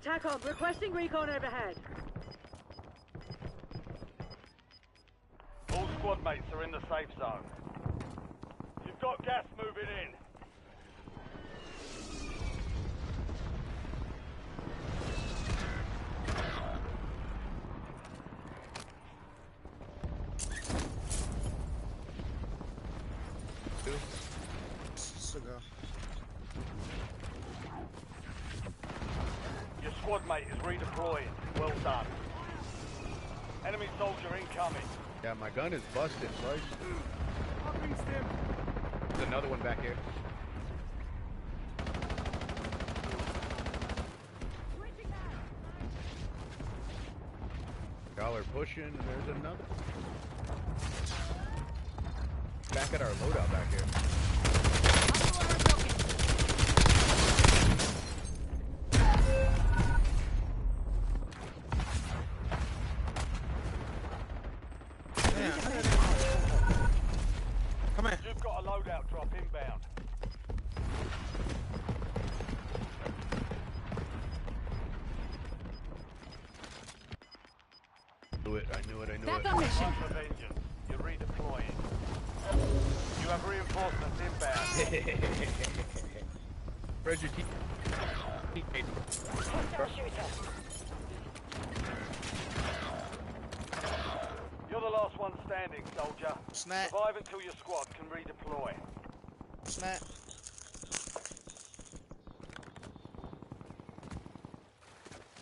TACOM, requesting recon overhead. All squad mates are in the safe zone. You've got gas moving in. Your squad mate is redeploying. Well done. Enemy soldier incoming. Yeah, my gun is busted, right? There's another one back here. Y'all are pushing, and there's another. Back at our loadout back here. Come here. You've got a loadout drop inbound. I knew it. Back on mission. Time for vengeance. You're redeploying. You have reinforcements inbound. Where's your team? You're the last one standing, soldier. Snap. Survive until your squad can redeploy. Snap.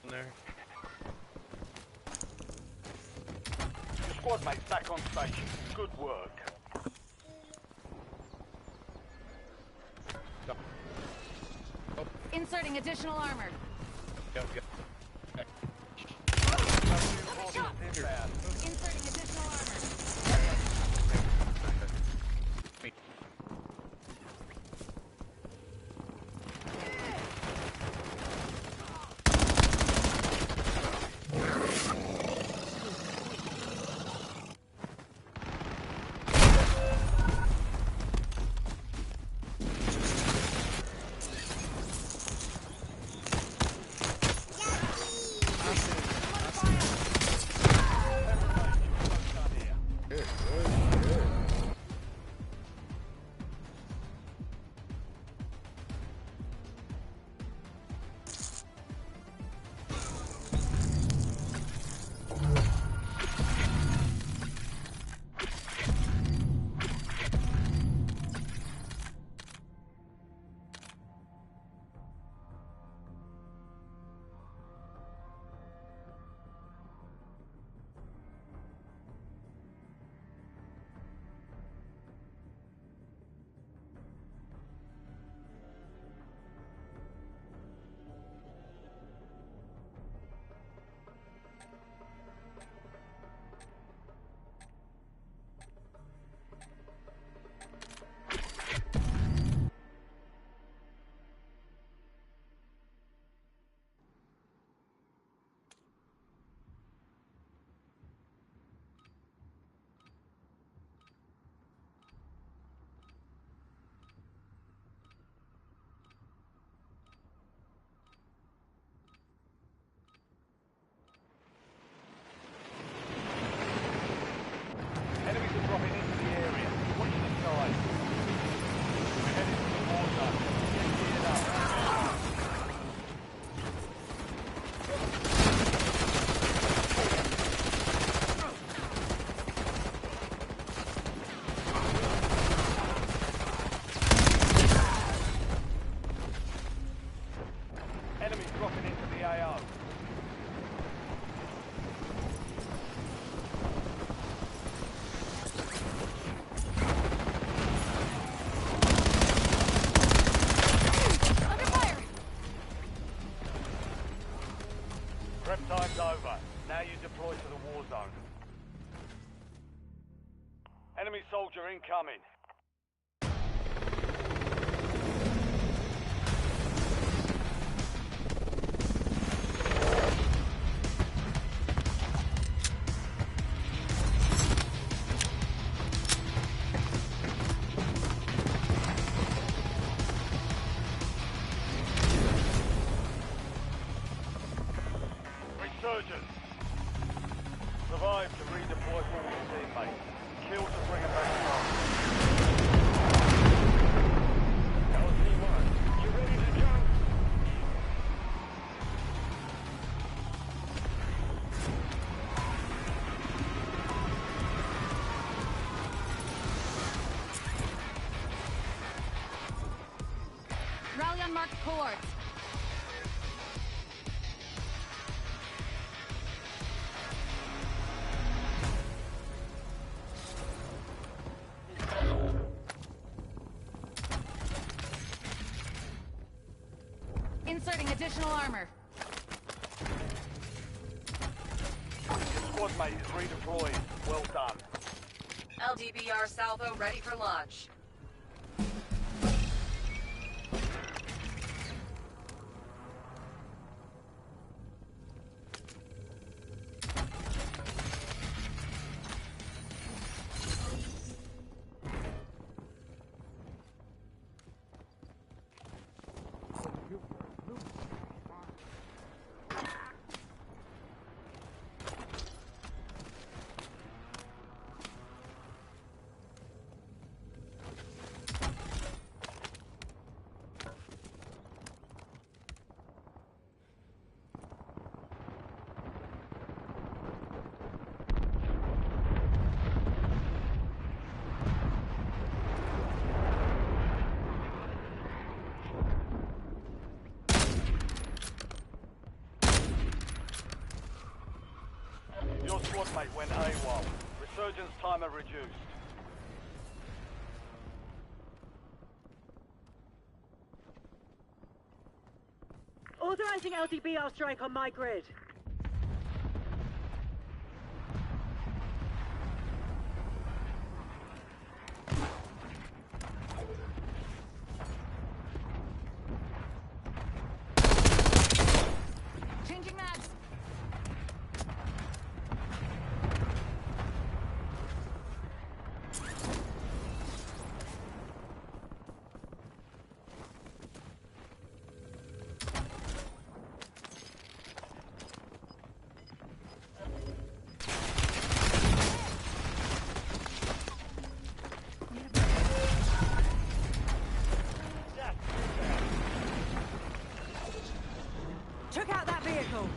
In there. Your squad mate's back on station. Good work. Inserting additional armor. Yep. Reinforcements inbound. Inserting additional armor. Enemies are dropping into the area. Watch the side. We're heading to the war zone. Get geared up. Enemies dropping into the AO. Prep time's over. Now you deploy to the war zone. Enemy soldier incoming. marked cohorts. Inserting additional armor. Your squad mate is redeployed. Well done. LDBR salvo ready for launch. Your squad mate went AWOL. Resurgence timer reduced. Authorizing LDBR strike on my grid. Changing mags. Took out that vehicle.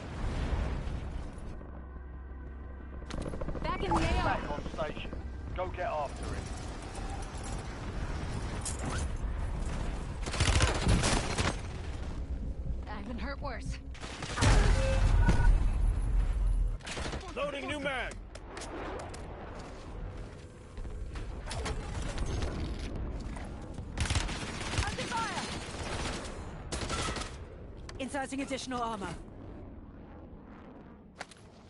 Back in the AO. Back on station. Go get after him. I've been hurt worse. Loading new mag. Under fire. Inserting additional armor.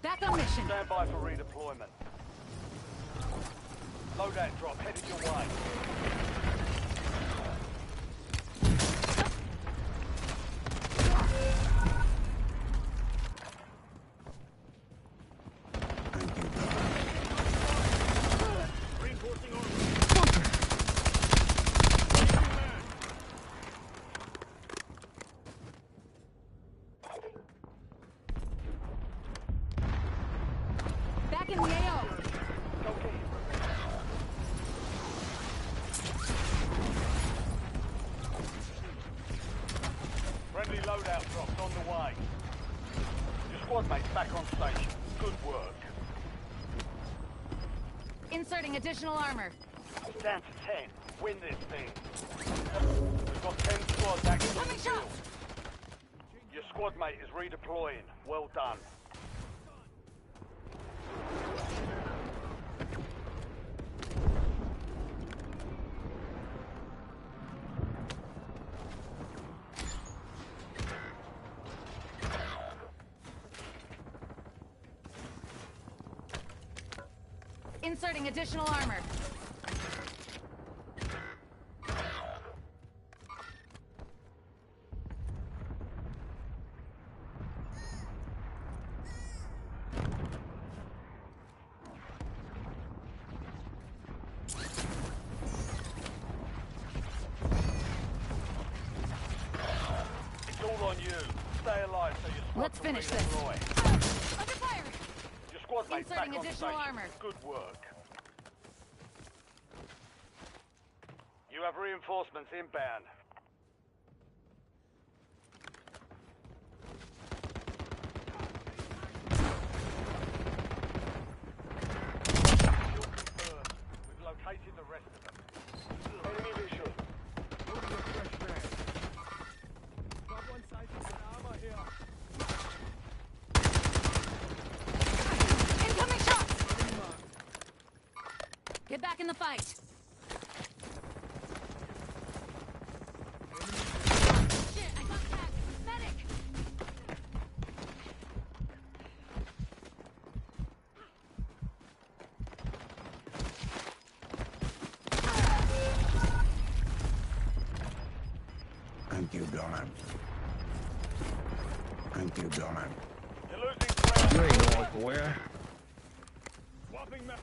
Back on mission. Stand by for redeployment. Loadout drop headed your way. Reinforcing armor. Back in the AO. Go get him. Friendly loadout drops on the way. Your squad mate's back on station. Good work. Inserting additional armor. Down to 10. Win this thing. We've got 10 squads active on the Coming shot. field. Your squad mate is redeploying. Well done. Inserting additional armor. It's all on you. Stay alive so your squad Let's can finish this. redeploy. Under fire. Your squad mate's Inserting back on additional station. armor. Good work. You have reinforcements inbound. We've located the rest of them. Enemy visual. sight. Shit, I got tagged. Medic! Thank you, Donald. Thank you, Donald. You're losing ground. You ain't going nowhere. Swapping map.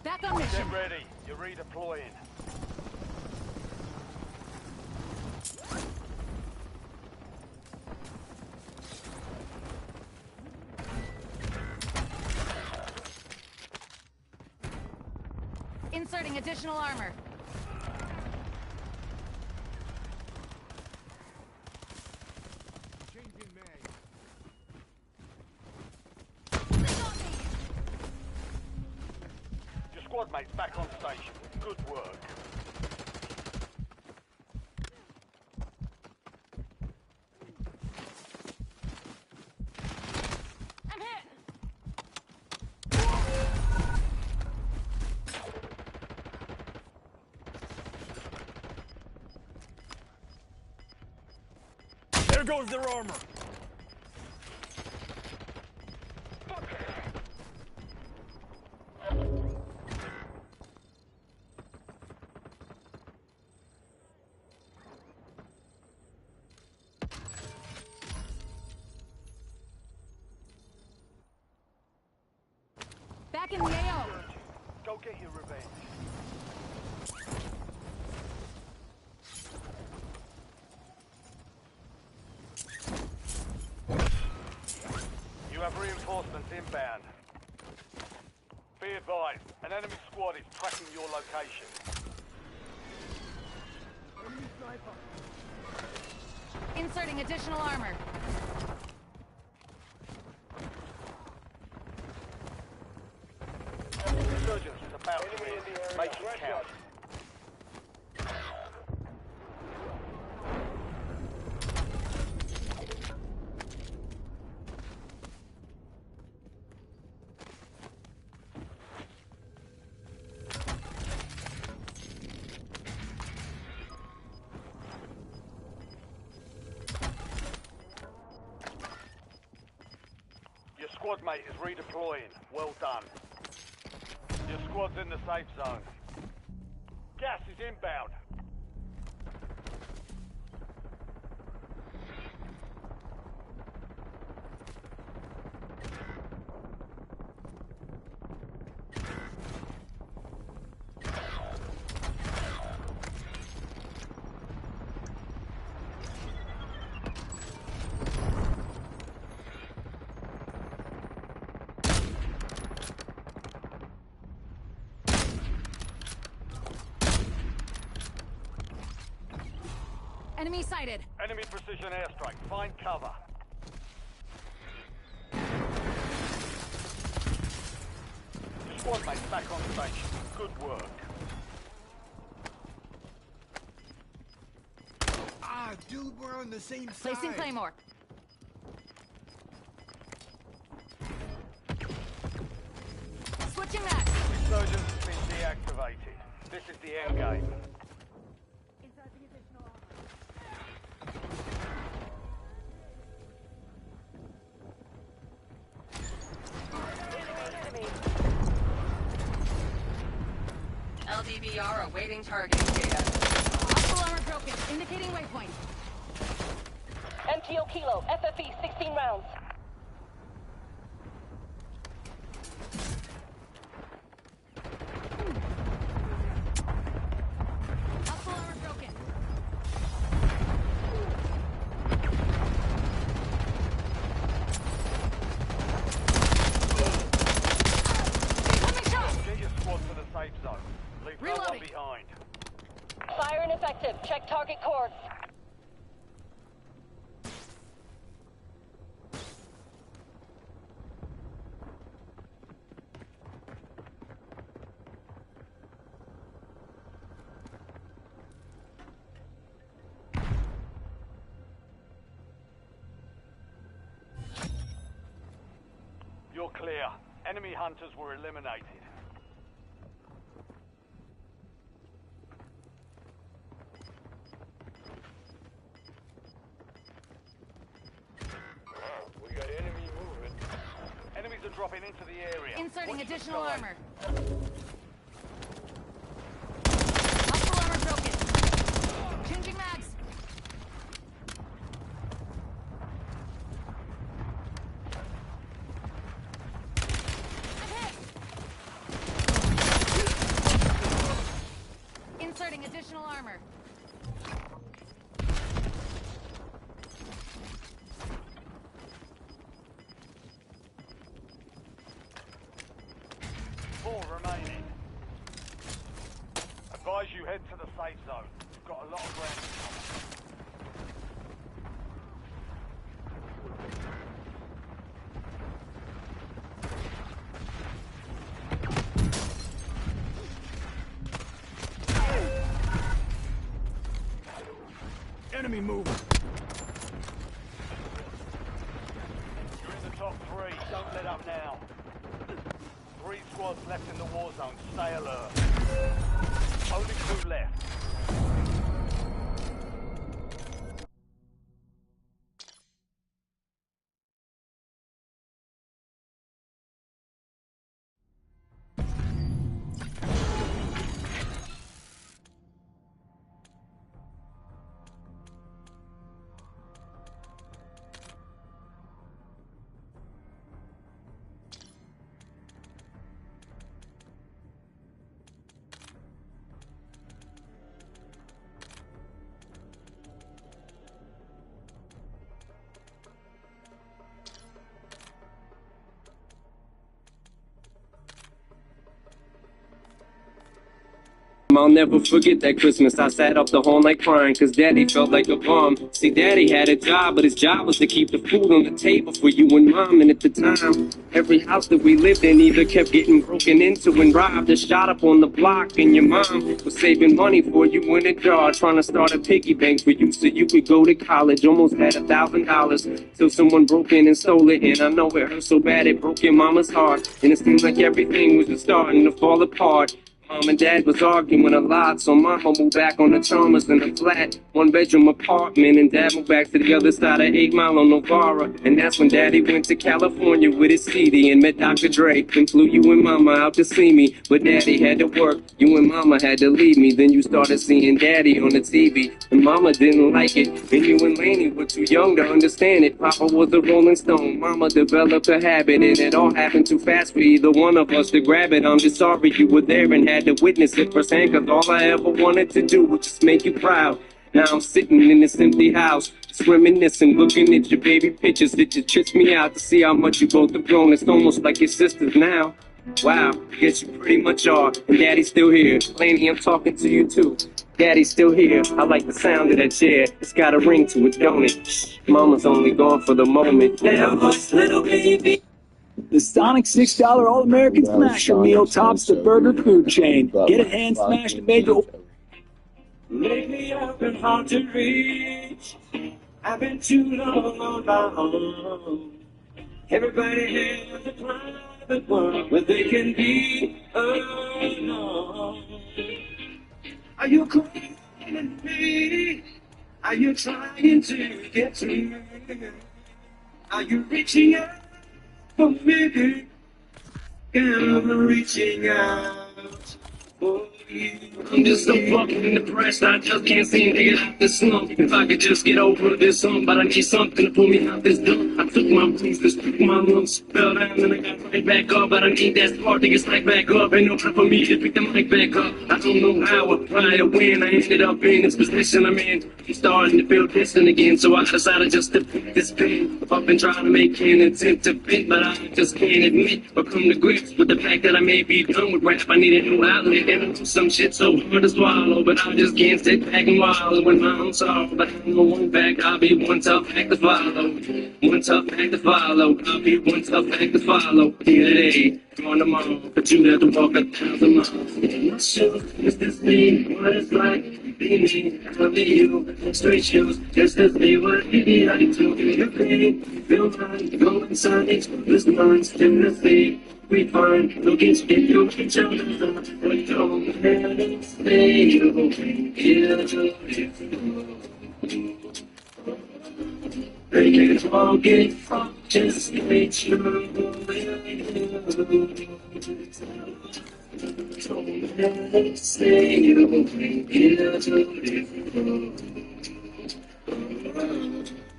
Back on mission. Get ready. You're redeploying. Inserting additional armor. Changing mag. They got me! Your squad mate's back on station. Good work. I'm hit! There goes their armor. Back in the AO. Go get your revenge. You have reinforcements inbound. Be advised, an enemy squad is tracking your location. Inserting additional armor. Insurgents is about to win. Make it count. Your squad mate is redeploying. Well done. Your squad's in the safe zone. Gas is inbound. Enemy sighted. Enemy precision airstrike. Find cover. Your squad mate's back on station. Good work. Ah, dude, we're on the same side. Placing Claymore. Switching max. Insurgents has been deactivated. This is the end game. LDBR awaiting targeting data. Hostile armor broken. Indicating waypoint. MTO Kilo, FFE, 16 rounds. Hostile armor broken. Incoming shot! Get your squad to the safe zone. Leave no one Reloading. behind. Fire ineffective. Check target course. Enemy hunters were eliminated. We got enemy movement. Enemies are dropping into the area. Inserting Watch the additional sky. armor. Hostile armor broken. Changing mags. I'm hit. Inserting additional armor. Four remaining. Advise you head to the safe zone. You've got a lot of ground to cover. Enemy moving. You're in the top three. Don't let up now. 3 squads left in the war zone. Stay alert. Only 2 left. I'll never forget that Christmas. I sat up the whole night crying cause daddy felt like a bum. See, daddy had a job, but his job was to keep the food on the table for you and mom. And at the time, every house that we lived in either kept getting broken into and robbed or shot up on the block. And your mom was saving money for you in a jar, trying to start a piggy bank for you so you could go to college. Almost had $1,000 till someone broke in and stole it. And I know it hurt so bad it broke your mama's heart. And it seemed like everything was just starting to fall apart. Mom and dad was arguing a lot, so mama moved back on the Chalmers in a flat 1-bedroom apartment, and dad moved back to the other side of 8 Mile on Novara. And that's when daddy went to California with his CD and met Dr. Dre and flew you and mama out to see me. But daddy had to work, you and mama had to leave me. Then you started seeing daddy on the TV, and mama didn't like it. And you and Laney were too young to understand it. Papa was a Rolling Stone, mama developed a habit, and it all happened too fast for either one of us to grab it. I'm just sorry you were there and had to witness it firsthand, cause all I ever wanted to do was just make you proud. Now I'm sitting in this empty house, just reminiscing, looking at your baby pictures that just trips me out to see how much you both have grown. It's almost like your sisters now. Wow, I guess you pretty much are, and daddy's still here. Laney, I'm talking to you too. Daddy's still here. I like the sound of that chair. It's got a ring to it, don't it? Mama's only gone for the moment. There was little baby. The Sonic $6 All-American Smasher meal tops the burger food chain. Get it hand smashed and made to... Lately I've been hard to reach. I've been too long on my own. Everybody has a private one where they can be alone. Are you calling me? Are you trying to get to me? Are you reaching out for me? I'm reaching out for you. I'm just so fucking depressed, I just can't seem to get out this slump. If I could just get over this hump, but I need something to pull me out this dump. I took my blues, took my lumps, fell down and I got right back up. But I need that spark to get right back up. Ain't no time for me to pick the mic back up. I don't know how or why or when I ended up in this position I'm in. I'm starting to feel distant again, so I decided just to pick this pen up and try to make an attempt to vent, but I just can't admit or come to grips with the fact that I may be done with rap. I need a new outlet and I do some shit so hard to swallow, but I just can't sit back and wallow in my own sorrow. But I know one fact, I'll be one tough act to follow. One tough act to follow. I'll be one tough act to follow. Here today, gone tomorrow, but you have to walk 1,000 miles. I'm not sure is this me, what it's like, be me, I'll be you. Straight shoes, just as they were, maybe I do. Your pain, feel mine, go inside each of this lines, Tennessee. We find looking through each other. We don't have to stay away. They can't all get from just stay true. Don't have to stay away.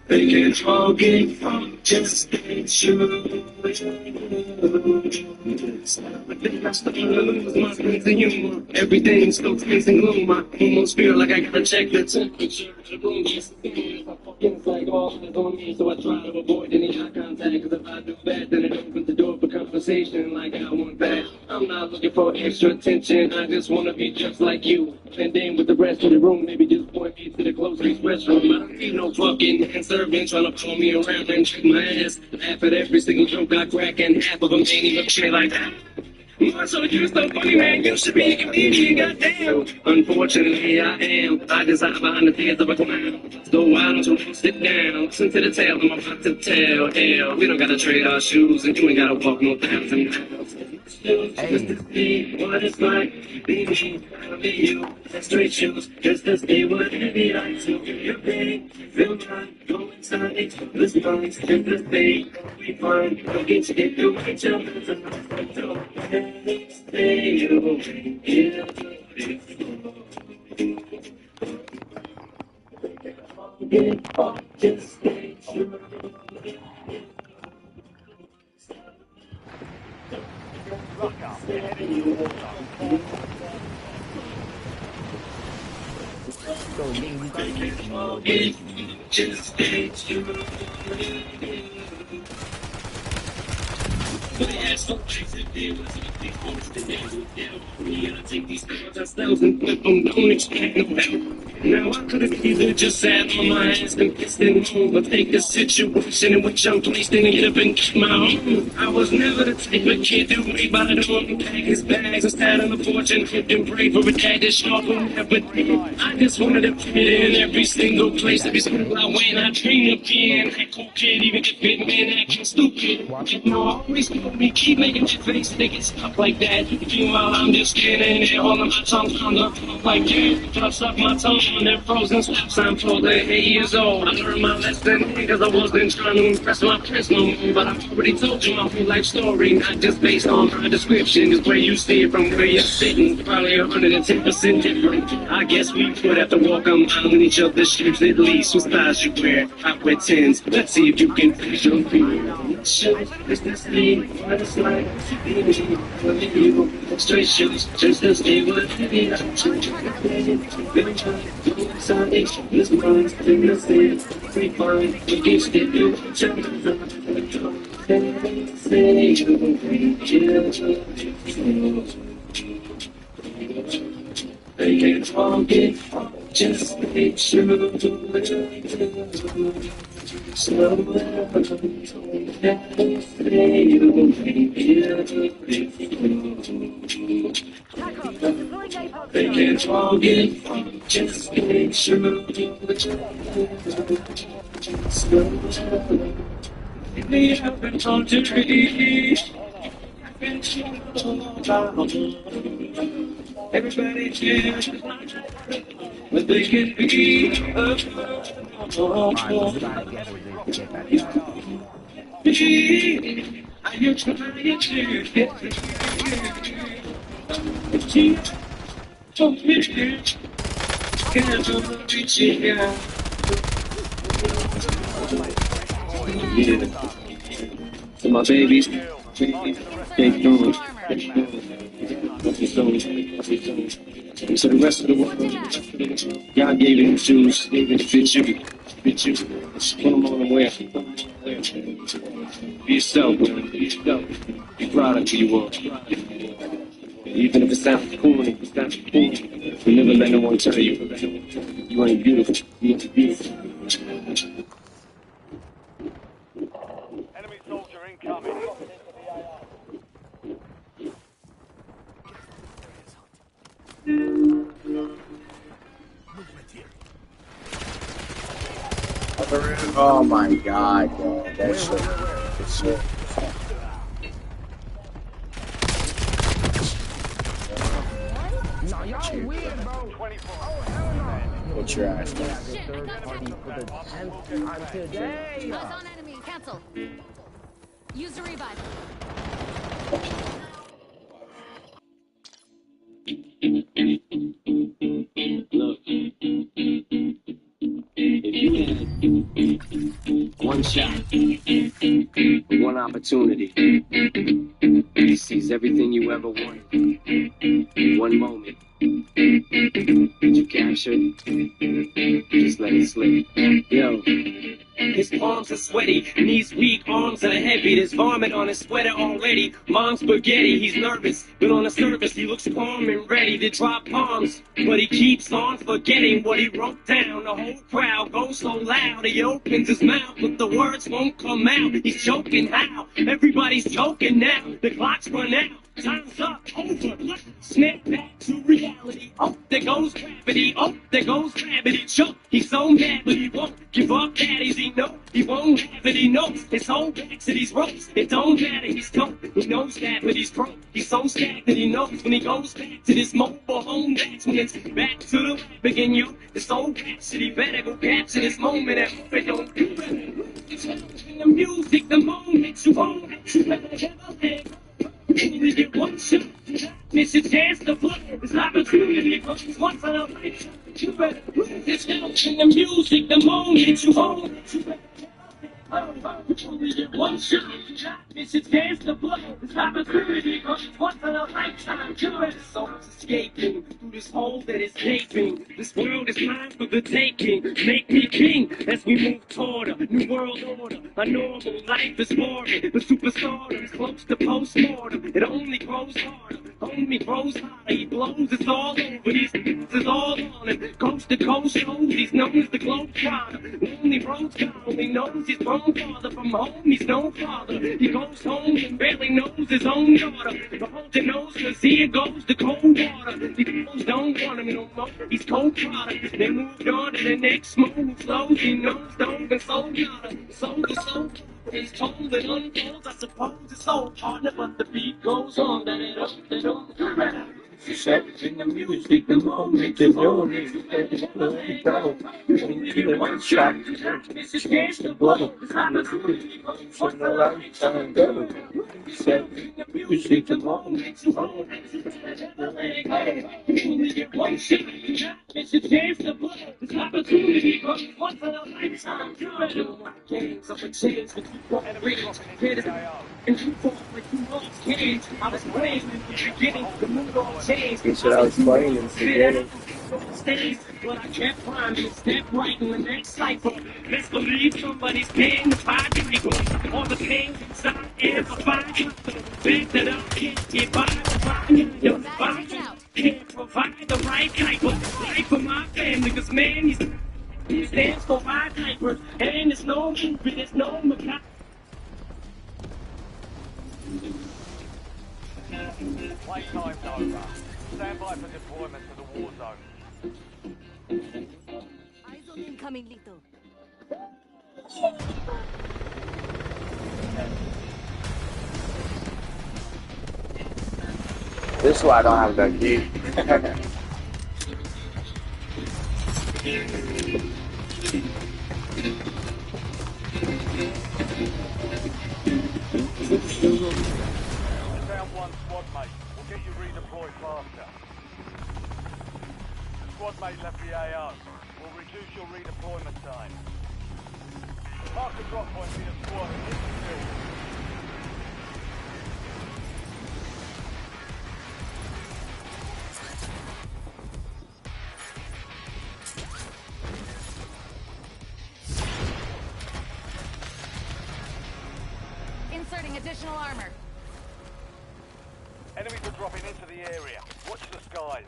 They can't all get from just stay true. Everything's still facing gloom. I almost feel like I gotta check the temperature. It's like all eyes on me, so I try to avoid any eye contact. Cause if I do that, then it opens the door for conversation like I want that. I'm not looking for extra attention, I just wanna be just like you. And then with the rest of the room, maybe just point me to the closest restroom. I don't need no fucking hand servant trying to pull me around and check my ass. Laugh at every single joke I crack, and half of them ain't even shit like that. So you're so funny, man. You should be a comedian, goddamn. Unfortunately, I am. I just hide behind the tears of a clown. So why don't you sit down? Listen to the tale I'm about to tell. Hell, we don't gotta trade our shoes, and you ain't gotta walk no 1,000 miles. Just to see what it's like being me, I'll be you. Straight shoes, just to see what it'd be like to feel your pain. Feel right, go inside this mind, just to see what we find. Don't get through each other. Stay away, get off, just stay true. Lock up, you're heading to the war zone. Just stay true. But it has no trace of it was anything close to that. We gotta take these cards ourselves and flip them, don't expect no help. Now I could have either just sat on my ass and pissed in home, but take the situation in which I'm placed in and get up and keep my own. I was never the type of kid to wait by the door and pack his bags and stand on the porch and hit and pray for a dad to show up and everything. I just wanted to fit in every single place, every single I went. I dreamed of being that cool kid, even if it meant acting stupid. You know, always told me keep making that face, they get stuck like that. Meanwhile, I'm just standing there, holding my tongue on the floor like that. Trying to suck my tongue on that frozen stop sign pole at 8 years old. I learned my lesson because I wasn't trying to impress my friends no more. But I've already told you my whole life story, not just based on my description. Cause where you see it from where you're sitting, probably 110% different. I guess we would have to walk a mile in each other's shoes at least. What styles you wear? I wear 10s. Let's see if you can finish your feet. Show is this thing, what it's like to be with you. Straight shoes, just to stay with me. I'm trying to inside this mind's in the same. We find we can still do each other. Stay they can't all get just stay true. Slow down, they can't all get just stay true. Slow down, they haven't told you I've been so down. Everybody cares, but they can be are you trying to get to my babies, they doing. So the rest of the world, God gave you shoes, gave it to fit you. Put them on and wear. Be yourself, man. Be yourself. Be proud of who you are. Even if it sounds corny, you never let no one tell you you ain't beautiful. You ain't beautiful. Enemy soldier incoming. Oh my god, bro. That shit. 24. Put your ass down. Shit, I got tackled. Today. Eyes on enemy. Cancel. Use the revive. Look, if you had one shot, one opportunity to seize everything you ever wanted, one moment that you captured, just let it slip. Yo. His palms are sweaty, knees weak, arms are heavy. There's vomit on his sweater already. Mom's spaghetti, he's nervous, but on the surface he looks calm and ready to drop bombs. But he keeps on forgetting what he wrote down. The whole crowd goes so loud, he opens his mouth, but the words won't come out. He's choking how? Everybody's choking now. The clock's run out. Time's up, over. Snap back to reality. Oh, there goes gravity. Oh, there goes gravity. Choke. He's so mad, but he won't give up. Daddies, he know he won't have it. He knows his whole back to these ropes. It don't matter. He's tough. He knows that, but he's broke. He's so stacked that he knows when he goes back to this mobile home. That's when it's back to the lab again. You, this old captured. He better go capture this moment and hope it don't do it. It's in the music, the moment you won't. You better have a hand. Only get one shot. Miss your chance to blow. This opportunity comes once in a lifetime. You better lose yourself in the music, the moment you own it. You better only get one shot. Miss your chance to blow. This opportunity comes once in a lifetime. You better soul's escaping through this hole that is gaping. This world is mine for the taking. Make me king as we move toward a new world order. A normal life is boring, but superstardom is close to postmortem. It only grows harder, only grows higher. He blows, it's all over. These is all on him. Coast to coast shows, he's known as the globe trotter. Lonely roads God only knows his grown father. From home, he's no father. He goes home and barely knows his own daughter. But hold your nose, cause here goes the cold water. These folks don't want him no more. He's cold product. They moved on to the next move. Slows, he knows, don't and so nada. Soul to soul. It's told and unfolds, I suppose it's so partner, but the beat goes on. That it up, that don't yourself in the music, the moment you own it. Only get one shot. Miss your chance to blow. This opportunity goes once in a lifetime. Yourself in the music, the moment you own it. Only get one shot. Miss your chance to blow. This opportunity goes once in a lifetime. Games of a chance with you for the range. And you fall like you lost cage. I was playing in the beginning, the mood all changed. That's what I was playing in the beginning. But I kept climbing, step right in the next cycle. Let's believe somebody's paying the five people. All the pain inside amplified. Back that up, can't get by. Can't provide the right type of life for my family. Cause man, he stands for my diapers. And there's no movement, there's no mechanic. Playtime's over. Stand by for deployment to the war zone. Eyes on incoming, Lito. This is why I don't have that key. Down one squad mate. We'll get you redeployed faster. The squad mate left the AO. We'll reduce your redeployment time. Mark the drop point for your squad and hit the field. Inserting additional armor. Enemies are dropping into the area. Watch the skies.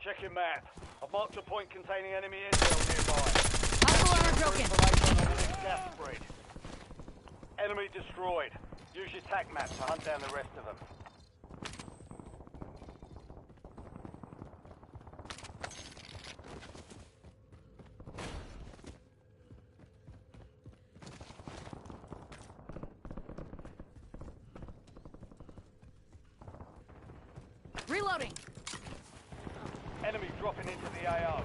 Check your map. I've Marked a point containing enemy intel nearby. Hostile armor broken. Information on the next gas spread. Enemy destroyed. Use your tac map to hunt down the rest of them. Reloading. Enemy dropping into the AO.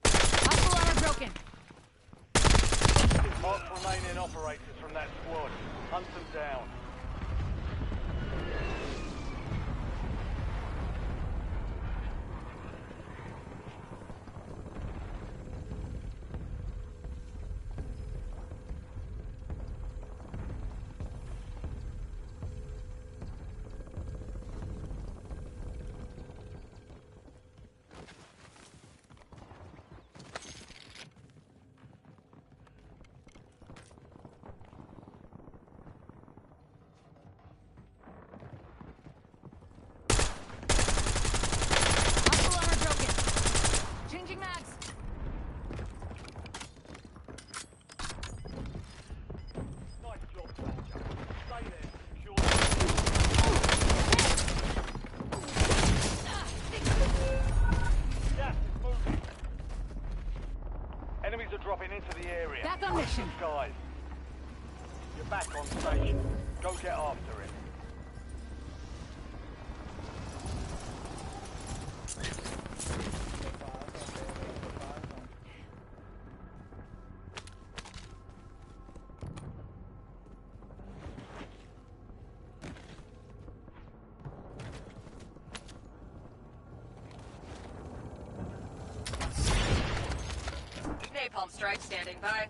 Hostile armor broken. Mark remaining operators from that squad. Hunt them down. Hostile armor broken. Changing mags. Nice job, soldier. Stay there. Secure. Gas is moving. Enemies are dropping into the area. Back on mission. Guys, you're back on station. Go get after it. Napalm strike standing by.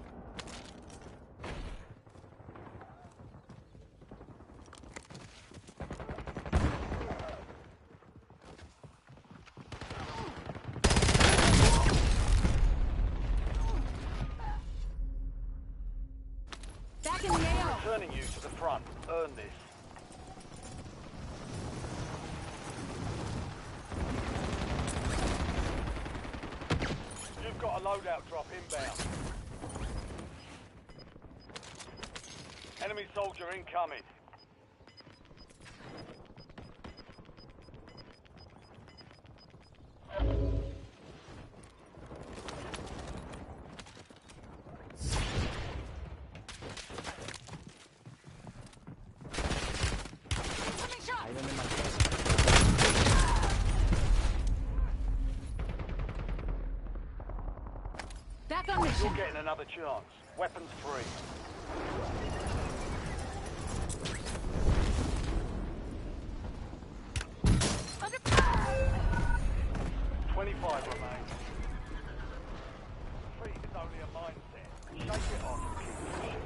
Back in the AO. Turning you to the front. Earn this. You've got a loadout drop inbound. Enemy soldier incoming. Incoming shot. Back on mission. You're getting another chance. Weapons free. Under 25 remain. Defeat is only a mindset. Shake it off and keep pushing.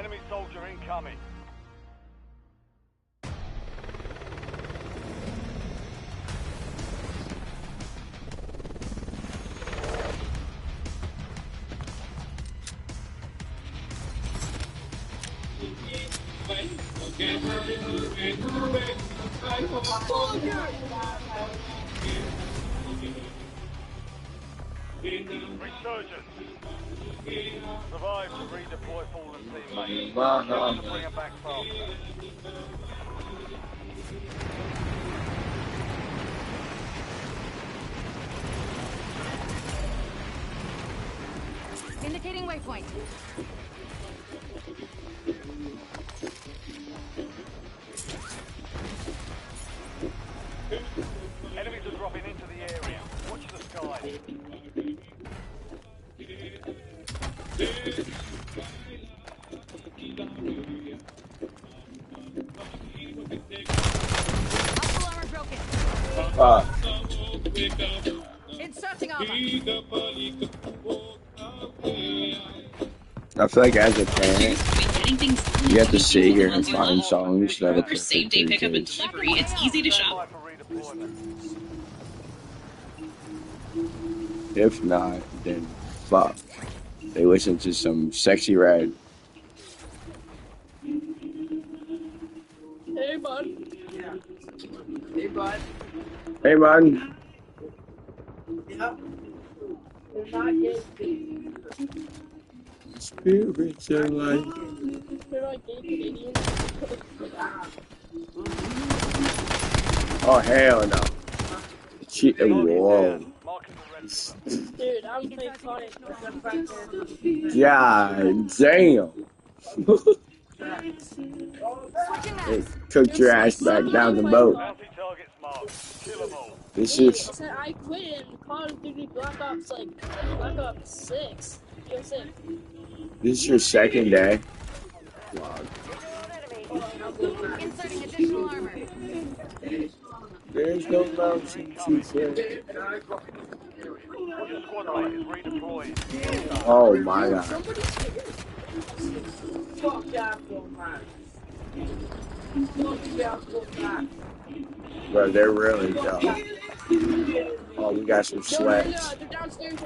Enemy soldier incoming. Resurgence. Survive to redeploy fallen teammates. Try to bring them back faster. Indicating waypoint. Enemies are dropping into the area. Watch the sky. Hostile armor broken. Inserting armor. I feel like as a parent, you have to sit here and find songs that are perfect same day for pickup and kids. delivery. It's easy to shop. Stand by for redeployment. If not, then fuck. They listen to some sexy red. Hey, bud. Hey, bud. Hey, man. Yep. They're not gay. Spirits are like. They're not gay Canadians. Oh hell no. She, whoa. Marking the red zone. Dude, I'm fake caught God damn. Switching Hey, maps. cooked your ass back down the boat. Bounty targets marked. Kill them all. This I is. said I quit in Call of Duty Black Ops 6. You're sick. This is your second day. Inserting additional armor. There's no mountain to say. Your squad mate is redeployed. Oh my god. Bro, they're really dumb. Oh, we got some sweats. They're downstairs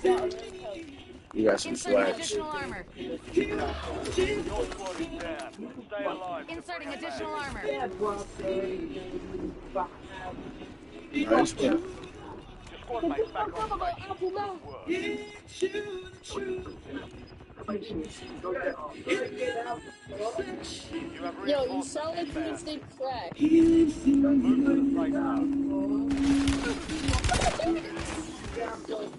in We got some Inserting sweats. additional armor. Your squad is down. Stay alive. Inserting additional armor. Nice one. Your squad mate's back on station. You have Yo, you sound like you just did crack. Move to the safe zone.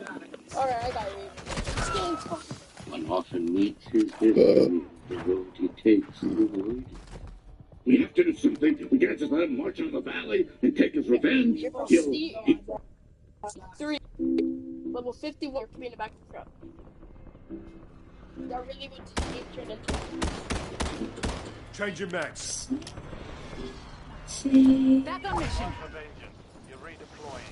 Alright, I got you. This game's fucking. One often meets his destiny, the road he takes to avoid. We have to do something. We can't just let him march on the valley and take his revenge. He'll... 3. Level 51 to be in the back of the truck. That really what this game turned into. Change your max. Back on mission. For vengeance. You're redeploying.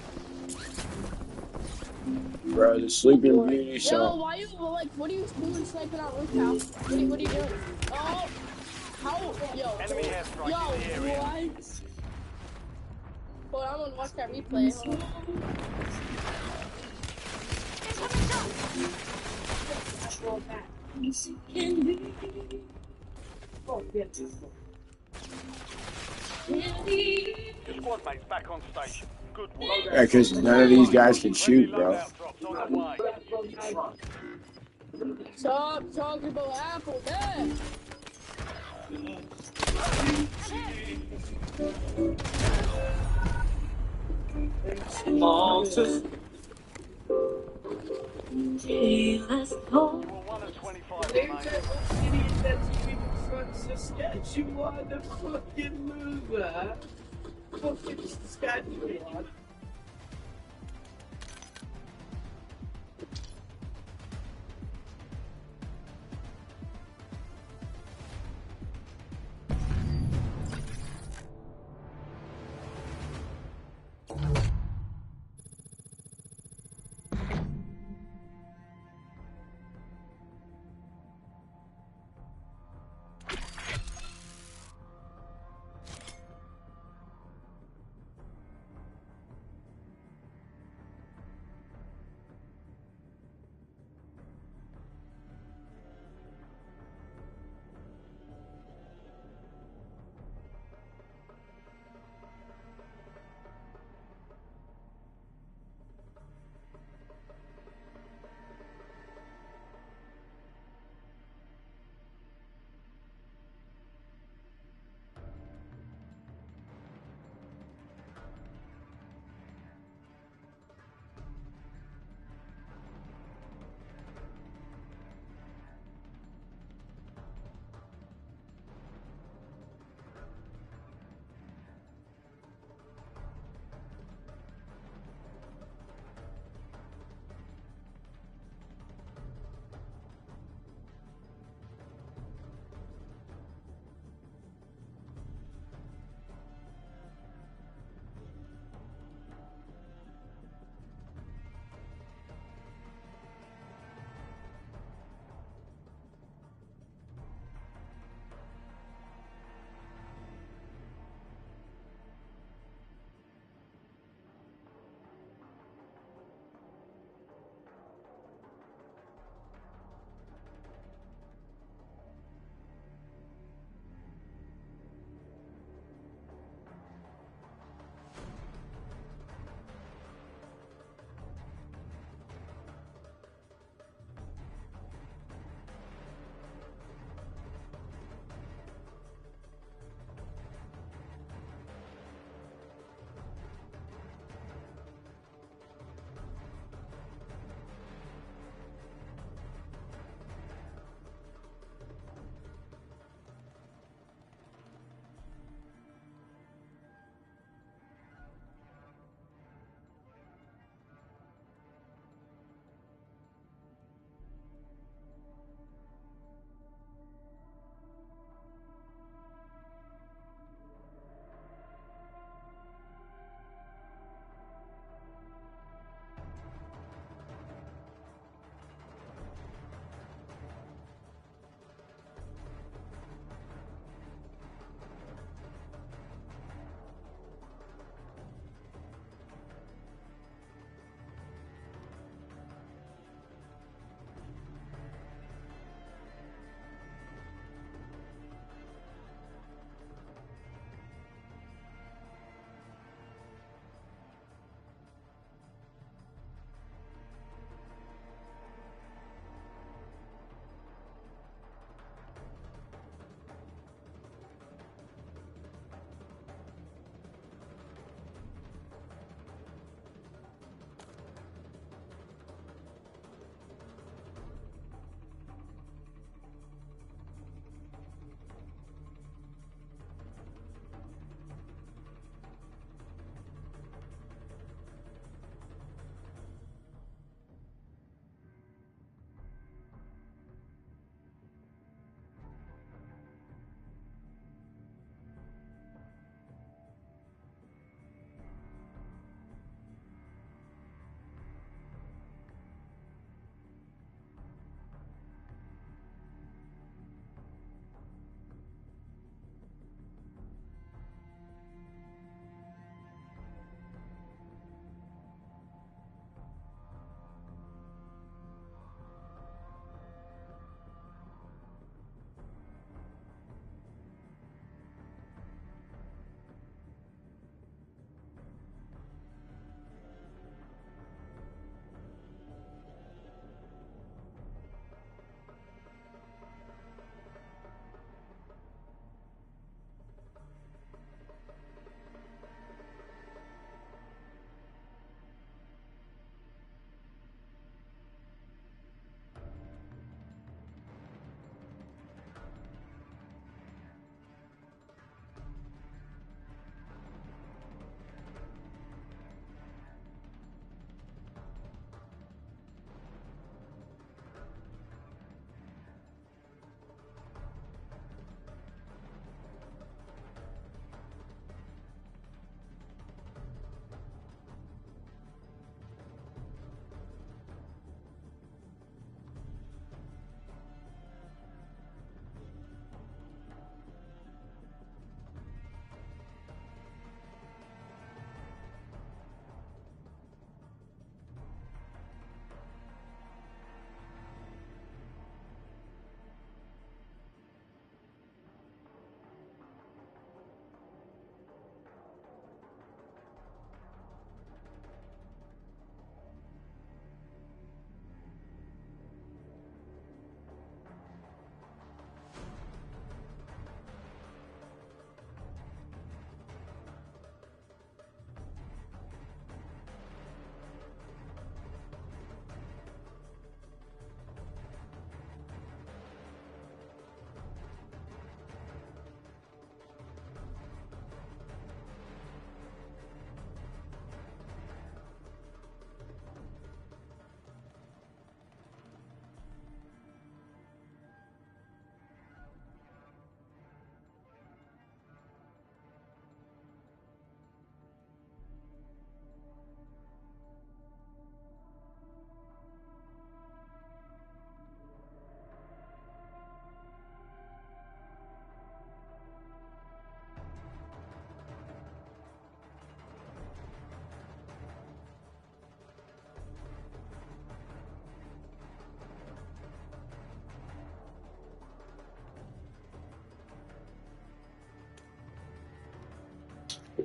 Bro, the Sleeping Beauty Yo, song. why you, like, what are you doing sniping out roofhouse? What are you doing? Oh, how, yo, Enemy airstrike in the area. what? Hold on, I'm gonna watch that replay. Hold on. Your squad mate's back on station. Good work. Yeah, because none of these guys can shoot, bro. Loadout drops on the way. Stop talking about Apple, man. You were 1 of 25 remaining. Saskatchewan, the fucking mover. Fucking Saskatchewan.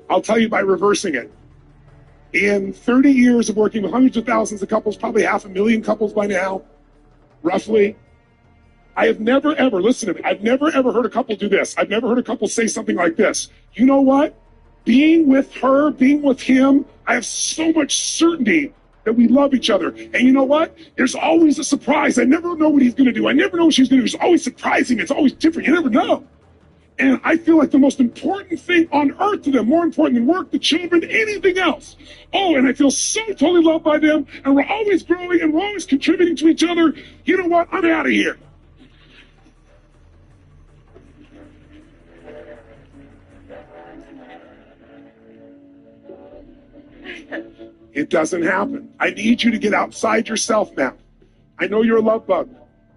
I'll tell you by reversing it. In 30 years of working with hundreds of thousands of couples, probably 500,000 couples by now, roughly, I have never ever, listen to me, I've never ever heard a couple do this. I've never heard a couple say something like this. You know what? Being with her, being with him, I have so much certainty that we love each other. And you know what? There's always a surprise. I never know what he's going to do. I never know what she's going to do. It's always surprising. It's always different. You never know. And I feel like the most important thing on earth to them, more important than work, the children, anything else. Oh, and I feel so totally loved by them. And we're always growing and we're always contributing to each other. You know what? I'm out of here. It doesn't happen. I need you to get outside yourself now. I know you're a love bug.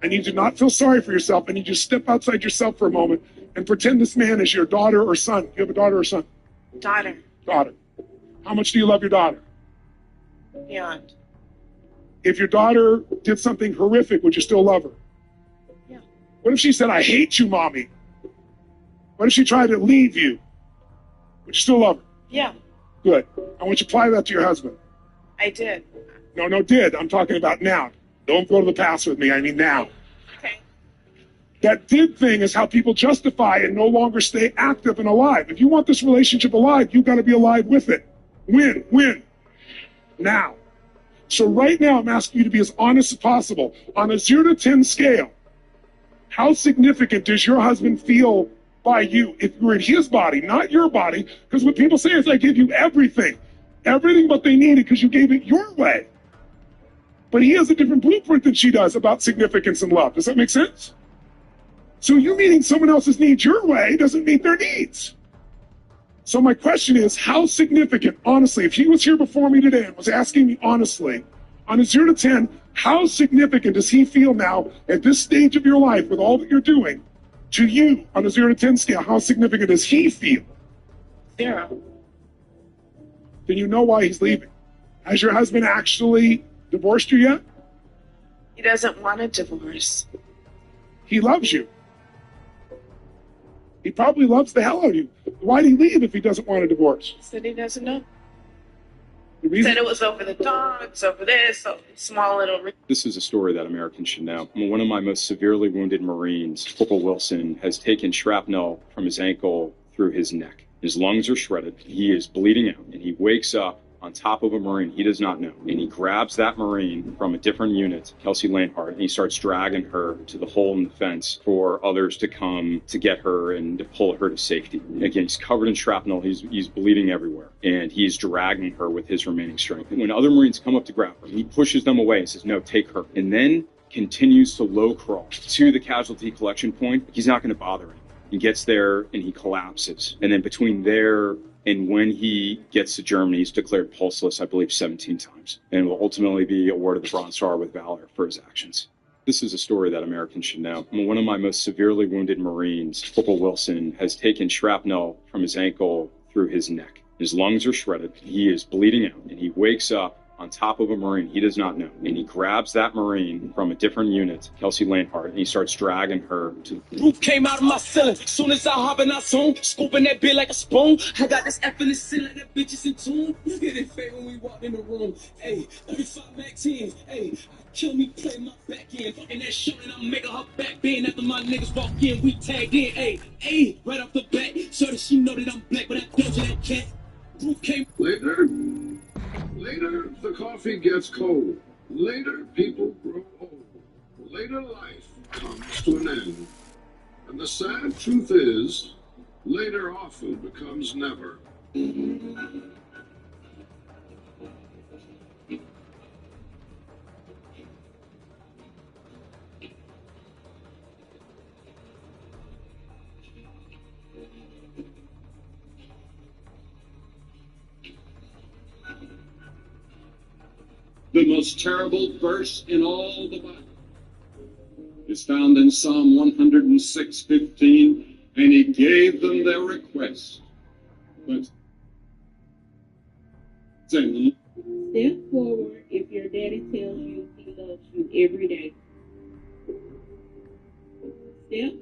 I need you to not feel sorry for yourself. I need you to step outside yourself for a moment and pretend this man is your daughter or son. You have a daughter or son? Daughter. Daughter. How much do you love your daughter? Beyond. If your daughter did something horrific, would you still love her? Yeah. What if she said, I hate you, mommy? What if she tried to leave you? Would you still love her? Yeah. Good. I want you to apply that to your husband. I did. No, did. I'm talking about now. Don't go to the past with me. I mean now. Okay. That did thing is how people justify and no longer stay active and alive. If you want this relationship alive, you've got to be alive with it. Win. Now. So right now, I'm asking you to be as honest as possible. On a 0 to 10 scale, how significant does your husband feel by you if you're in his body, not your body? Because what people say is, I give you everything but they needed because you gave it your way. But he has a different blueprint than she does about significance and love. Does that make sense? So you meeting someone else's needs your way doesn't meet their needs. So my question is, how significant, honestly, if he was here before me today and was asking me honestly, on a 0 to 10, how significant does he feel now at this stage of your life with all that you're doing? To you, on a 0 to 10 scale, how significant does he feel? 0. Then you know why he's leaving. Has your husband actually divorced you yet? He doesn't want a divorce. He loves you. He probably loves the hell out of you. Why'd he leave if he doesn't want a divorce? He said he doesn't know. The reason Said it was over the dogs, over this, over small little... This is a story that Americans should know. One of my most severely wounded Marines, Corporal Wilson, has taken shrapnel from his ankle through his neck. His lungs are shredded. He is bleeding out, and he wakes up on top of a Marine he does not know. And he grabs that Marine from a different unit, Kelsey Lanehart, and he starts dragging her to the hole in the fence for others to come to get her and to pull her to safety. Again, he's covered in shrapnel. He's bleeding everywhere. And he's dragging her with his remaining strength. And when other Marines come up to grab her, he pushes them away and says, no, take her. And then continues to low crawl to the casualty collection point. He's not going to bother anyone. He gets there and he collapses. And then between there and when he gets to Germany, he's declared pulseless, I believe, 17 times, and will ultimately be awarded the Bronze Star with Valor for his actions. This is a story that Americans should know. One of my most severely wounded Marines, Corporal Wilson, has taken shrapnel from his ankle through his neck. His lungs are shredded. He is bleeding out, and he wakes up on top of a Marine he does not know. And he grabs that Marine from a different unit, Kelsey Lanehart, and he starts dragging her to... Roof came out of my ceiling. Soon as I hop in, I zone. Scooping that bit like a spoon. I got this F in the ceiling, that bitch is in tune. You get it fade when we walk in the room. Hey, 35 Mac 10. Hey, kill me, play my back end. And that shit, and I'm making her back bend. After my niggas walk in, we tagged in. Hey, right off the bat. So that she know that I'm black, but I don't that cat. Roof came... Later, the coffee gets cold. Later, people grow old. Later, life comes to an end. And the sad truth is, later often becomes never. The most terrible verse in all the Bible is found in Psalm 106:15, and he gave them their request. But say, step forward if your daddy tells you he loves you every day. Step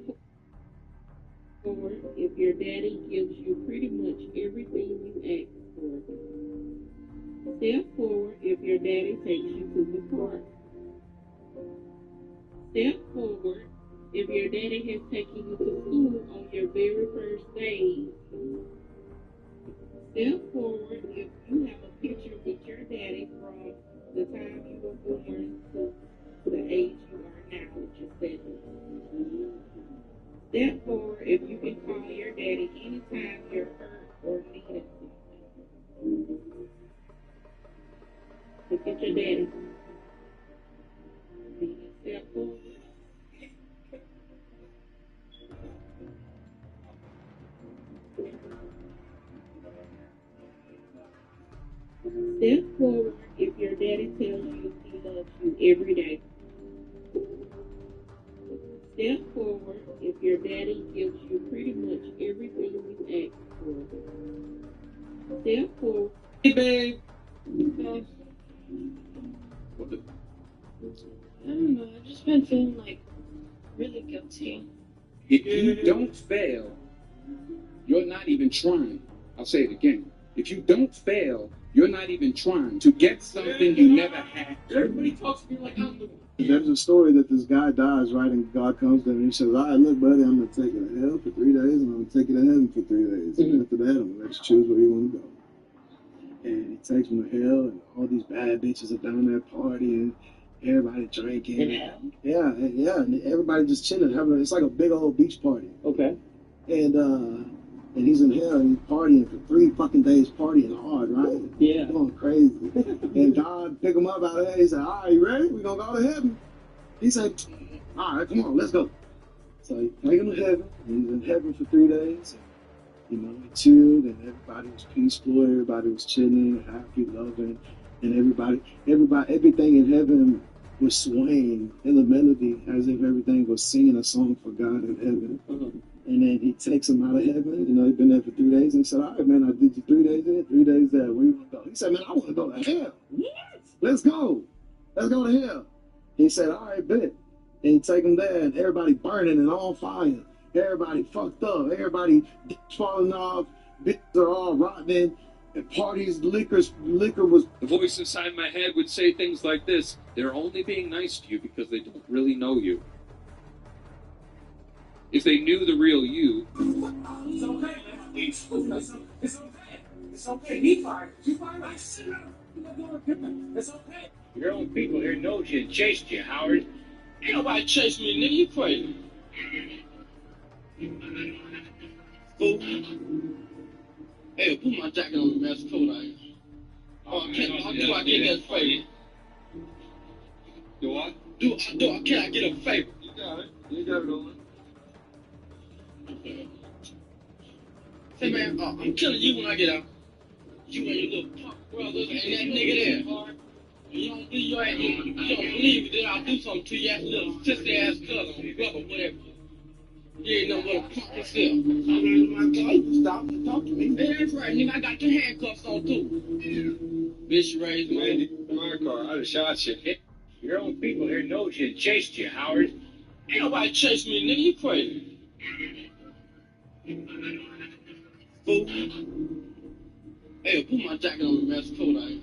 forward if if your daddy gives you pretty much everything you ask for. Step 4 if your daddy takes you to the park. Step forward if your daddy has taken you to school on your very first day. Step forward if you have a picture with your daddy from the time you were born to the age you are now, which is 7. Step forward if you can call your daddy anytime you're hurt or needed something. Look at your daddy. Step forward. Step forward if your daddy tells you he loves you every day. Step forward if your daddy gives you pretty much everything you ask for. Step forward. Hey, babe. I don't know. I've just been feeling like really guilty. If you don't fail, you're not even trying. I'll say it again. If you don't fail, you're not even trying to get something you never had. Everybody talks to me like I'm the one. There's a story that this guy dies, right? And God comes to him and he says, all right, look, buddy, I'm going to take you to hell for 3 days and I'm going to take you to heaven for 3 days. And after that, I'm going to let you choose where you want to go. And he takes him to hell and all these bad bitches are down there partying, everybody drinking. In hell? Yeah, and everybody just chilling. It's like a big old beach party. Okay. And he's in hell and he's partying for 3 fucking days, partying hard, right? Yeah. Going crazy. And God pick him up out of there. He said, all right, you ready? We're going to go to heaven. He said, all right, come on, let's go. So he take him to heaven. He's in heaven for 3 days. You know, he chilled and everybody was peaceful. Everybody was chilling, happy, loving. And everything in heaven was swaying in the melody as if everything was singing a song for God in heaven. And then he takes him out of heaven. You know, he'd been there for 3 days. And he said, all right, man, I did you 3 days in, 3 days there. Where you want to go? He said, man, I want to go to hell. What? Let's go. Let's go to hell. He said, all right, bet. And he take him there, and everybody burning and on fire. Everybody fucked up. Everybody falling off. Bitches are all rotting. And parties, liquor was... The voice inside my head would say things like this. They're only being nice to you because they don't really know you. If they knew the real you... It's okay, man. It's okay. It's okay. He fired. You fired. I sit down. It's okay. Your own people here knows you and chased you, Howard. Ain't nobody chased me, nigga. You crazy. Fool. Hey, put my jacket on the man's coat out here. Oh, I get that favor? Do I? Can I get a favor? You got it. You got it on. Say, man, I'm killing you when I get out. You and your little punk brothers and that nigga there. You don't believe that I'll do something to your little sister-ass cousin, brother, whatever. You ain't know what a punk yourself. Stop and talk to me. Hey, that's right, nigga. I got your handcuffs on, too. Bitch raised me. My car, I'd have shot you. Your own people here knows you and chased you, Howard. Ain't nobody chased me, nigga. You crazy. Fool. Hey, put my jacket on the man's coat out here.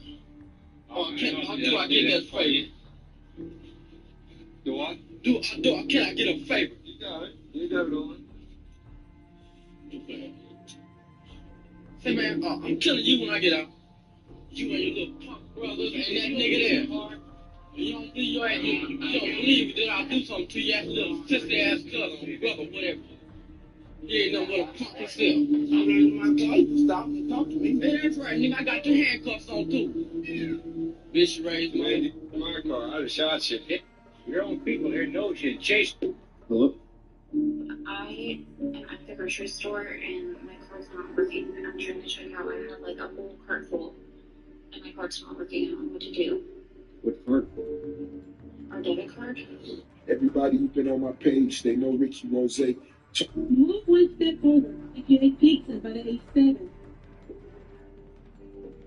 Oh, can I get that favor? Do I? Can I get a favor? You got it. You got it on. Say, man, I'm killing you when I get out. You and your little punk brothers and that nigga there. You don't believe that I'll do something to your little sister-ass cousin, brother, whatever. You ain't know what a punk yourself. Stop and talk to me. Hey, that's right, nigga. I got your handcuffs on, too. Bitch raised me. My car, I'd have shot you. Your own people here knows you and chased you. Hello? I am at the grocery store and my card's not working. I'm trying to check out. I had like a whole cart full and my card's not working. I don't know what to do. What card? Our debit card. Everybody who's been on my page, they know Ricky Rose. Move 1 step forward if you ate pizza by the age 7.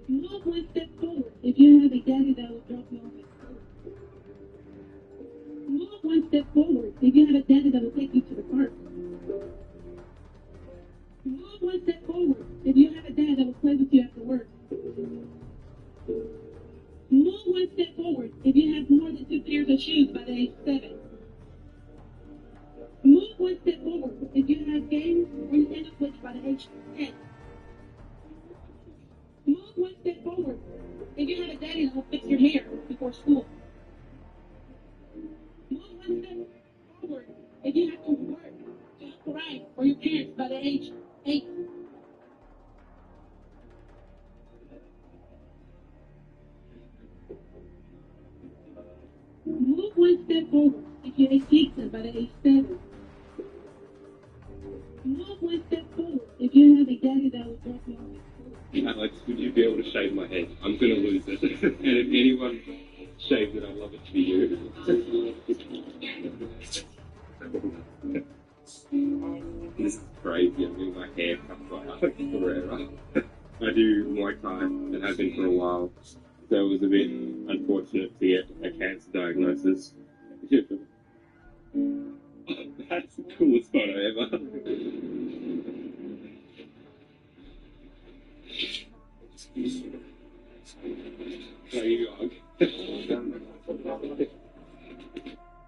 Move 1 step forward if you have a daddy that will drop you off at school. Move 1 step forward if you have a daddy that will take you to the park. one step forward if you have games or you end up with by the age 10. Move one step forward if you have a daddy that will fix your hair before school. Move one step forward if you have to work to provide for your parents by the age 8. Move one step forward if you ate pizza by the age 7. Move one step forward if you have a daddy that will drop you off at school. Alex, would you be able to shave my head? I'm gonna lose it. And if anyone shaves it, I'd love it to be you. This is crazy. I'm getting my hair cut by forever. I do Muay Thai and have been for a while. So it was a bit unfortunate to get a cancer diagnosis. That's the coolest photo ever.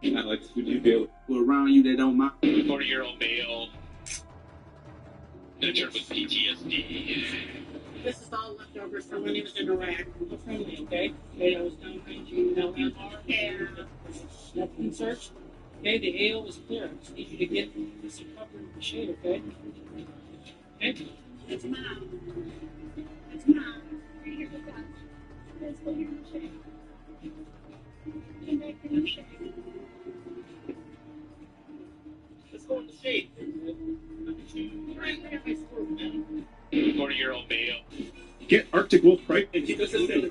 Alex, would you be able to around you that don't mind? 40-year-old male. Injured with PTSD. This is all leftovers from when he was in Iraq. No friendly, okay? Potatoes, no hygiene, no hair. That's been searched. Okay, the ale is clear. I just need you to get this covered in the shade, okay? Okay? It's mine. It's mine. Here's the touch. Let's go here in the shade. You make the new shade. Let's go in the shade. 40-year-old male. Get Arctic Wolf right and keep us the same.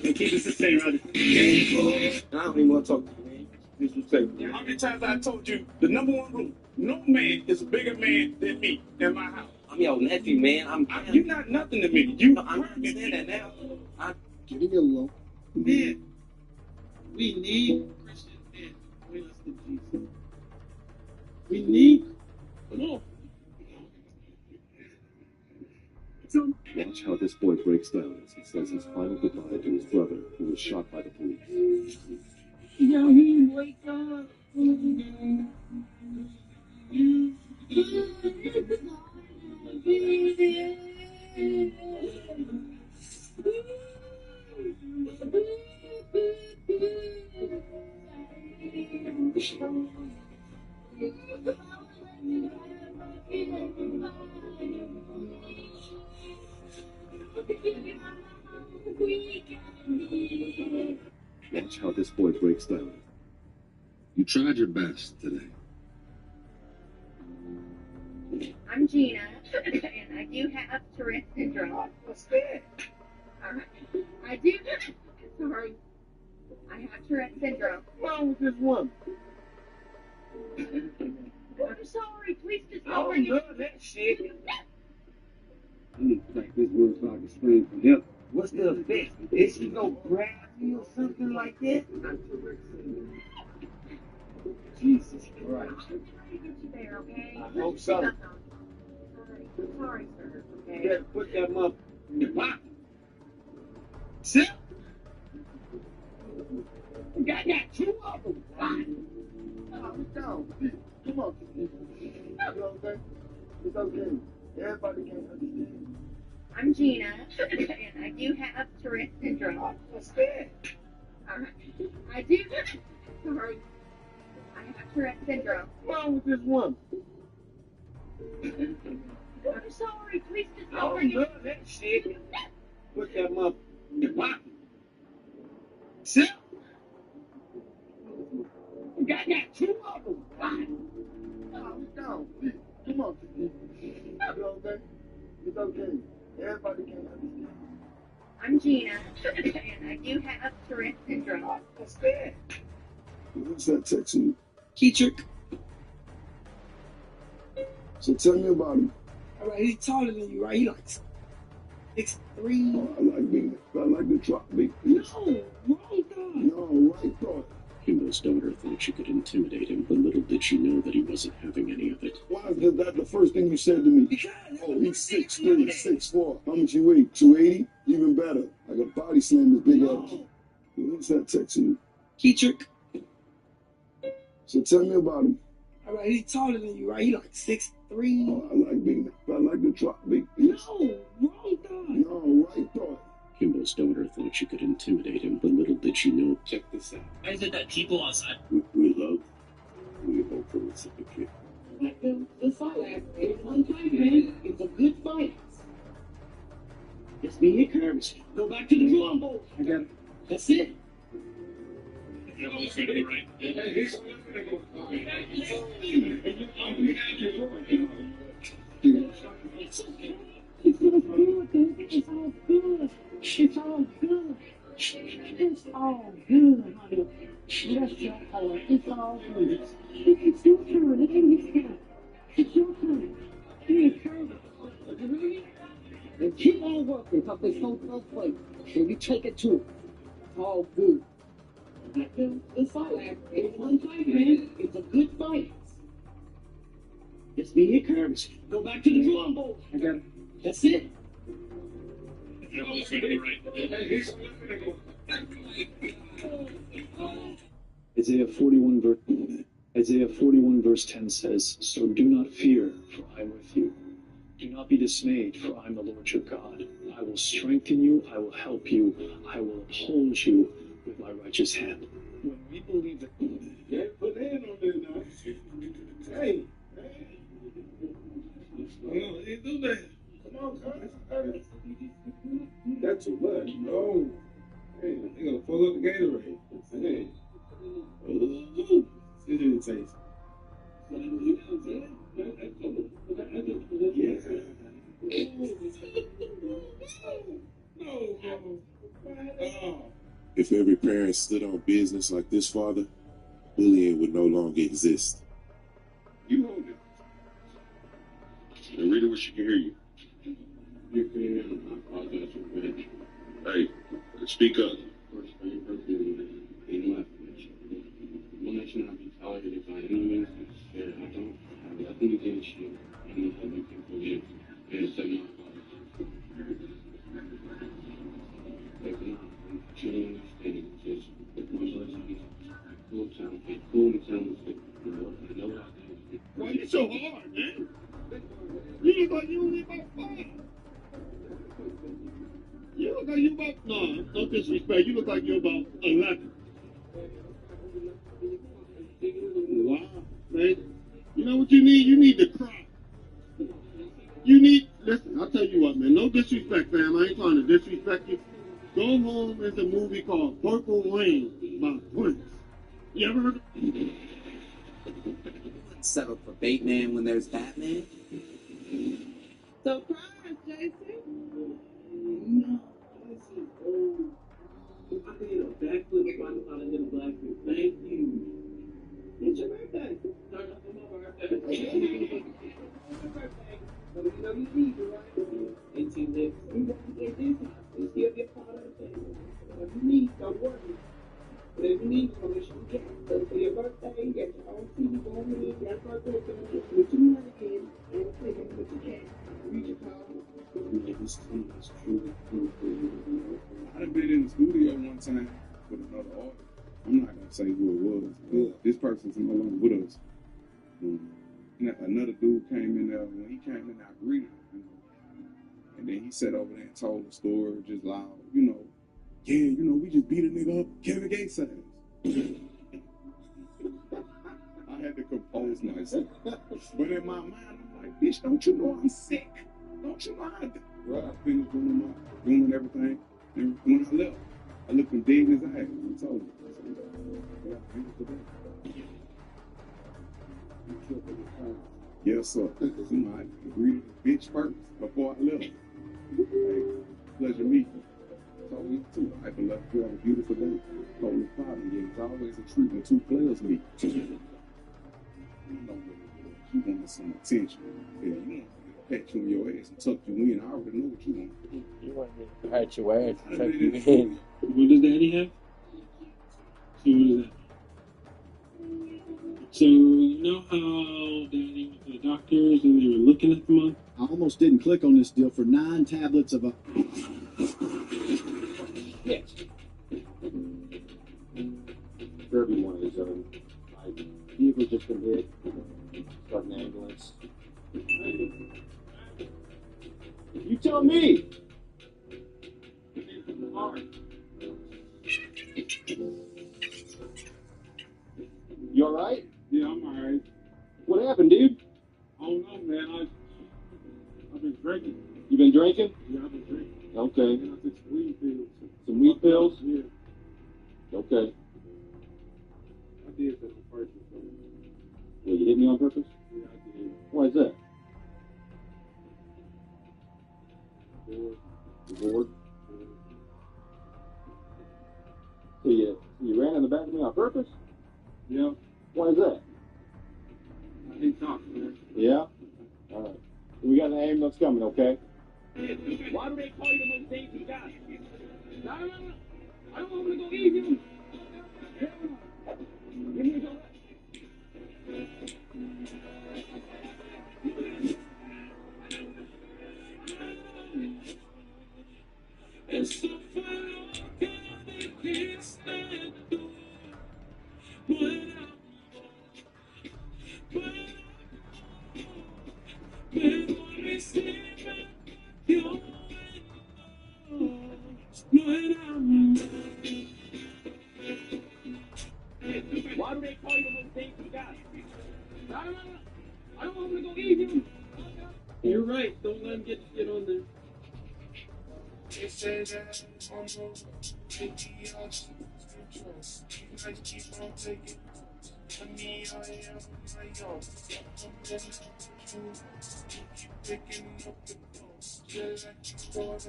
And keep us the same around the I don't even want to talk to you, man. Disrespect. How many times I told you the number one rule? No man is a bigger man than me in my house. I'm your nephew, man. You're not nothing to me. You. I'm understand that now. Give me a low. Men. We need Christian men. We listen to Jesus. We need. Come on. Watch how this boy breaks down as he says his final goodbye to his brother who was shot by the police. Yo, he wake up. Watch how this boy breaks down. You tried your best today. I'm Gina, and I do have Tourette's syndrome. What's that? I do. Sorry. I have Tourette's syndrome. What's wrong with this woman? I'm sorry. Please just I over don't you. know that shit. I need to take this woman so I can scream for help. What's the effect? Is she gonna grab me or something like that? Jesus Christ. I'm trying to get you there, okay? I hope so. Sorry, sir. Okay. You better put that mother in your pocket. Sit. I got 2 of them. Oh, no. Come on. You okay? It's okay. Everybody can understand. I'm Gina, and I do have Tourette's syndrome. What's that? I do. Sorry. I have Tourette's syndrome. What's wrong with this woman? I'm sorry. Please just I over don't you. know that shit. Put that mother in your pocket. Sit. I got 2 of them. Oh, no. Come on. You okay? It's okay. Everybody can understand. I'm Gina, and I do have Tourette's syndrome. What's that? Who's that texting you? Keytrick. So tell me about him. All right, he's taller than you, right? He like 6'3". Oh, I like the drop big. No, wrong guy. No, right thought. Kimbo's daughter thought she could intimidate him, but little did she know that he wasn't having any of it. Why is that the first thing you said to me? Oh, he's 6'3", 6'4". How much you weigh? 280? Even better. I got body slam his big ass. Who's that texting you? Keytrick. So tell me about him. All right, he's taller than you, right? He like 6'3". Oh, I like to try big things. No, wrong thought. No, right thought. Kimbo's daughter thought she could intimidate him, but little did she know. Check this out. Why is it that people outside? We love. We hope for reciprocate. The fight is one fight, man. It's a good fight. Just be encouraged. Go back to the drawing board. I got it. That's it. You're almost ready, right? It's okay. It's all good, dude. It's all good. It's all good. It's all good, honey. Rest your heart. It's all good. It's your turn. It ain't his turn. It's your turn. Be encouraged. You hear me? And keep on working because they're so close play. And you take it to it. It's all good. It's all right. It's one fight, man. It's a good fight. Just be encouraged. Go back to the drawing board. I got it. That's it. You're almost ready, right? Isaiah 41 verse 10 says, "So do not fear, for I am with you. Do not be dismayed, for I am the Lord your God. I will strengthen you, I will help you, I will uphold you with my righteous hand." When we believe that... Yeah, put a hand on there now. Hey. Oh, he do that. Come on, guys. That's too much. No. Hey, they gonna full up the Gatorade. Hey. Ooh. See what it tastes. If every parent stood on business like this, Father, bullying would no longer exist. You hold it. And read it where she can hear you. Hey, speak up. Why you so hard, man? You look like you only about 5. You look like you about, no disrespect, you look like you're about 11. Wow, man. You know what you need? You need to cry. You need, listen, I'll tell you what, man, no disrespect, fam. I ain't trying to disrespect you. Go Home is a movie called Purple Rain by Prince. You ever heard of it? Settle for Bateman when there's Batman? Surprise, Jason. No, Jason. Oh, I did a backflip if I knew how to hit a backflip. Thank you. It's your birthday. Turn up for my birthday. It's your birthday. So you know you need it, right? 18 days. You got to get this house and still be a part of the family. Whatever you need, don't worry. Whatever you need, I'll make sure you get it. So for your birthday, you got your own TV going in, you got a birthday family, what you want again, and play it what you can. Read your call. This team is truly cool. I done been in the studio one time with another artist. I'm not gonna say who it was. But this person's no longer with us. Another dude came in there. When he came in, I greeted him. And then he sat over there and told the story just loud. Yeah, we just beat a nigga up Kevin Gates' size. I had to compose myself. But in my mind, I'm like, bitch, don't you know I'm sick? Don't you know I do? Right. I finished doing everything. And when I left, I looked him dead in his eye and told him. I said, yeah, thank you for that. Yes, sir. I greeted the bitch first before I left. Hey, pleasure meeting you. Told me too. I can let you have a beautiful day. Told me problem. Yeah, it's always a treat when two players meet. You want some attention. Yeah, you want to pat you on your ass and tuck you in. I already know what you want. You want me to pat your ass and tuck you in? What does Daddy have? So what is that? So you know how Daddy went to the doctors and they were looking at the month? I almost didn't click on this deal for 9 tablets of a... Yes. For everyone is vehicles just been hit. Got an ambulance. You tell me. You all right? Yeah, I'm all right. What happened, dude? I don't know, man. I've been drinking. You been drinking? Yeah, I've been drinking. Okay. And I took some weed pills. Some weed pills? Yeah. Okay. I did that on purpose. Well, you hit me on purpose? Yeah, I did. Why is that? Bored. You bored? So you ran in the back of me on purpose? Yeah. Why is that? I hate talking, man. Yeah? All right. We got an ambulance coming, okay? Why do they call you the most dangerous guy? No. I don't want to go easy. Give me a go. It's so fun, I can't stand it. Why do they call you the most dangerous guy? No. I don't want to go easy. You're right. Don't let him get on there. They say that I'm on taking us controls. You guys keep on taking money, I am my own. I'm in control. Keep picking up the balls. Just like you got us.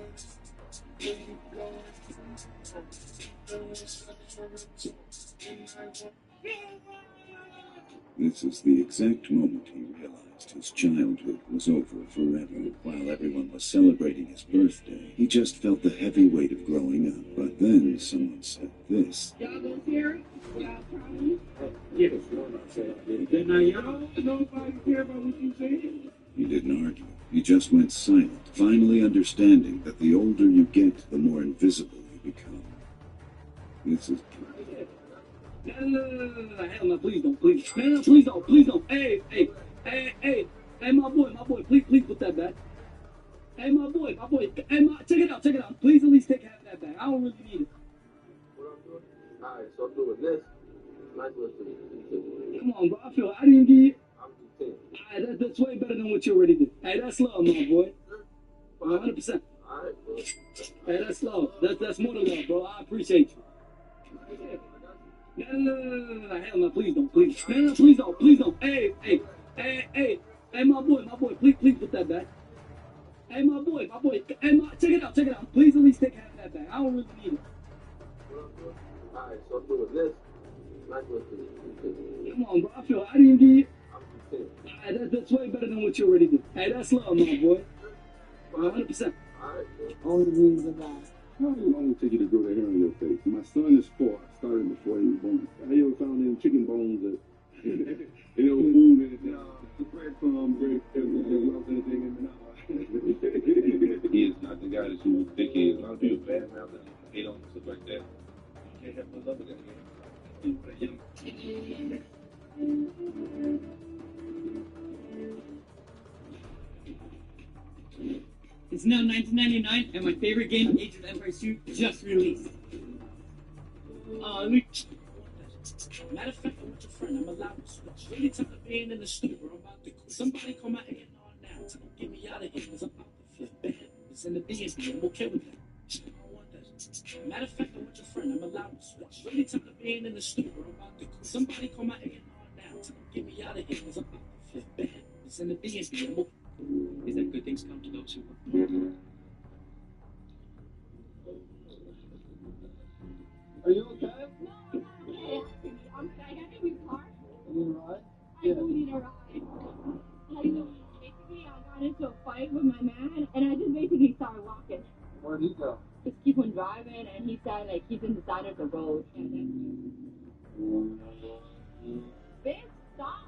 When you go This is the exact moment he realized his childhood was over forever. While everyone was celebrating his birthday, he just felt the heavy weight of growing up. But then someone said this. Y'all go here? Y'all promise? Yeah, sure. Now, y'all, nobody care about what you say? He didn't argue. He just went silent, finally understanding that the older you get, the more invisible you become. This is... No, hell no, please don't, please. No, please don't. Hey, my boy, please put that back. Hey, my boy, hey, check it out. Please at least take half that back. I don't really need it. What I'm doing? Alright, so I'm doing this. Nice little Come on, bro, I didn't give you. I'm 10. Alright, that's way better than what you already did. Hey, that's love, my boy. 100%. Alright, bro. Hey, that's love. That's more than love, bro. I appreciate you. No, hell no, please don't, please. No, please don't. Hey, my boy, please put that back. Hey, my boy, hey, check it out. Please at least take half that back. I don't really need it. Alright, so I'm doing this. Nice little Come on, bro, I didn't give you. I'm 10. Alright, that's way better than what you already did. Hey, that's love, my boy. 100%. Alright, bro. Only reason why. How long will it take you to grow the hair on your face? My son is 4. I started before he was born. Have you ever found them chicken bones that you know, food in it? The breadcrumb, bread, anything in the He is not the guy that you think he is. A lot of people bad mouth and hate on stuff like that. You can't have no love of that man. It's now 1999, and my favorite game, Age of Empires 2, just released. Matter of fact, I want your friend, I'm allowed to switch. Really time to being in the studio, I'm about to quit. Somebody call my A&R now, tell them get me out of here, cause I'm about to flip bad. It's in the DNB, I'm okay with that. I don't want that. Matter of fact, I want your friend, I'm allowed to switch. Really time to being in the studio, I'm about to quit. Somebody call my A&R now, tell them get me out of here, cause I'm about to flip bad. It's in the DNB, I'm okay. Is that good things come to those who work? Are you okay? No, I'm not okay. I'm sorry. I got your car. You alright? I do need a ride. Basically, I got into a fight with my man, and I just basically started walking. Where'd he go? Just keep on driving, and he said, like, he's in the side of the road. And then, bitch, stop.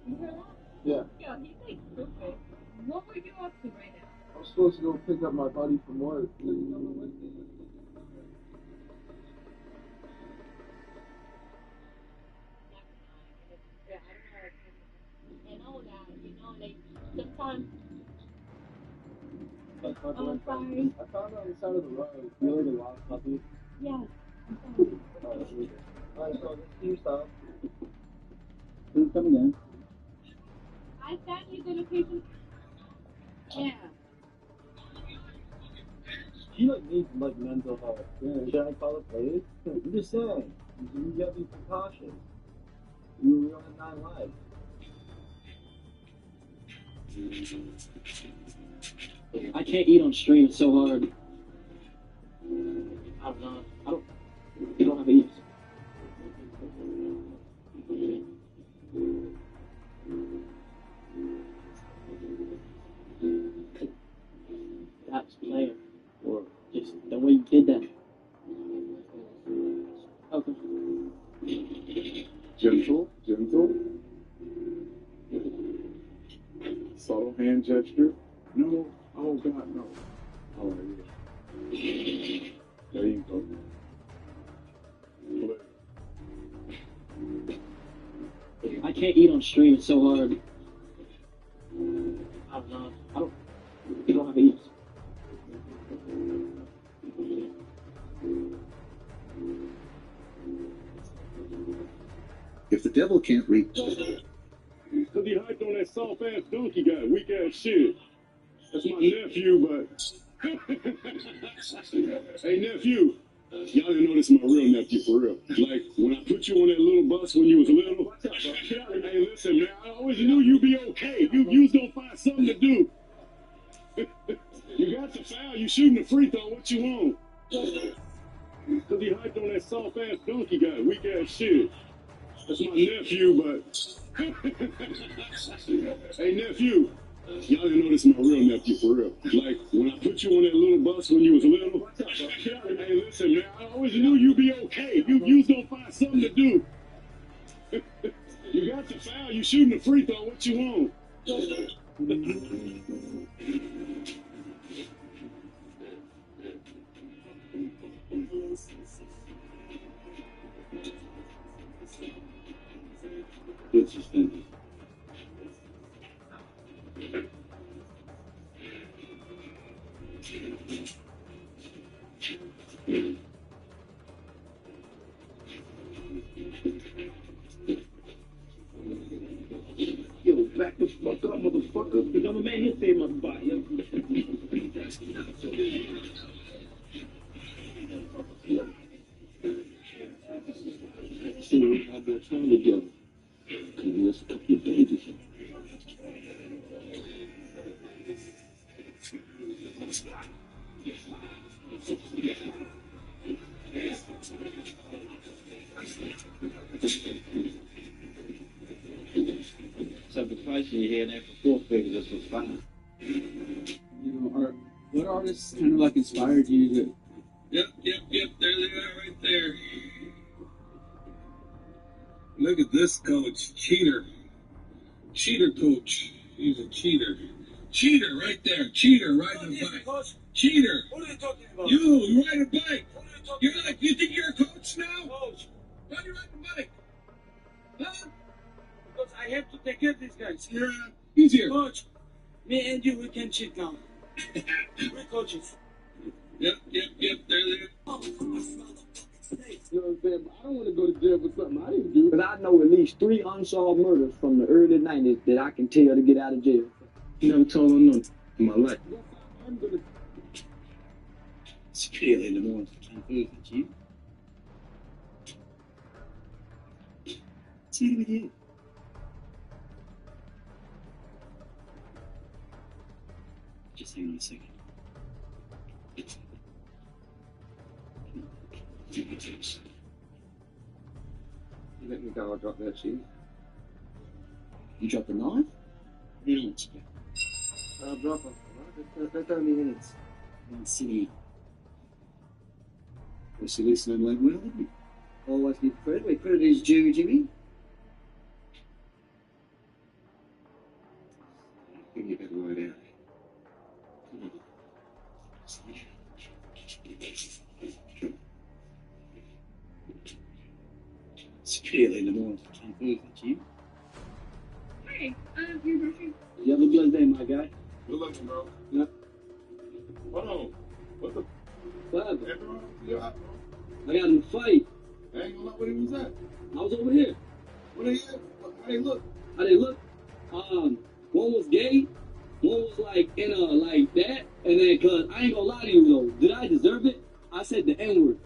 You hear that? Yeah. Yo, he's like stupid. What were you up to right now? I'm supposed to go pick up my buddy from work. on. Oh, Oh, sorry. I found it on the side of the road. You were the lost puppy. Yeah. Alright, so this is your stop. Please come again. I sent you the location. Yeah. She like needs like mental health. Yeah, should I call the police? I'm just saying. You gotta be precautious. You only have 9 lives. I can't eat on stream. It's so hard. I don't know. You don't have to eat. That's player. Or just the way you did that. Okay. Gentle. Subtle hand gesture. No. Oh, God, no. All right, yeah. There you go. I can't eat on stream. It's so hard. I don't know. You don't have to eat. If the devil can't reach... Because he hyped on that soft-ass donkey guy, weak-ass shit. That's my nephew, but... Hey, nephew. Y'all didn't know this is my real nephew, for real. Like, when I put you on that little bus when you was little... Hey, listen, man, I always knew you'd be okay. You was gonna find something to do. You got the foul, you shooting the free throw, what you want? Because he hyped on that soft-ass donkey guy, weak-ass shit. That's my nephew, but... Hey, nephew. Y'all didn't know this is my real nephew, for real. Like, when I put you on that little bus when you was little... Hey, listen, man, I always knew you'd be okay. You was gonna find something to do. You got the foul, you shooting the free throw, what you want? It's suspended. Yo, back the fuck up, motherfucker. Because I'm a man here save my body. See, we have that time together. Because there's a couple of babies. So the price you hear there for 4 figures, this was fun. You know, what artists kind of like inspired you to? Yep. There they are right there. Look at this coach. Cheater coach. He's a cheater. Cheater right there. Cheater riding a bike. Cheater. What are you talking about? You ride a bike. What are you talking about? You think you're a coach now? Coach, Why do you ride a bike? Huh? because I have to take care of these guys. Yeah. Easier. Coach, me and you, we can cheat now. We're coaches. Yep. There they are. You know what I'm saying? I don't want to go to jail for something I didn't do. But I know at least 3 unsolved murders from the early 90s that I can tell to get out of jail. You never told on them in my life. I'm gonna... It's clearly in the morning. Can't you? See with you. Just hang on a second. You let me go, I'll drop that cheese. You dropped the knife? You don't expect. I'll drop them. That don't mean it's... In the city. Was he listening like well, didn't he? Always give credit where credit is due, Jimmy. I think you better lie down. It's clearly in the morning. Can't you? Hey, your groceries. You have a good day. day, my guy. Good looking, bro. Yeah. Hold on. What the? What happened? Everyone to your eye, bro. I got in a fight. I ain't gonna lie, where he was at? I was over here. Where they at? How they look? How they look? One was gay. One was like in a like that. And then, cause I ain't gonna lie to you though, did I deserve it? I said the N-word.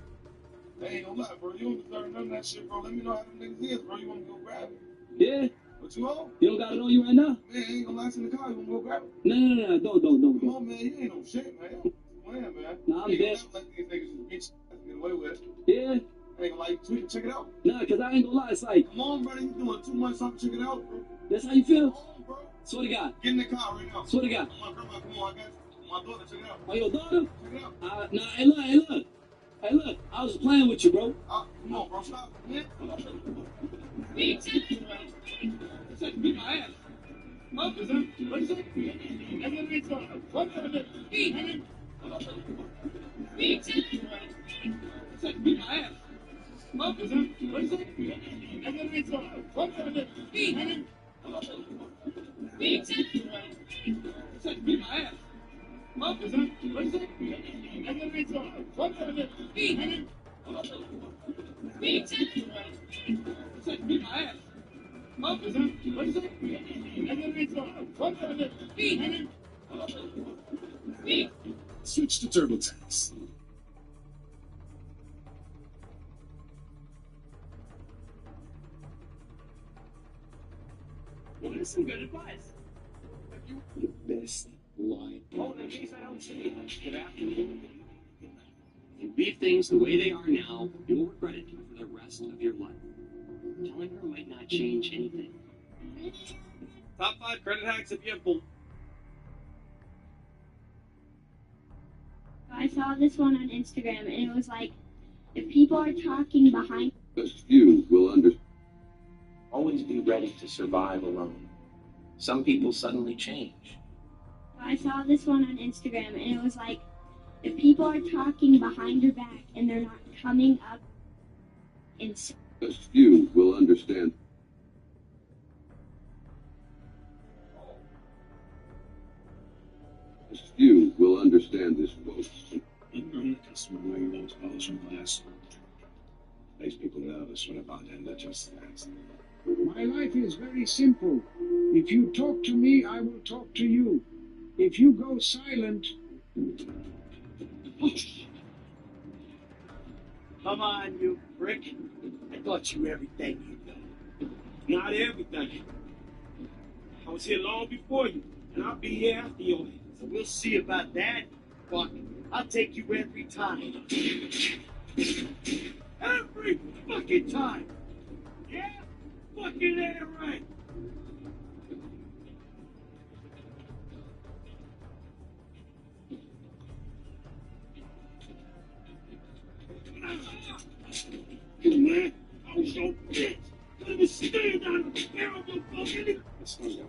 I ain't gonna lie, bro. You don't deserve none of that shit, bro. Let me know how them niggas is, bro. You wanna go grab it? Yeah. What you on? You don't got it on you right now? Man, I ain't gonna lie, it's in the car. You wanna go grab it? No. Don't. Come on, man. You ain't no shit, man. You playing, man. Nah, I'm you dead. Let these niggas just get away with it. Yeah. I ain't gonna lie, you tweet it, check it out. Nah, cause I ain't gonna lie, it's like. Come on, brother. You doing too much. Something, check it out, bro. That's how you feel? Come on, bro. Swear to God. Get in the car right now. Swear to God. My grandma, come on, I got you. My daughter, check it out. Oh, your daughter? Check it out. Nah, hey, look. Hey, look. I was playing with you, bro. Come on, bro. Stop, man. Beat my ass. What is that? What is that? And then it's what is it? Beat my ass. What is that? What is it? And then it's what is it? Beat my ass. Beat my ass. What is that? What is it? And then it's what is it? Beat my ass. Beat my ass. What is that? What is it? And then it's what is it? Beat my ass. Switch to TurboTax. What is some good advice? The best line. Oh, in case I don't say it. Good afternoon. You leave things the way they are now, you will regret it for the rest of your life. Telling her might not change anything. Top 5 credit hacks if you have bull. I saw this one on Instagram, and it was like, if people are talking behind. Just few will understand. Always be ready to survive alone. Some people suddenly change. I saw this one on Instagram, and it was like, if people are talking behind your back and they're not coming up and. Just few will understand. Just few will understand this quote. I'm the customer where you want to polish your glass. Makes people nervous when a bartender just stands. My life is very simple. If you talk to me, I will talk to you. If you go silent... Come on, you prick. I taught you everything you know. Not everything. I was here long before you, and I'll be here after your ass. So we'll see about that. But I'll take you every time. Every fucking time. Yeah? Fucking damn right. You man, I was so pissed. Let me stand on the barrel of your fucking. My son got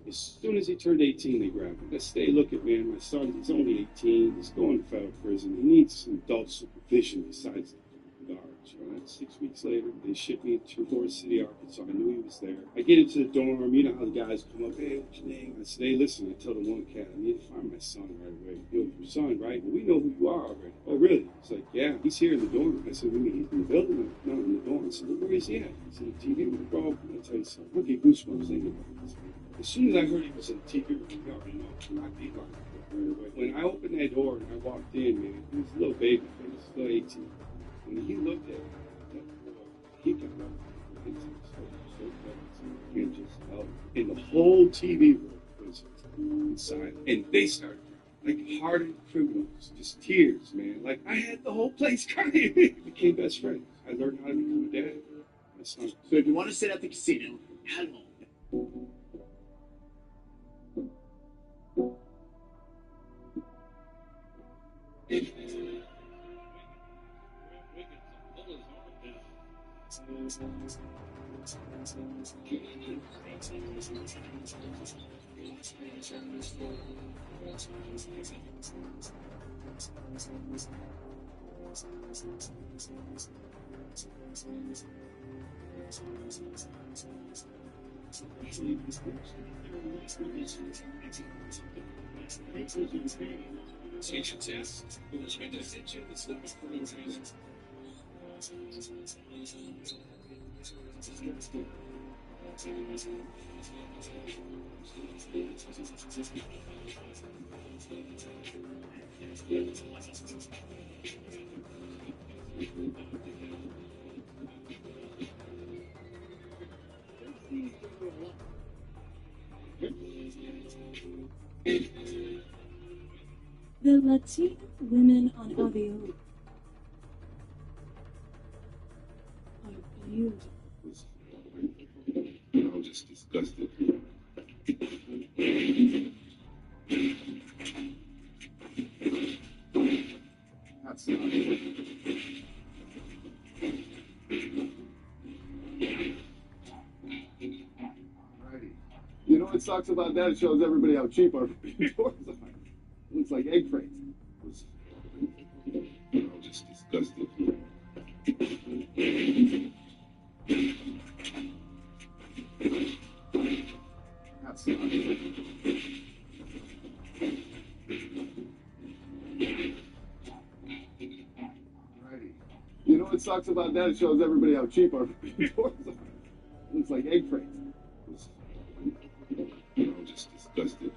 as soon as he turned 18, they grabbed him. I stay, look at man, my son, he's only 18. He's going to federal prison. He needs some adult supervision besides the guards, right? 6 weeks later, they shipped me to Forest City, Arkansas. I knew he was there. I get into the dorm. You know how the guys come up, hey, what's your name? I said, hey, listen, I tell the one cat, I need to find my son right away. Yo, your son, right? Well, we know who you are already. Oh, really? He's like, yeah, he's here in the dorm. I said, what do you mean? He's in the building? No, in the dorm. I said, well, where is he at? He's in the TV room. Bro, I'll tell you something. Look at goosebumps thinking about this. As soon as I heard he was in the TV room, you already know, I'd be like, right away. When I opened that door and I walked in, man, he was a little baby, he was still 18. When he looked at me, he got up and so can't just help. And the whole TV room was inside. And they started crying, like hardened criminals, just tears, man. Like I had the whole place crying. We became best friends. I learned how to become a dad. My son. So if you want to sit at the casino, at home. The Latina women on Avion are beautiful. I'm just disgusted. That's not Alrighty. You know what sucks about that? It shows everybody how cheap our doors are. Looks like egg crates. I'm just disgusted. That's not Alrighty. You know what sucks about that? It shows everybody how cheap our doors are. Looks like egg crates. I'm just disgusted.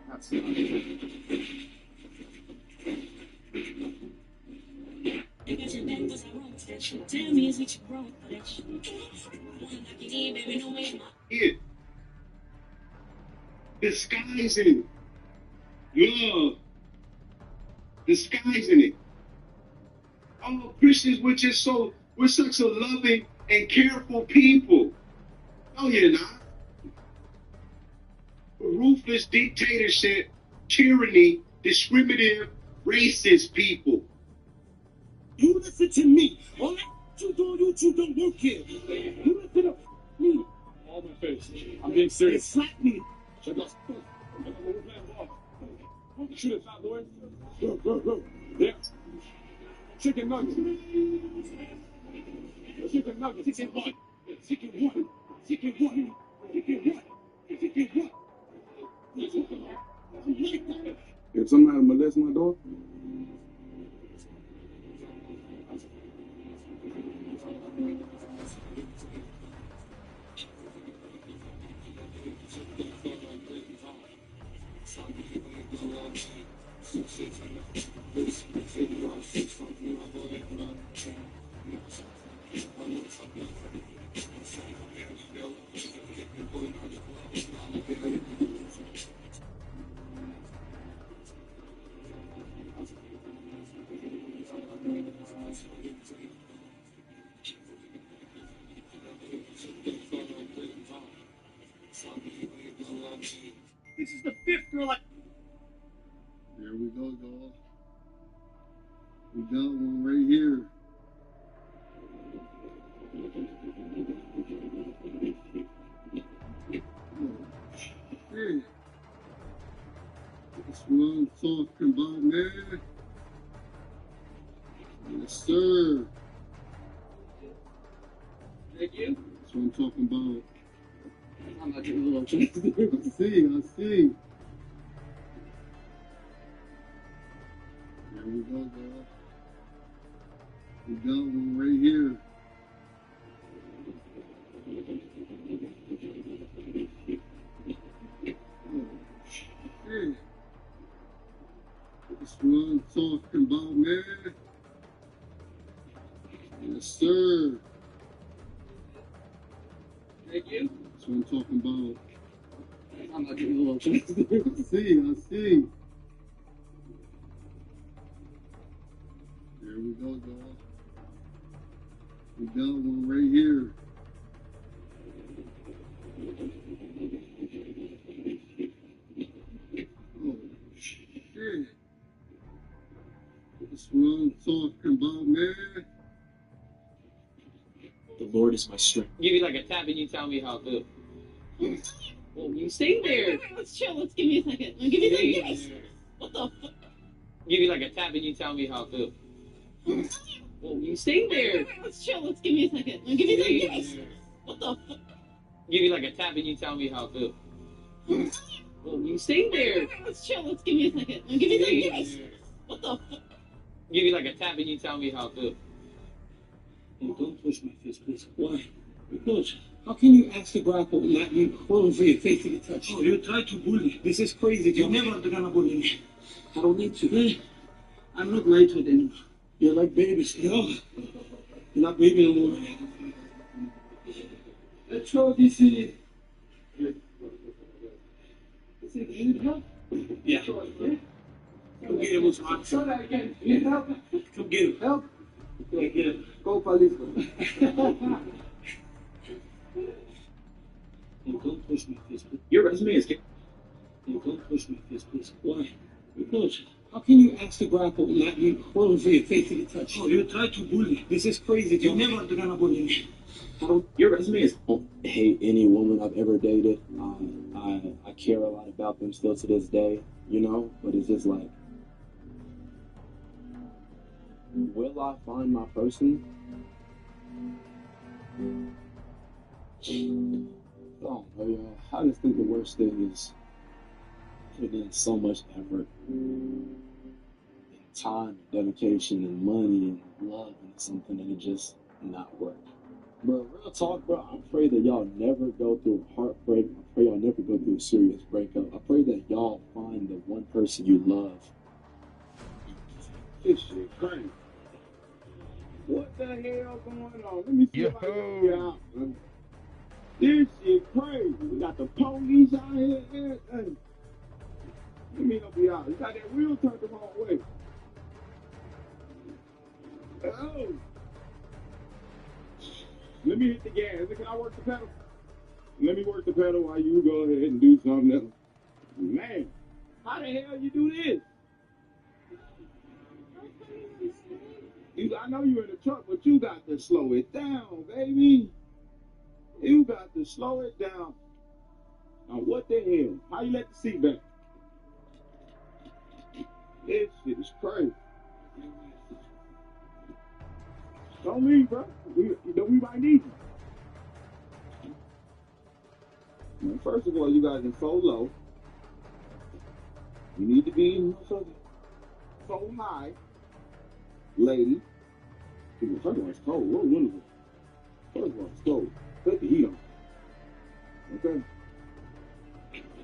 That's not Tell me, is it you wrong for that shit? I wanna knock it in, baby, no way. It. Disguising love. Disguising it. Oh, Christians, we're such a loving and careful people. No, you're not. Ruthless dictatorship, tyranny, discriminative, racist people. You listen to me. All that you don't work here. You listen to me. All my face. I'm being serious. Slap me. Check out. Shoot it, fat boy. Go. Yeah. Chicken nuggets. Chicken nuggets. Chicken what? Chicken what? Chicken what? Chicken what? Chicken what? If somebody molests my door, This is the fifth girl I... Here we go, dog. We got one right here. Oh, shit. That's what I'm talking about, man. Yes, sir. Thank you. That's what I'm talking about. I'm not doing a little chance. I see. Here we go, dog. We got one right here. Oh, shit. That's what I'm talking about, man. Yes, sir. Thank you. That's what I'm talking about. I'm not doing a little chance. I see. Here we go, dog. We got one right here. Oh, shit. That's what I'm talking about, man. The Lord is my strength. Give you like a tap and you tell me how it feels. Well, you stay there. Wait, let's chill. Let's give me a second. Give me a second. What the fuck? Give you like a tap and you tell me how it feels. Well, you stay there. Wait, let's chill. Let's give me a second. Give me Stay like this. there. What the fuck? Give you like a tap and you tell me how it feels. Well, you stay there. Wait, let's chill. Let's give me a second. Give me Stay like this. there. What the fuck? Give you like a tap and you tell me how it feels. Oh, don't push my fist, please. Why? Because how can you ask to grapple and not be crawling for your face to get touched? Oh, you try to bully. This is crazy. You're never gonna bully me. I don't need to. Hey, I'm not lightheaded anymore. You're like babies. You're not baby anymore. Let's show this is. You need help? Yeah. Come get him with some Show that again. You need help? Come get him. Help? Okay, get him. Go policeman. Don't push my fist. Your resume is good. Don't push my fist, please. Why? Because how can you ask to grapple and not be crawling for your face to get touched? Oh, you try to bully. This is crazy. You're never gonna bully me. Your resume is. I don't hate any woman I've ever dated. I care a lot about them still to this day, you know? But it's just like, will I find my person? I don't know, y'all. I just think the worst thing is putting in so much effort and time, dedication, and money and love into something and it just not work. Bro, real talk, bro. I pray that y'all never go through heartbreak. I pray y'all never go through a serious breakup. I pray that y'all find the one person you love. This shit crazy. What the hell going on? Let me see if I can get out, man. This shit crazy. We got the police out here. Hey. Let me help you out. You got that wheel turned the wrong way. Oh. Let me hit the gas. Can I work the pedal? Let me work the pedal while you go ahead and do something else. Man, how the hell you do this? I know you're in the truck, but you got to slow it down, baby. You got to slow it down. Now, what the hell? How you let the seat back? This shit is crazy. Don't leave, bro. We might need you. Well, first of all, you guys in so low. You need to be in so high. Lady. First of all, it's cold. What wonderful. First of all, it's cold. Put the heat on. Okay?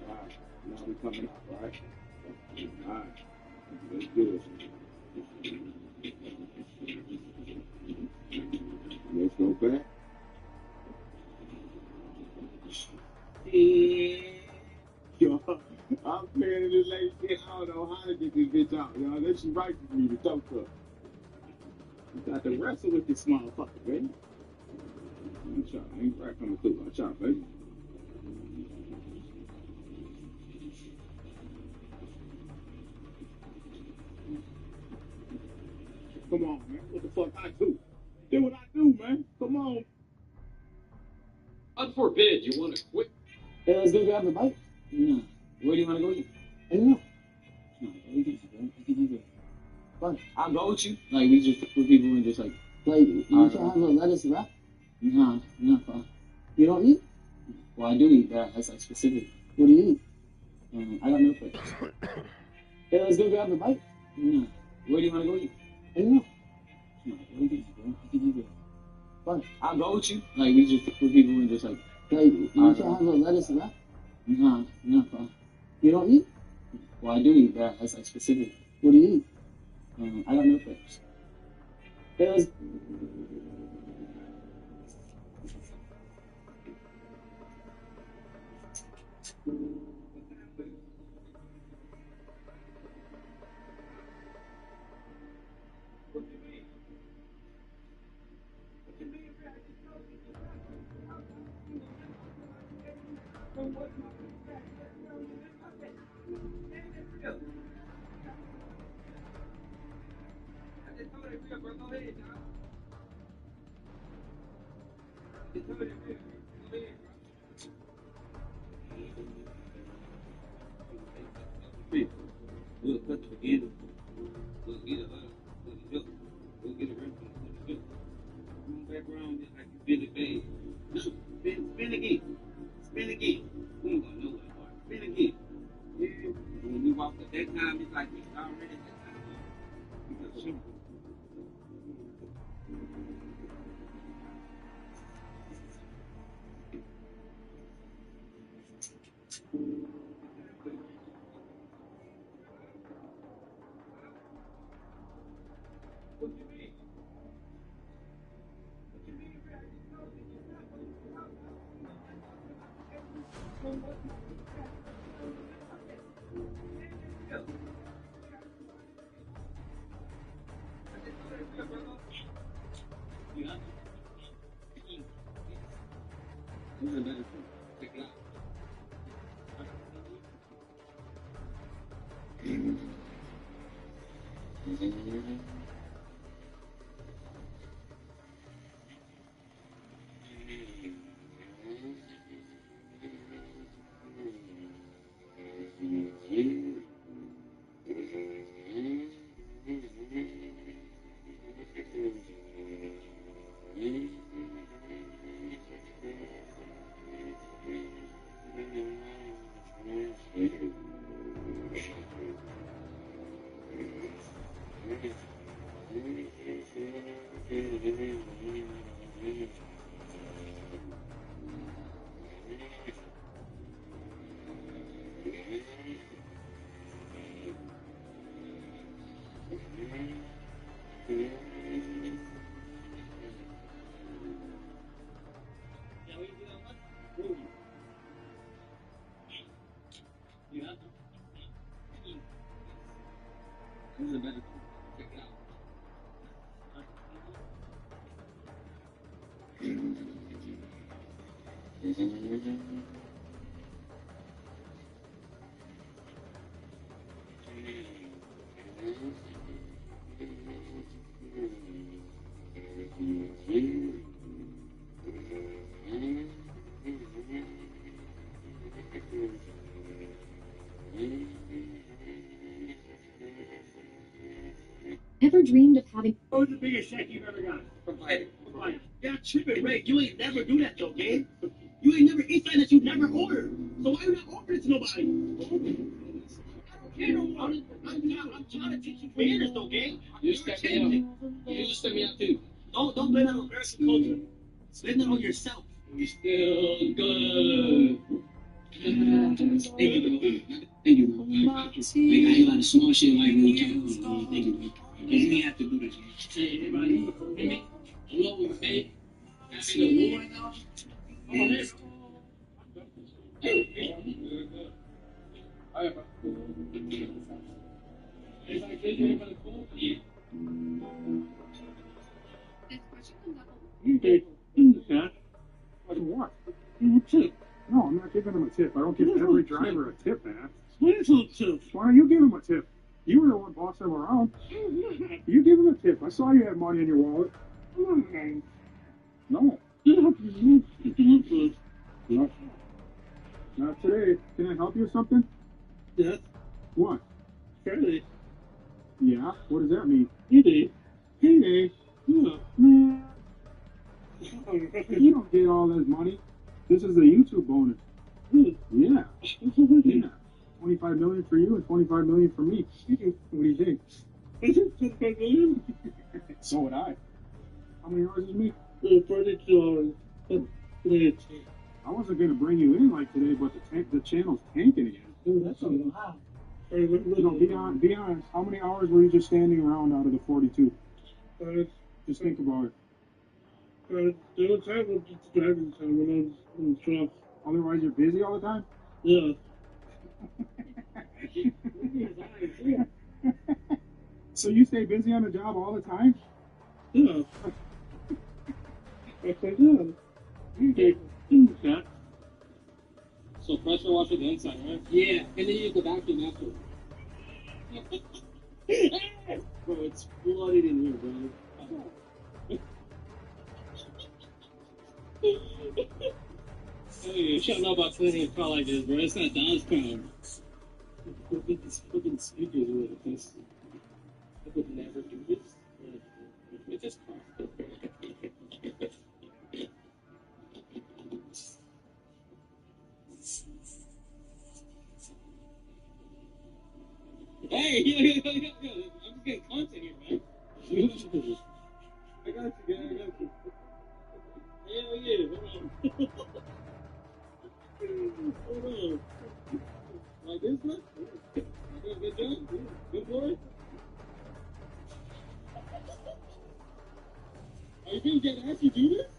Alright. Now we're coming out, right? Alright. Let's do it. Let's go back. Yo, I'm playing in this lady shit. I don't know how to get this bitch out, y'all. Then she right to me, the tow truck. You got to wrestle with this motherfucker, baby. Watch out. Ain't right coming through. Watch out, baby. Come on, man. What the fuck I do? Do what I do, man. Come on. God forbid you want to quit. Hey, let's go grab the bike. No. Where do you want to go eat? I don't know. No, we can do it. Fine. I'll go with you. Like, we just put people in just like You can't have a lettuce wrap? Nah, fine. You don't eat? Well, I do eat that. That's like specific. What do you eat? I got milk plates. Hey, let's go grab the bike. No. Where do you want to go eat? I don't know. No, we can do it. Fine. I'll go with you. Like, we just put people in just like you can't have a lettuce wrap? Nah, fine. You don't eat? Well, I do eat that. That's like specific. What do you eat? I got milk plates. Hey, let's... We'll cut the beginning. We'll get around it like you Billy Bay. No, spin again. Spin again. We ain't going nowhere, boy. Spin again. Yeah. And when we walked at that time, it's like it's already that time. Because Ever dreamed of having... what was the biggest check you've ever got? Provided. Yeah, tripping, Ray. You ain't never do that, though, gang. You ain't never eat something that you never ordered. So why you not offering it to nobody? I don't care no more. I'm trying to teach you manners, though, gang. You step me out. You just step me out, too. Don't blame that on American culture. Blame that on yourself. You still good. Thank you, bro. Like, I hear a lot of small shit like when you talk. Thank you, bro. You didn't have to do this. Hey, everybody. Hey, hello, hey. I'm in the war right now. Oh, hey. Everybody good? Everybody cool? Yeah. You did. Yeah. Like what? Tip. No, I'm not giving him a tip. I don't give every driver a tip, man. What is a tip? Why don't you give him a tip? You were the one bossing him around. You give him a tip. I saw you had money in your wallet. No. No. Not today. Can I help you with something? Yes. What? Friday. Yeah? What does that mean? Payday. Payday? Yeah. Man. You don't get all this money. This is a YouTube bonus. Yeah. Yeah. 25 million for you and 25 million for me. What do you think? 25 million? So would I. How many hours is me? 42 hours. I wasn't going to bring you in like today, but the channel's tanking again. Dude, that's a lot. No, be honest. How many hours were you just standing around out of the 42? Just think about it. There was time I'm just driving time when I was in the truck. Otherwise, you're busy all the time? Yeah. So you stay busy on the job all the time? Yeah. Yes, I do. You can't. So pressure wash with the inside, right? Yeah, and then you use the vacuum after. Bro, it's flooded in here, bro. Hey, you should know about cleaning a car like this, bro. It's not Don's car. Look at these fucking speakers with this. I would never do this with this car. Hey, yeah. I'm just getting content here, man. I got you, guy. I got you. Hell yeah. Hold on. Like this, man? Good job? Good boy? Are you gonna get asked to do this?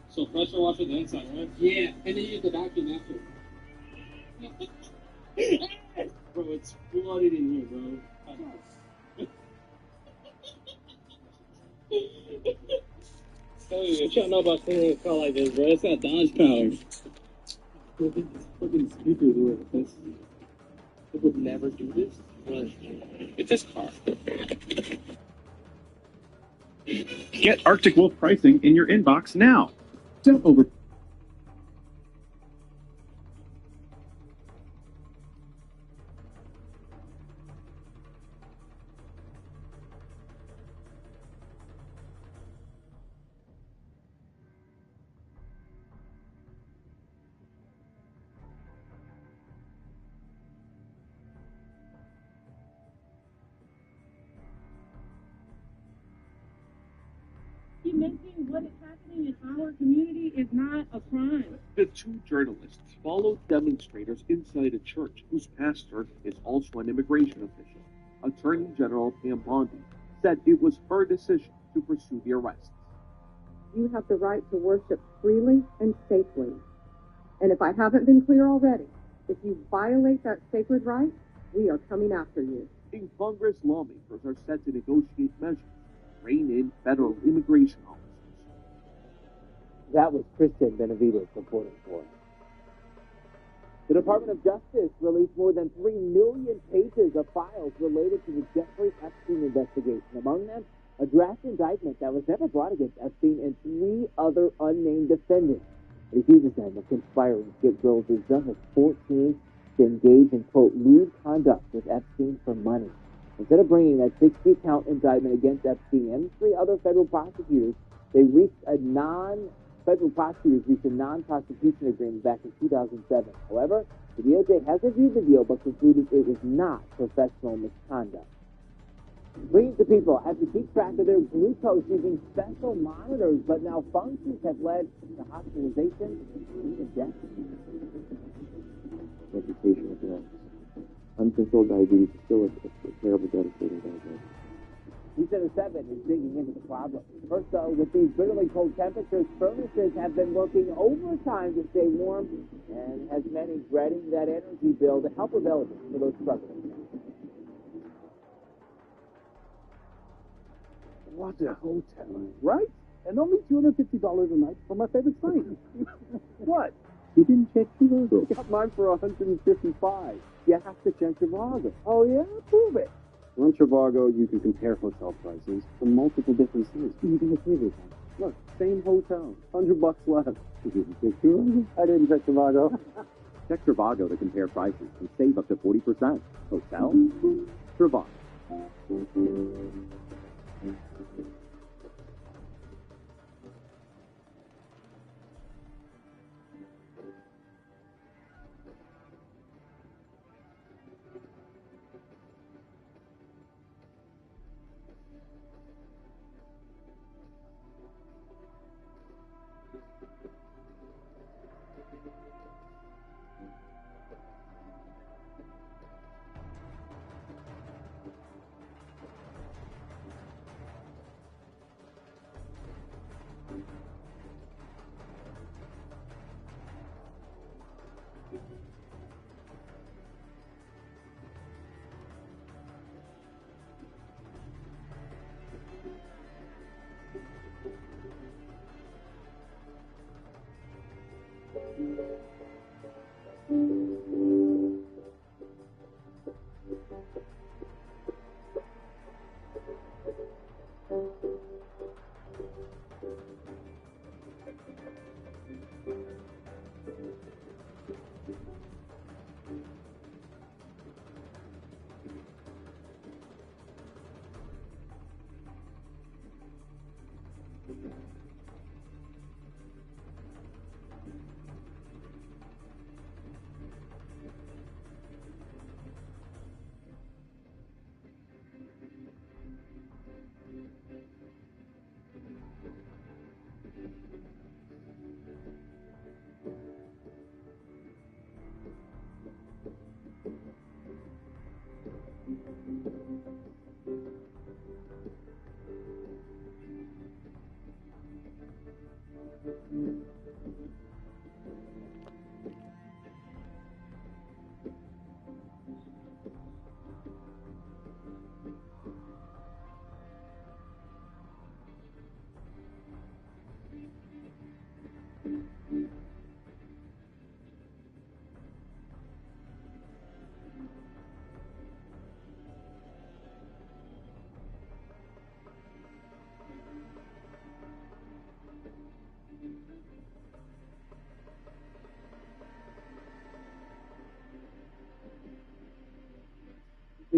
So pressure wash on the inside, right? Yeah, and then you use the vacuum after. Bro, it's flooded in here, bro. Tell you, if y'all know about cleaning a car like this, bro, it's got Dodge power. These fucking speakers work. They would never do this. But it's this car. Get Arctic Wolf pricing in your inbox now. Don't over. Documenting what is happening in our community is not a crime. The two journalists followed demonstrators inside a church whose pastor is also an immigration official. Attorney General Pam Bondi said it was her decision to pursue the arrests. You have the right to worship freely and safely. And if I haven't been clear already, if you violate that sacred right, we are coming after you. In Congress, lawmakers are set to negotiate measures to rein in federal immigration officers. That was Christian Benavides reporting for us. The Department of Justice released more than 3 million pages of files related to the Jeffrey Epstein investigation. Among them, a draft indictment that was never brought against Epstein and 3 other unnamed defendants. It accuses them of conspiring to get girls as young as 14 to engage in, quote, lewd conduct with Epstein for money. Instead of bringing that 60-count indictment against Epstein and 3 other federal prosecutors, federal prosecutors reached a non-prosecution agreement back in 2007. However, the DOJ has reviewed the deal but concluded it was not professional misconduct. Millions of people have to keep track of their glucose using special monitors, but malfunctions have led to hospitalization and even death. Reputation of drugs. Uncontrolled diabetes is still a terrible, devastating diagnosis. Center 7 is digging into the problem. First, though, with these bitterly cold temperatures, furnaces have been working overtime to stay warm, and has many dreading that energy bill to help relatives for those struggling. What a hotel, right? And only $250 a night for my favorite site. What? You didn't check Trivago? Got mine for $155. You have to check Trivago. Oh yeah? Prove it. On Trivago, you can compare hotel prices from multiple different sites. Even with favorite ones. Look, same hotel, $100 less. You didn't check Trivago? I didn't check Trivago. Check Trivago to compare prices and save up to 40%. Hotel? Trivago.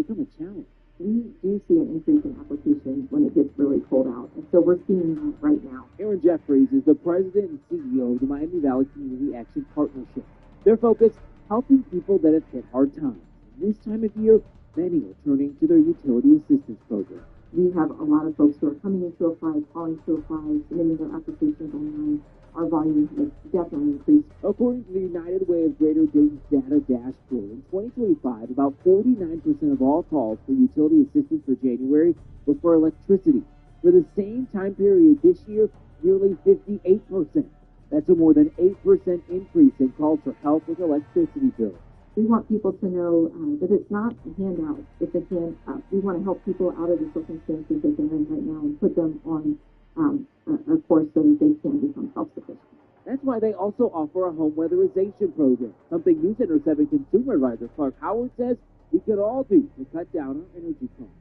become a challenge. We do see an increase in applications when it gets really cold out. And so we're seeing that right now. Aaron Jeffries is the president and CEO of the Miami Valley Community Action Partnership. Their focus, helping people that have hit hard times. This time of year, many are turning to their utility assistance program. We have a lot of folks who are coming in to apply, calling to apply, submitting their applications online. Our volume has definitely increased. According to the United Way of Greater Dayton's data dashboard, in 2025, about 49% of all calls for utility assistance for January were for electricity. For the same time period this year, nearly 58%. That's a more than 8% increase in calls for help with electricity bills. We want people to know that it's not a handout, it's a hand up. We want to help people out of the circumstances that they're in right now and put them on a course so that they can become self-sufficient. That's why they also offer a home weatherization program, something News Center 7 consumer advisor Clark Howard says we could all do to cut down our energy costs.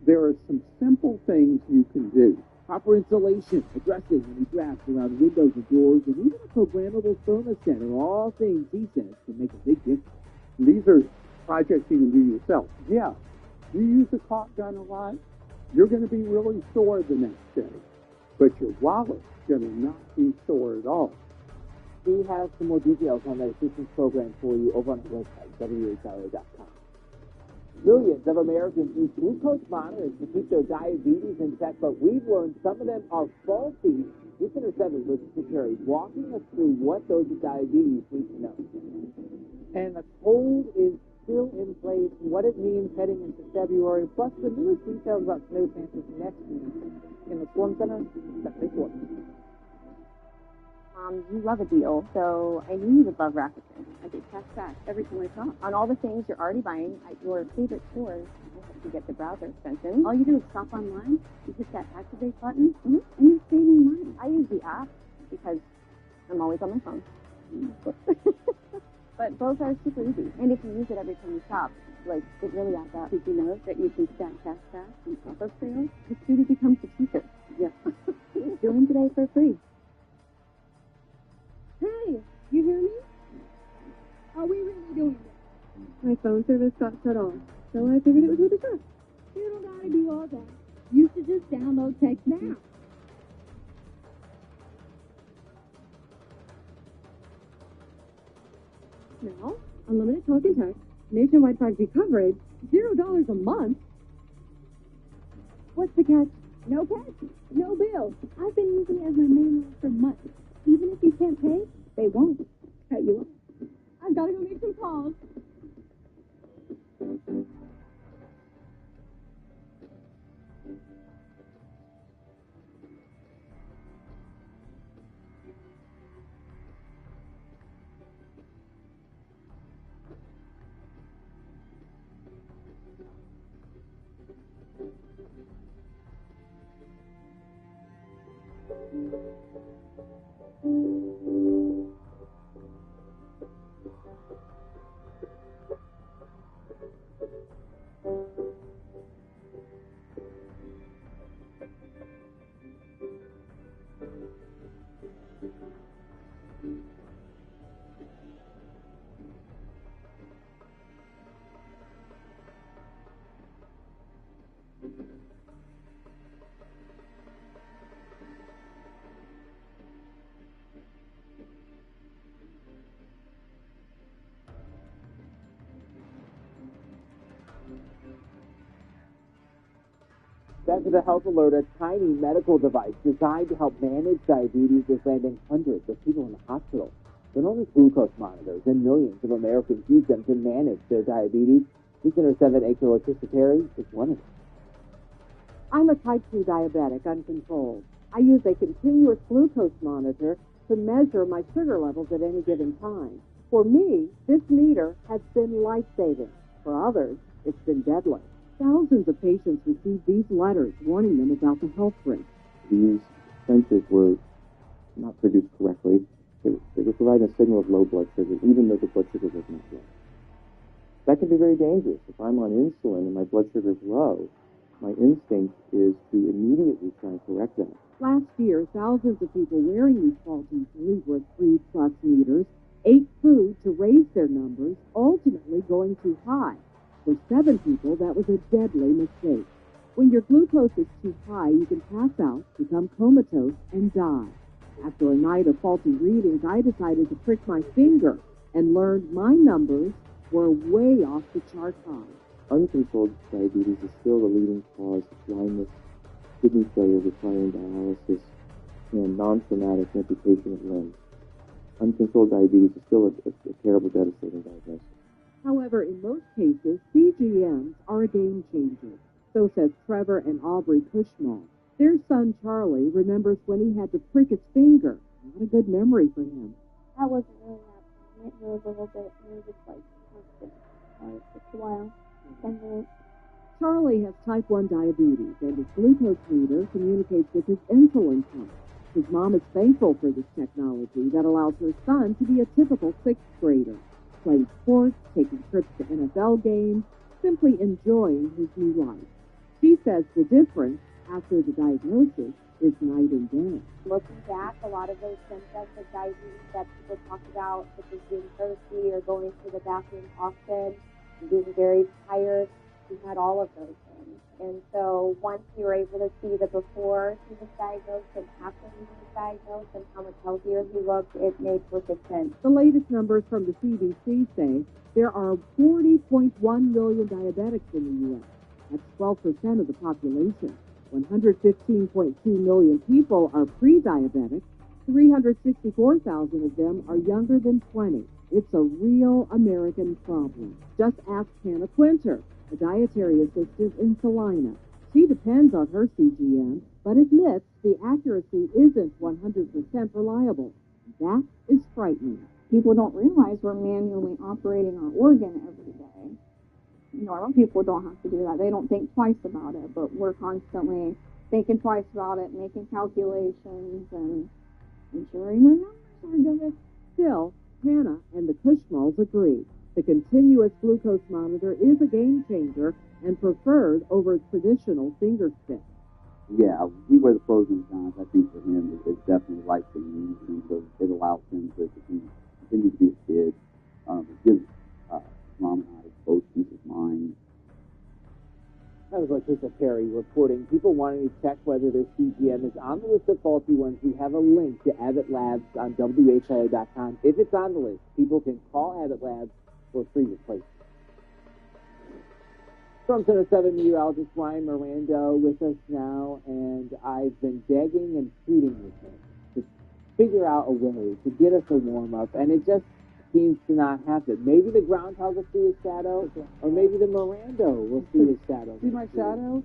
There are some simple things you can do. Proper insulation, addressing any drafts around windows and doors, and even a programmable thermostat are all things he says can make a big difference. These are projects you can do yourself. Yeah, you use a caulk gun a lot, you're going to be really sore the next day, but your wallet's going to not be sore at all. We have some more details on that assistance program for you over on our website, WHRA.com. Millions of Americans use glucose monitors to keep their diabetes in check, but we've learned some of them are faulty. News Center 7 Listener Terry walking us through what those with diabetes need to know. And the cold is still in place, what it means heading into February, plus the newest details about snow chances next week in the Storm Center. Stephanie Ford. You love a deal, so I knew you would love Rakuten. I get cash back every time I shop on all the things you're already buying at your favorite stores. You get the browser extension. All you do is shop online, you hit that activate button, and you're saving money. I use the app because I'm always on my phone. But both are super easy. And if you use it every time you shop, like, it really adds up. Did you know that you can stack cash back on top of sales? The student becomes the teacher. Yeah. Doing today for free. Hey, you hear me? Are we really doing this? My phone service got shut off, so I figured it was worth a shot. You don't gotta do all that. You should just download Text Now. Now, unlimited talk and text, nationwide 5G coverage, $0 a month. What's the catch? No catch, no bill. I've been using it as my main line for months. Even if you can't pay, they won't cut you off. I've got to go make some calls. Back to the health alert, a tiny medical device designed to help manage diabetes is landing hundreds of people in the hospital. They're known as glucose monitors, and millions of Americans use them to manage their diabetes. News Center 7 anchor Leticia Terry is one of them. I'm a type 2 diabetic uncontrolled. I use a continuous glucose monitor to measure my sugar levels at any given time. For me, this meter has been life-saving. For others, it's been deadly. Thousands of patients receive these letters warning them about the health risks. These sensors were not produced correctly. They were providing a signal of low blood sugar, even though the blood sugar was not low. That can be very dangerous. If I'm on insulin and my blood sugar is low, my instinct is to immediately try and correct that. Last year, thousands of people wearing these faulty Libra 3+ meters ate food to raise their numbers, ultimately going too high. For 7 people, that was a deadly mistake. When your glucose is too high, you can pass out, become comatose, and die. After a night of faulty readings, I decided to prick my finger and learned my numbers were way off the chart high. Uncontrolled diabetes is still the leading cause of blindness, kidney failure requiring dialysis, and non-traumatic amputation of limbs. Uncontrolled diabetes is still a terrible, devastating diagnosis. However, in most cases, CGMs are a game changer. So says Trevor and Aubrey Cushmall. Their son, Charlie, remembers when he had to prick his finger. Not a good memory for him. That wasn't really that bad. It was a little bit, it was just like constant. It took a while. 10 minutes. Charlie has type 1 diabetes, and his glucose meter communicates with his insulin pump. His mom is thankful for this technology that allows her son to be a typical 6th grader, playing sports, taking trips to NFL games, simply enjoying his new life. She says the difference after the diagnosis is night and day. Looking back, a lot of those symptoms of diabetes that people talk about, such as being thirsty or going to the bathroom often, and being very tired, he had all of those things. And so once we were able to see the before he was diagnosed and after he was diagnosed and how much healthier he looked, it made perfect sense. The latest numbers from the CDC say there are 40.1 million diabetics in the U.S. That's 12% of the population. 115.2 million people are pre-diabetic. 364,000 of them are younger than 20. It's a real American problem. Just ask Hannah Quinter, a dietary assistant in Salina. She depends on her CGM, but admits the accuracy isn't 100% reliable. That is frightening. People don't realize we're manually operating our organ every day. Normal people don't have to do that. They don't think twice about it, but we're constantly thinking twice about it, making calculations, and ensuring our numbers are good. Still, Hannah and the Cushmalls agree. The continuous glucose monitor is a game changer and preferred over traditional finger sticks. Yeah, he wears the pros and cons. I think for him, it's definitely life-saving. So it allows him to continue to be a kid. It gives mom and I both peace of mind. That was Leticia Perry reporting. People wanting to check whether their CGM is on the list of faulty ones. We have a link to Abbott Labs on WHIO.com. If it's on the list, people can call Abbott Labs for free replacement. Storm Center 7 meteorologist Ryan Miranda with us now, and I've been begging and pleading with him to figure out a way to get us a warm-up, and it just seems to not happen. Maybe the groundhog will see his shadow, or maybe the Miranda will see his shadow. See my shadow?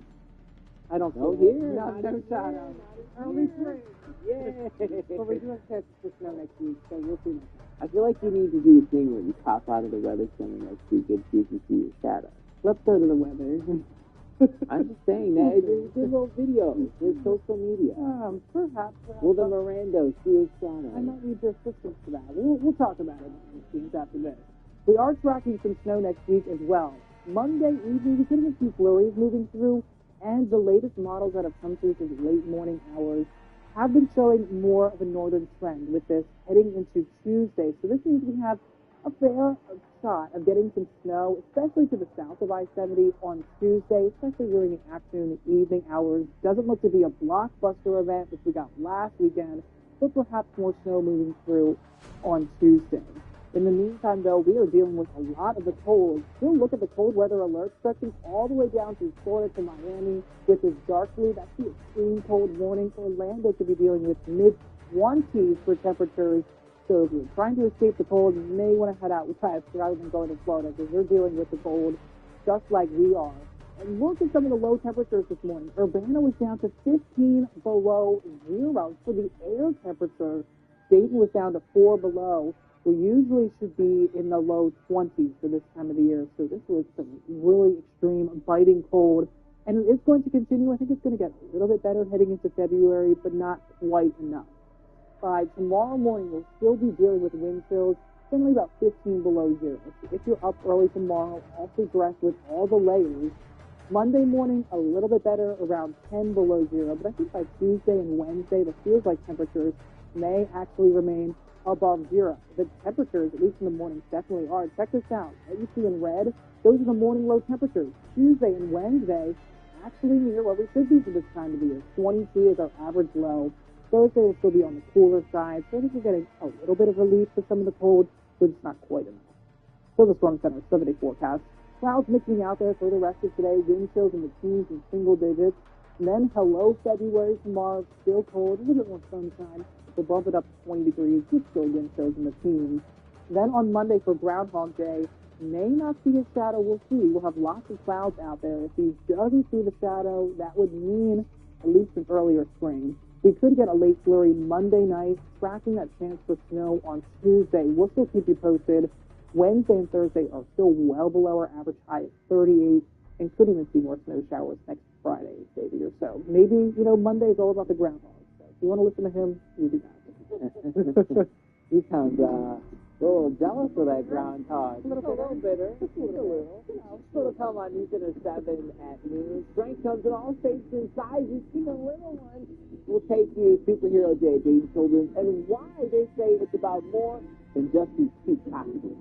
I don't know here. No shadow. Early spring. Yay! But we do have chances for snow next week, so we'll see. I feel like you need to do a thing where you pop out of the weather center next week and see if you see your shadow. Let's go to the weather. I'm just saying that. There's little videos. There's social media. Perhaps. Will the Miranda see his shadow? I might need your assistance for that. We'll talk about it after this. We are tracking some snow next week as well. Monday evening, we're getting a few flurries moving through, and the latest models that have come through for the late morning hours have been showing more of a northern trend with this heading into Tuesday. So this means we have a fair shot of getting some snow, especially to the south of I-70 on Tuesday, especially during the afternoon and evening hours. Doesn't look to be a blockbuster event, which we got last weekend, but perhaps more snow moving through on Tuesday. In the meantime, though, we are dealing with a lot of the cold. Still look at the cold weather alert stretching all the way down through Florida to Miami with this dark blue. That's the extreme cold warning. Orlando could be dealing with mid-20s for temperatures. So if you're trying to escape the cold, you may want to head out west rather than going to Florida because you're dealing with the cold just like we are. And look at some of the low temperatures this morning. Urbana was down to 15 below zero for the air temperature. Dayton was down to 4 below. We usually should be in the low 20s for this time of the year. So this was some really extreme, biting cold. And it is going to continue. I think it's going to get a little bit better heading into February, but not quite enough. By tomorrow morning, we'll still be dealing with wind chills, generally about 15 below zero. So if you're up early tomorrow, also dress with all the layers. Monday morning, a little bit better, around 10 below zero. But I think by Tuesday and Wednesday, the feels like temperatures may actually remain above zero. The temperatures, at least in the mornings, definitely are. Check this out. What you see in red, those are the morning low temperatures. Tuesday and Wednesday, actually near what we should be for this time of the year. 22 is our average low. Thursday will still be on the cooler side, so I think we're getting a little bit of relief for some of the cold, but it's not quite enough. For the Storm Center 7-day forecast, clouds mixing out there for the rest of today, wind chills in the teens and single digits. And then hello February tomorrow, still cold, a little bit more sunshine. We'll bump it up to 20 degrees, with still wind chills in the teens. Then on Monday for Groundhog Day, may not see a shadow, we'll see. We'll have lots of clouds out there. If he doesn't see the shadow, that would mean at least an earlier spring. We could get a late flurry Monday night, tracking that chance for snow on Tuesday. We'll still keep you posted. Wednesday and Thursday are still well below our average high of 38, and could even see more snow showers next Friday, maybe or so. Maybe, Monday is all about the groundhog. So if you want to listen to him, you do that. He sounds a little jealous of that groundhog. A little bitter. Just a little. Still to come on News Center 7 at noon. Strength comes in all shapes and sizes. Even little ones. We'll take you Superhero Day, Baby Children, and why they say it's about more than just these cute costumes.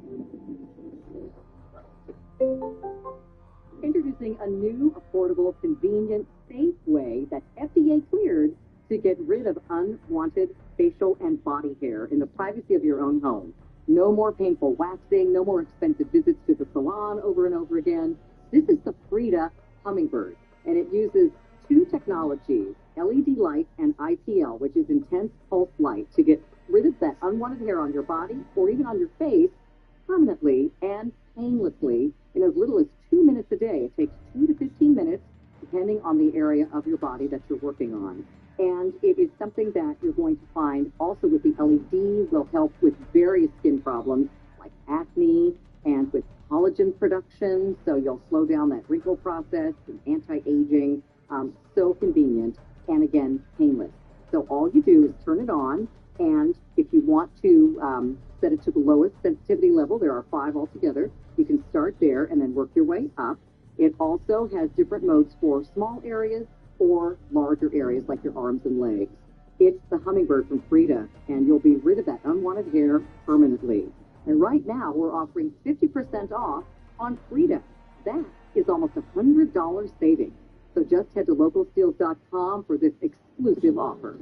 Introducing a new, affordable, convenient, safe way that's FDA cleared to get rid of unwanted facial and body hair in the privacy of your own home. No more painful waxing, no more expensive visits to the salon over and over again. This is the Frida Hummingbird, and it uses two technologies, LED light and IPL, which is intense pulse light, to get rid of that unwanted hair on your body or even on your face permanently and painlessly in as little as 2 minutes a day. It takes 2 to 15 minutes, depending on the area of your body that you're working on. And it is something that you're going to find also with the LED will help with various skin problems like acne and with collagen production. So you'll slow down that wrinkle process and anti-aging. So convenient and again, painless. So all you do is turn it on, and if you want to set it to the lowest sensitivity level, there are 5 altogether. You can start there and then work your way up. It also has different modes for small areas or larger areas like your arms and legs. It's the Hummingbird from Frida, and you'll be rid of that unwanted hair permanently. And right now, we're offering 50% off on Frida. That is almost $100 savings. So just head to localsteals.com for this exclusive offer.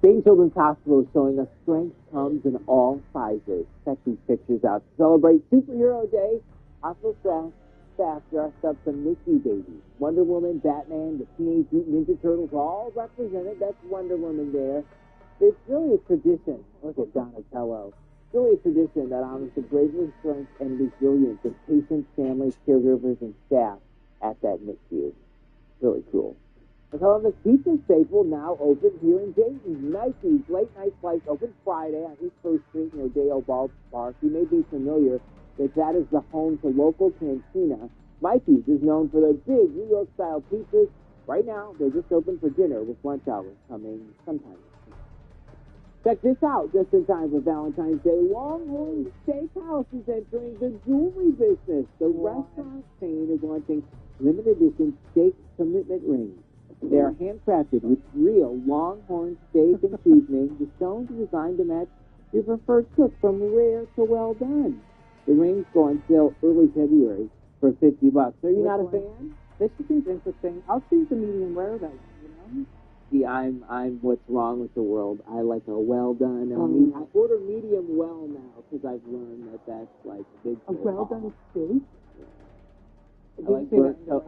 St. Children's Hospital is showing us strength comes in all sizes. Check these pictures out. To celebrate Superhero Day, hospital staff dressed up some Mickey babies. Wonder Woman, Batman, the Teenage Mutant Ninja Turtles, all represented. That's Wonder Woman there. It's really a tradition. Look at Donatello. It's really a tradition that honors the bravery, strength, and resilience of patients, families, caregivers, and staff at that NICU. Really cool. The Columbus Pizza Staple now open here in Dayton. Nike's Late Night Flights open Friday on East Coast Street near Dale Ballpark. You may be familiar that is the home to local cantina. Mikey's is known for their big New York-style pizzas. Right now, they're just open for dinner with lunch hours coming sometime. Check this out, just in time for Valentine's Day. Longhorn Steakhouse is entering the jewelry business. The restaurant chain is launching limited edition steak commitment rings. They are handcrafted with real Longhorn steak and seasoning. The stones are designed to match your preferred cook from rare to well done. The rings go on sale early February for $50. Are you not a fan? This seems interesting. I'll choose the medium rare though, you know? See, I'm what's wrong with the world. I like a well done. I order medium well now because I've learned that's like big. A well done steak?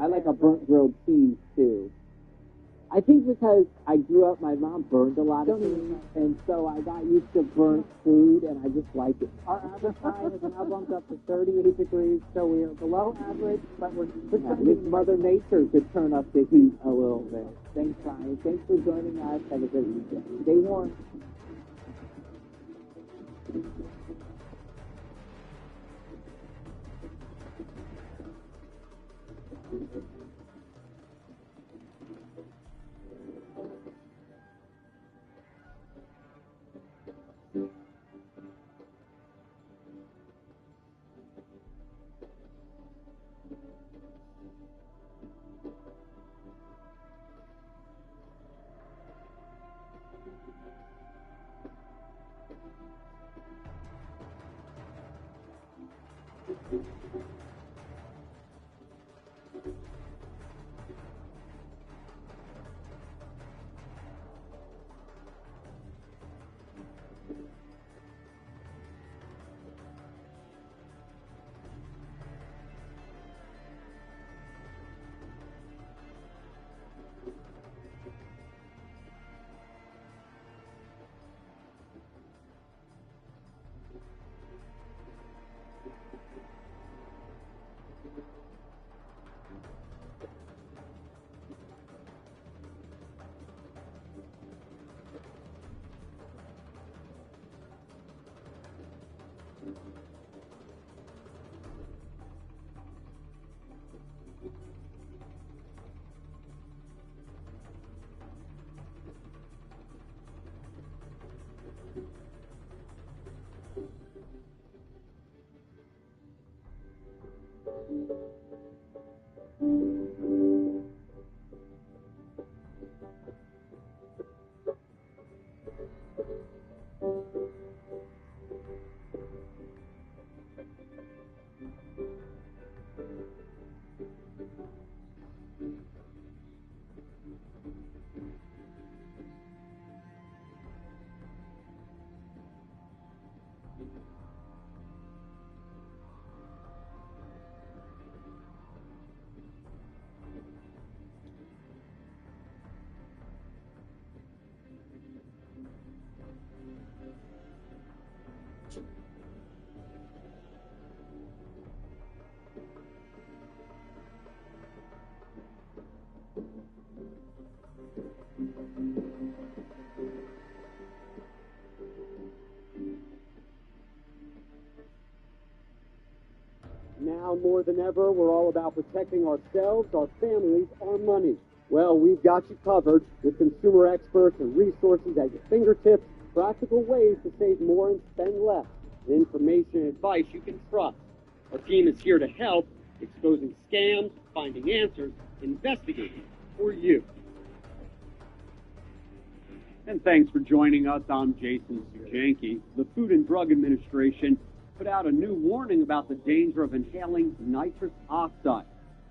I like a burnt grilled cheese too. I think because I grew up, my mom burned a lot of things, and so I got used to burnt food, and I just like it. Our average high has now bumped up to 38 degrees, so we are below average, but we're this Mother Nature could turn up the heat a little bit. Thanks, Ryan. Thanks for joining us. Have a good weekend. Stay warm. Now more than ever, we're all about protecting ourselves, our families, our money. Well, we've got you covered with consumer experts and resources at your fingertips, practical ways to save more and spend less, and information and advice you can trust. Our team is here to help, exposing scams, finding answers, investigating for you. And thanks for joining us. I'm Jason Sujanki. The Food and Drug Administration put out a new warning about the danger of inhaling nitrous oxide.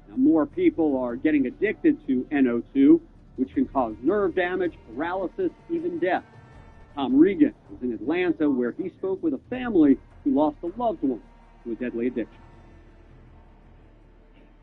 Now, more people are getting addicted to NO2, which can cause nerve damage, paralysis, even death. Tom Regan was in Atlanta, where he spoke with a family who lost a loved one to a deadly addiction.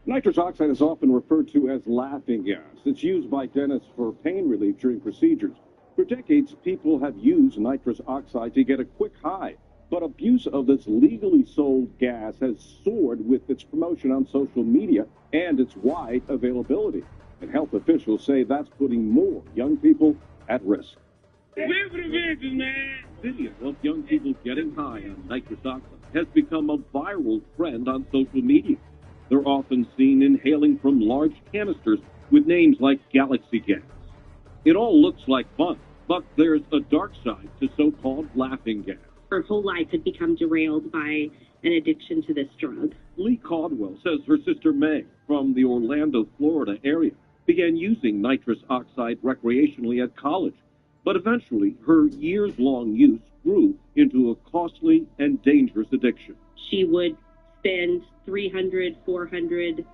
Nitrous oxide is often referred to as laughing gas. It's used by dentists for pain relief during procedures. For decades, people have used nitrous oxide to get a quick high, but abuse of this legally sold gas has soared with its promotion on social media and its wide availability. And health officials say that's putting more young people at risk. Video of young people getting high on nitrous oxide has become a viral trend on social media. They're often seen inhaling from large canisters with names like Galaxy Gas. It all looks like fun, but there's a dark side to so-called laughing gas. Her whole life had become derailed by an addiction to this drug. Lee Caldwell says her sister May, from the Orlando, Florida area, began using nitrous oxide recreationally at college. But eventually, her years-long use grew into a costly and dangerous addiction. She would spend $300, $400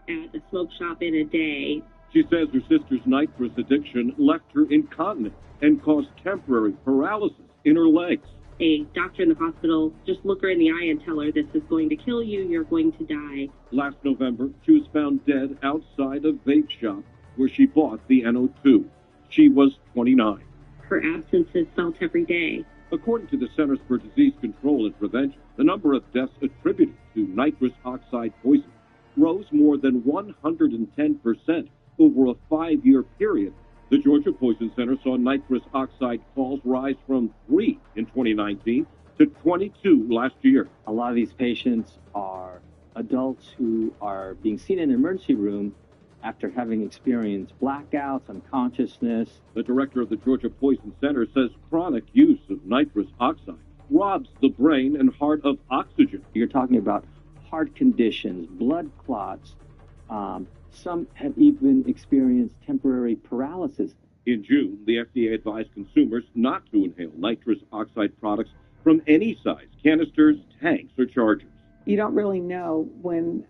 at a smoke shop in a day. She says her sister's nitrous addiction left her incontinent and caused temporary paralysis in her legs. A doctor in the hospital just look her in the eye and tell her, this is going to kill you, you're going to die. Last November, she was found dead outside a vape shop where she bought the NO2. She was 29. Her absence is felt every day. According to the Centers for Disease Control and Prevention, the number of deaths attributed to nitrous oxide poisoning rose more than 110% over a 5-year period. The Georgia Poison Center saw nitrous oxide calls rise from 3 in 2019 to 22 last year. A lot of these patients are adults who are being seen in an emergency room after having experienced blackouts, unconsciousness. The director of the Georgia Poison Center says chronic use of nitrous oxide robs the brain and heart of oxygen. You're talking about heart conditions, blood clots. Some have even experienced temporary paralysis. In June, the FDA advised consumers not to inhale nitrous oxide products from any size, canisters, tanks, or chargers. You don't really know when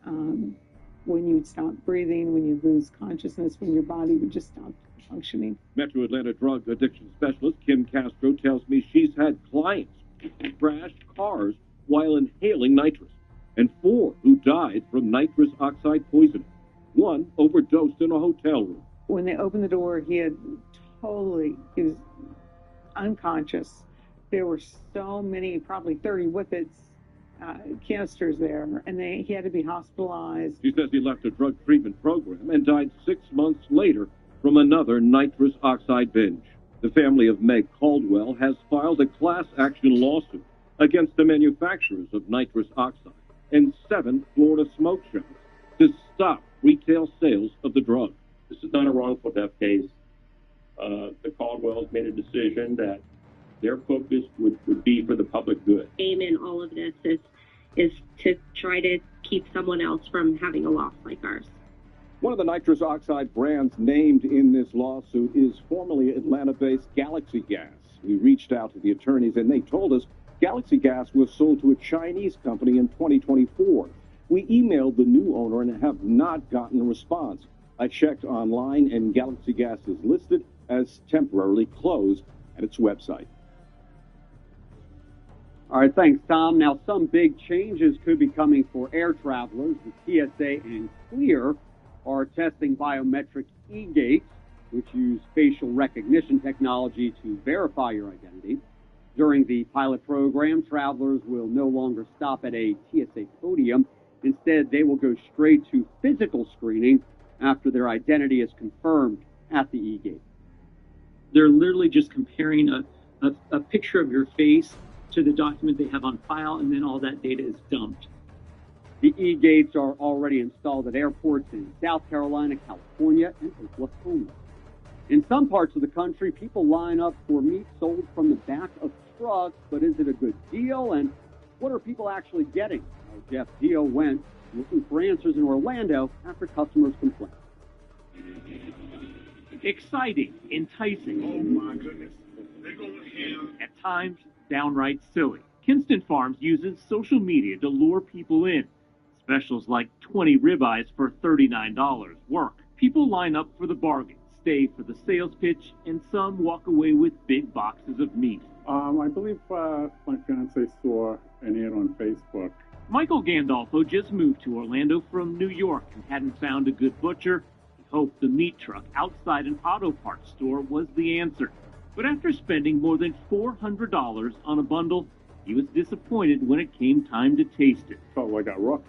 you stop breathing, when you lose consciousness, when your body would just stop functioning. Metro Atlanta drug addiction specialist Kim Castro tells me she's had clients who crashed cars while inhaling nitrous, and 4 who died from nitrous oxide poisoning. 1 overdosed in a hotel room. When they opened the door, he was unconscious. There were so many, probably 30 whippets, canisters there, and he had to be hospitalized. She says he left a drug treatment program and died 6 months later from another nitrous oxide binge. The family of Meg Caldwell has filed a class action lawsuit against the manufacturers of nitrous oxide and 7 Florida smoke shops to stop retail sales of the drug. This is not a wrongful death case. The Caldwells made a decision that their focus would be for the public good. Aim in all of this is to try to keep someone else from having a loss like ours. One of the nitrous oxide brands named in this lawsuit is formerly Atlanta-based Galaxy Gas. We reached out to the attorneys and they told us Galaxy Gas was sold to a Chinese company in 2024. We emailed the new owner and have not gotten a response. I checked online and Galaxy Gas is listed as temporarily closed at its website. All right, thanks, Tom. Now, some big changes could be coming for air travelers. The TSA and Clear are testing biometric e-gates, which use facial recognition technology to verify your identity. During the pilot program, travelers will no longer stop at a TSA podium. Instead, they will go straight to physical screening after their identity is confirmed at the e-gate. They're literally just comparing a picture of your face to the document they have on file, and then all that data is dumped. The e-gates are already installed at airports in South Carolina, California, and Oklahoma. In some parts of the country, people line up for meat sold from the back of trucks, but is it a good deal? And what are people actually getting? Well, Jeff Dio went looking for answers in Orlando after customers complained. Exciting, enticing. Oh my goodness. They're going to at times, downright silly. Kinston Farms uses social media to lure people in. Specials like 20 ribeyes for $39 work. People line up for the bargain, stay for the sales pitch, and some walk away with big boxes of meat. I believe my fiance saw an ad on Facebook. Michael Gandolfo just moved to Orlando from New York and hadn't found a good butcher. He hoped the meat truck outside an auto parts store was the answer. But after spending more than $400 on a bundle, he was disappointed when it came time to taste it. Felt like I rooked.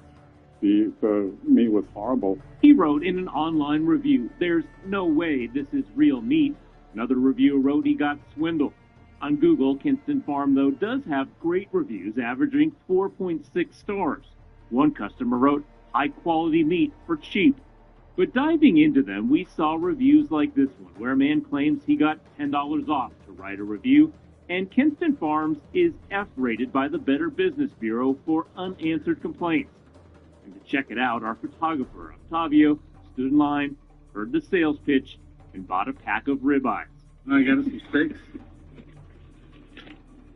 The meat was horrible. He wrote in an online review, "There's no way this is real meat." Another reviewer wrote he got swindled. On Google, Kinston Farm, though, does have great reviews, averaging 4.6 stars. One customer wrote, "High-quality meat for cheap." But diving into them, we saw reviews like this one, where a man claims he got $10 off to write a review, and Kinston Farms is F-rated by the Better Business Bureau for unanswered complaints. And to check it out, our photographer, Octavio, stood in line, heard the sales pitch, and bought a pack of ribeyes. I got us some steaks.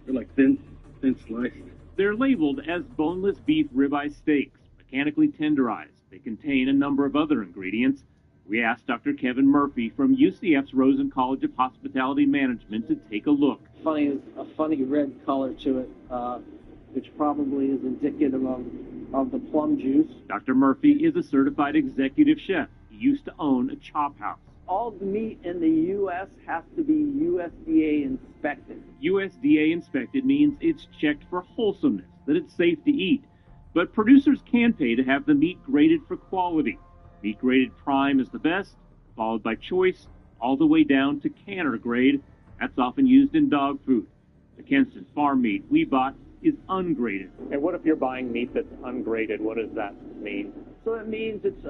They're like thin sliced. They're labeled as boneless beef ribeye steaks, mechanically tenderized. They contain a number of other ingredients. We asked Dr. Kevin Murphy from UCF's Rosen College of Hospitality Management to take a look. A funny red color to it, which probably is indicative of the plum juice. Dr. Murphy is a certified executive chef. He used to own a chop house. All the meat in the U.S. has to be USDA inspected. USDA inspected means it's checked for wholesomeness, that it's safe to eat. But producers can pay to have the meat graded for quality. Meat graded prime is the best, followed by choice, all the way down to canner grade. That's often used in dog food. The Kinston Farm meat we bought is ungraded. And what if you're buying meat that's ungraded? What does that mean? So it means it's,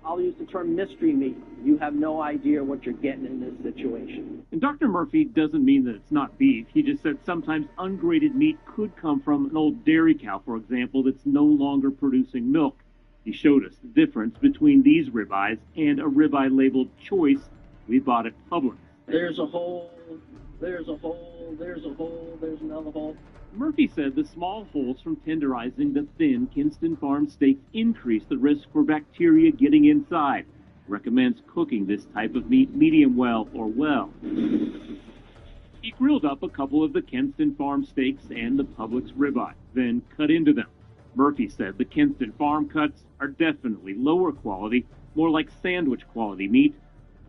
I'll use the term mystery meat. You have no idea what you're getting in this situation. And Dr. Murphy doesn't mean that it's not beef. He just said sometimes ungraded meat could come from an old dairy cow, for example, that's no longer producing milk. He showed us the difference between these ribeyes and a ribeye labeled choice we bought at Publix. There's a hole, there's a hole, there's a hole, there's another hole. Murphy said the small holes from tenderizing the thin Kinston Farm steaks increase the risk for bacteria getting inside. Recommends cooking this type of meat medium well or well. He grilled up a couple of the Kinston Farm steaks and the Publix ribeye, then cut into them. Murphy said the Kinston Farm cuts are definitely lower quality, more like sandwich quality meat.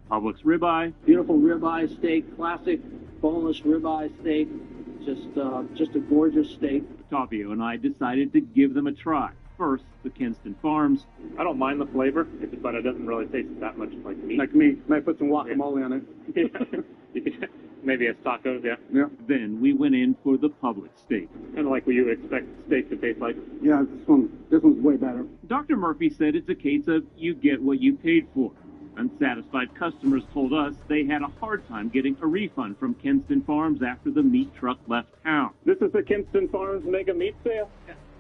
Publix ribeye. Beautiful ribeye steak, classic boneless ribeye steak. Just a gorgeous steak. Octavio and I decided to give them a try. First, the Kinston Farms. I don't mind the flavor, but it doesn't really taste that much like meat. Like meat. Might put some guacamole on it. Maybe a tacos, yeah. Yeah. Then we went in for the Publix steak. Kind of like what you would expect steak to taste like. Yeah, this one's way better. Dr. Murphy said it's a case of you get what you paid for. Unsatisfied customers told us they had a hard time getting a refund from Kinston Farms after the meat truck left town. This is the Kinston Farms Mega Meat Sale.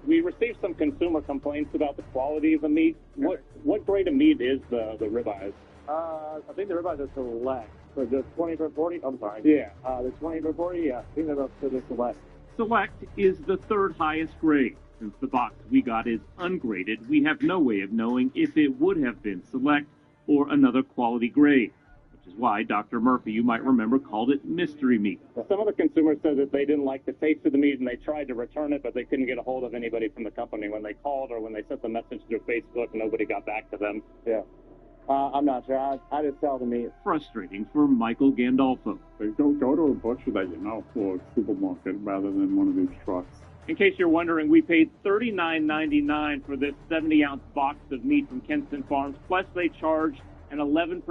We received some consumer complaints about the quality of the meat. What grade of meat is the ribeyes? I think the ribeyes are select. So the 20 for 40? I'm sorry. Yeah. The 20 for 40, yeah. I think they're up to the select. Select is the third highest grade. Since the box we got is ungraded, we have no way of knowing if it would have been select or another quality grade, which is why Dr. Murphy, you might remember, called it mystery meat. Some of the consumers said that they didn't like the taste of the meat and they tried to return it, but they couldn't get a hold of anybody from the company. When they called or when they sent the message through Facebook, nobody got back to them. Yeah. I'm not sure. I just sell the meat. Frustrating for Michael Gandolfo. So go to a butcher that you know, or a supermarket, rather than one of these trucks. In case you're wondering, we paid $39.99 for this 70-ounce box of meat from Kinston Farms, plus they charged an 11%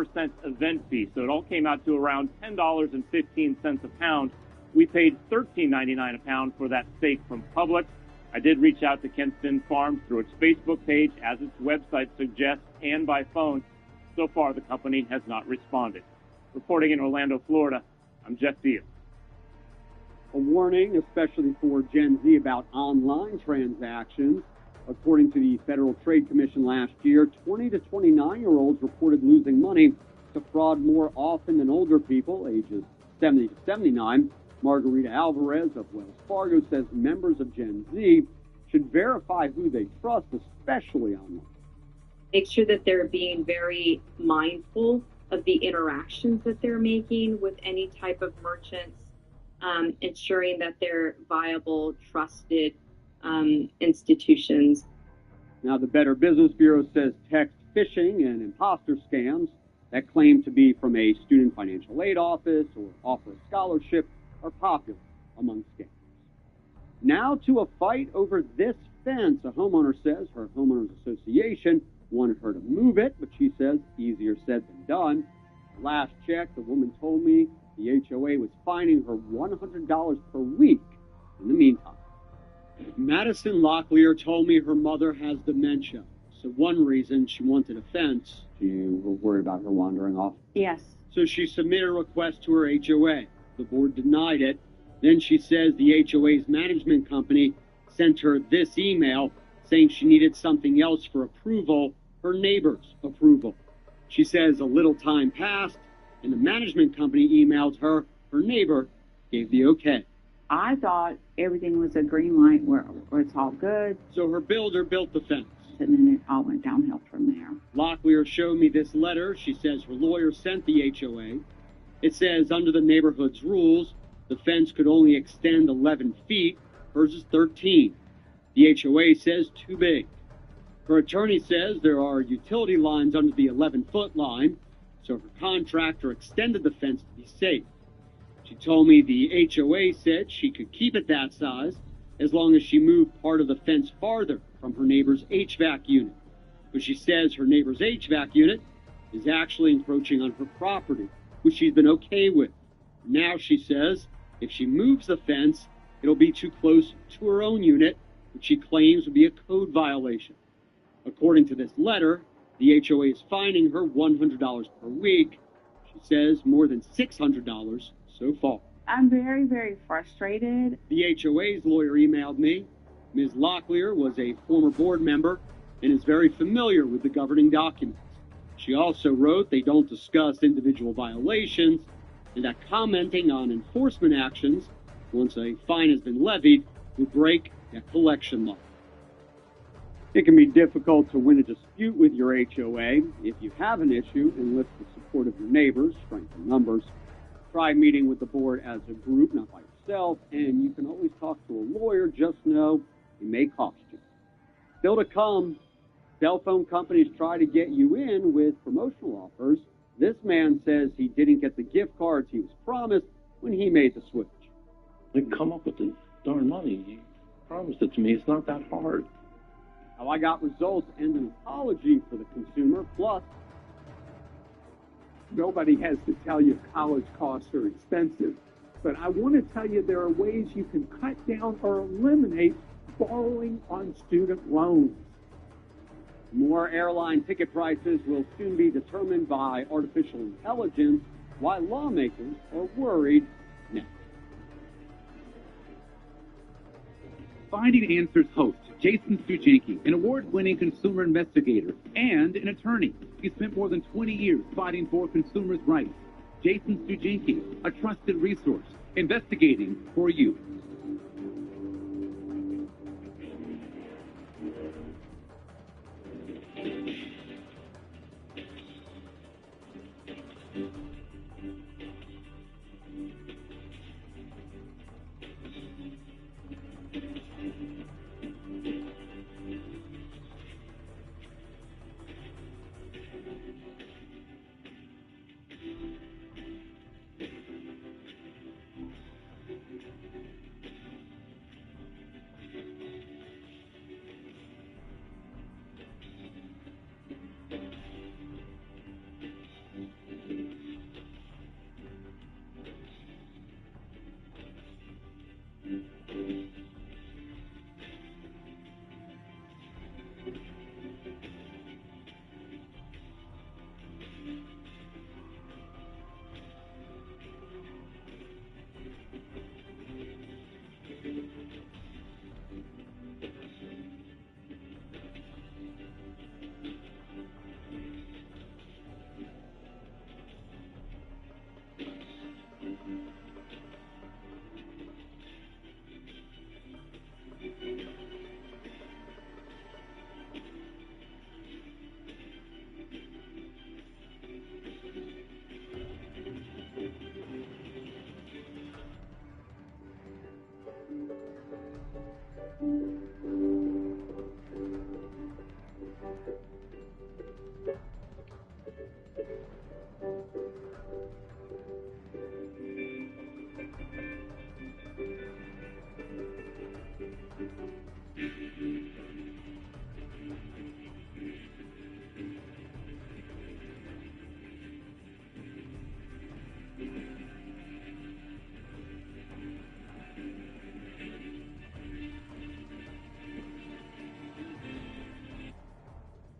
event fee, so it all came out to around $10.15 a pound. We paid $13.99 a pound for that steak from Publix. I did reach out to Kinston Farms through its Facebook page, as its website suggests, and by phone. So far, the company has not responded. Reporting in Orlando, Florida, I'm Jeff Deal. A warning, especially for Gen Z, about online transactions. According to the Federal Trade Commission last year, 20 to 29-year-olds reported losing money to fraud more often than older people, ages 70 to 79. Margarita Alvarez of Wells Fargo says members of Gen Z should verify who they trust, especially online. Make sure that they're being very mindful of the interactions that they're making with any type of merchants, ensuring that they're viable, trusted institutions. Now, the Better Business Bureau says text phishing and imposter scams that claim to be from a student financial aid office or offer a scholarship are popular among scammers. Now to a fight over this fence. A homeowner says her homeowners association wanted her to move it, but she says easier said than done. Last check, the woman told me the HOA was fining her $100 per week in the meantime. Madison Locklear told me her mother has dementia. So one reason she wanted a fence, you were worried about her wandering off. Yes. So she submitted a request to her HOA. The board denied it. Then she says the HOA's management company sent her this email saying she needed something else for approval, her neighbor's approval. She says a little time passed, and the management company emailed her. Her neighbor gave the okay. I thought everything was a green light where it's all good. So her builder built the fence. And then it all went downhill from there. Locklear showed me this letter. She says her lawyer sent the HOA. It says under the neighborhood's rules, the fence could only extend 11 feet. Hers is 13. The HOA says too big. Her attorney says there are utility lines under the 11-foot line, so her contractor extended the fence to be safe. She told me the HOA said she could keep it that size as long as she moved part of the fence farther from her neighbor's HVAC unit. But she says her neighbor's HVAC unit is actually encroaching on her property, which she's been okay with. Now she says if she moves the fence, it'll be too close to her own unit, which she claims would be a code violation. According to this letter, the HOA is fining her $100 per week. She says more than $600 so far. I'm very, very frustrated. The HOA's lawyer emailed me. Ms. Locklear was a former board member and is very familiar with the governing documents. She also wrote they don't discuss individual violations and that commenting on enforcement actions once a fine has been levied would break that collection law. It can be difficult to win a dispute with your HOA. If you have an issue, enlist the support of your neighbors, strengthen numbers. Try meeting with the board as a group, not by yourself, and you can always talk to a lawyer. Just know it may cost you. Still to come, cell phone companies try to get you in with promotional offers. This man says he didn't get the gift cards he was promised when he made the switch. Like, come up with the darn money. You promised it to me. It's not that hard. How I got results and an apology for the consumer, plus nobody has to tell you college costs are expensive, but I want to tell you there are ways you can cut down or eliminate borrowing on student loans. More airline ticket prices will soon be determined by artificial intelligence, while lawmakers are worried now. Finding Answers host Jason Stujanki, an award-winning consumer investigator and an attorney. He spent more than 20 years fighting for consumers' rights. Jason Stujanki, a trusted resource, investigating for you.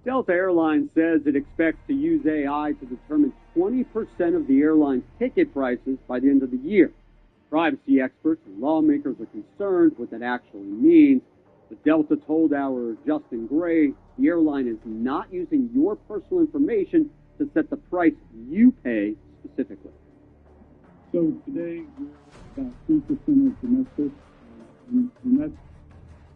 Delta Airlines says it expects to use AI to determine 20% of the airline's ticket prices by the end of the year. Privacy experts and lawmakers are concerned what that actually means. But Delta told our Justin Gray the airline is not using your personal information to set the price you pay specifically. So today we're about 3% of domestic, and that's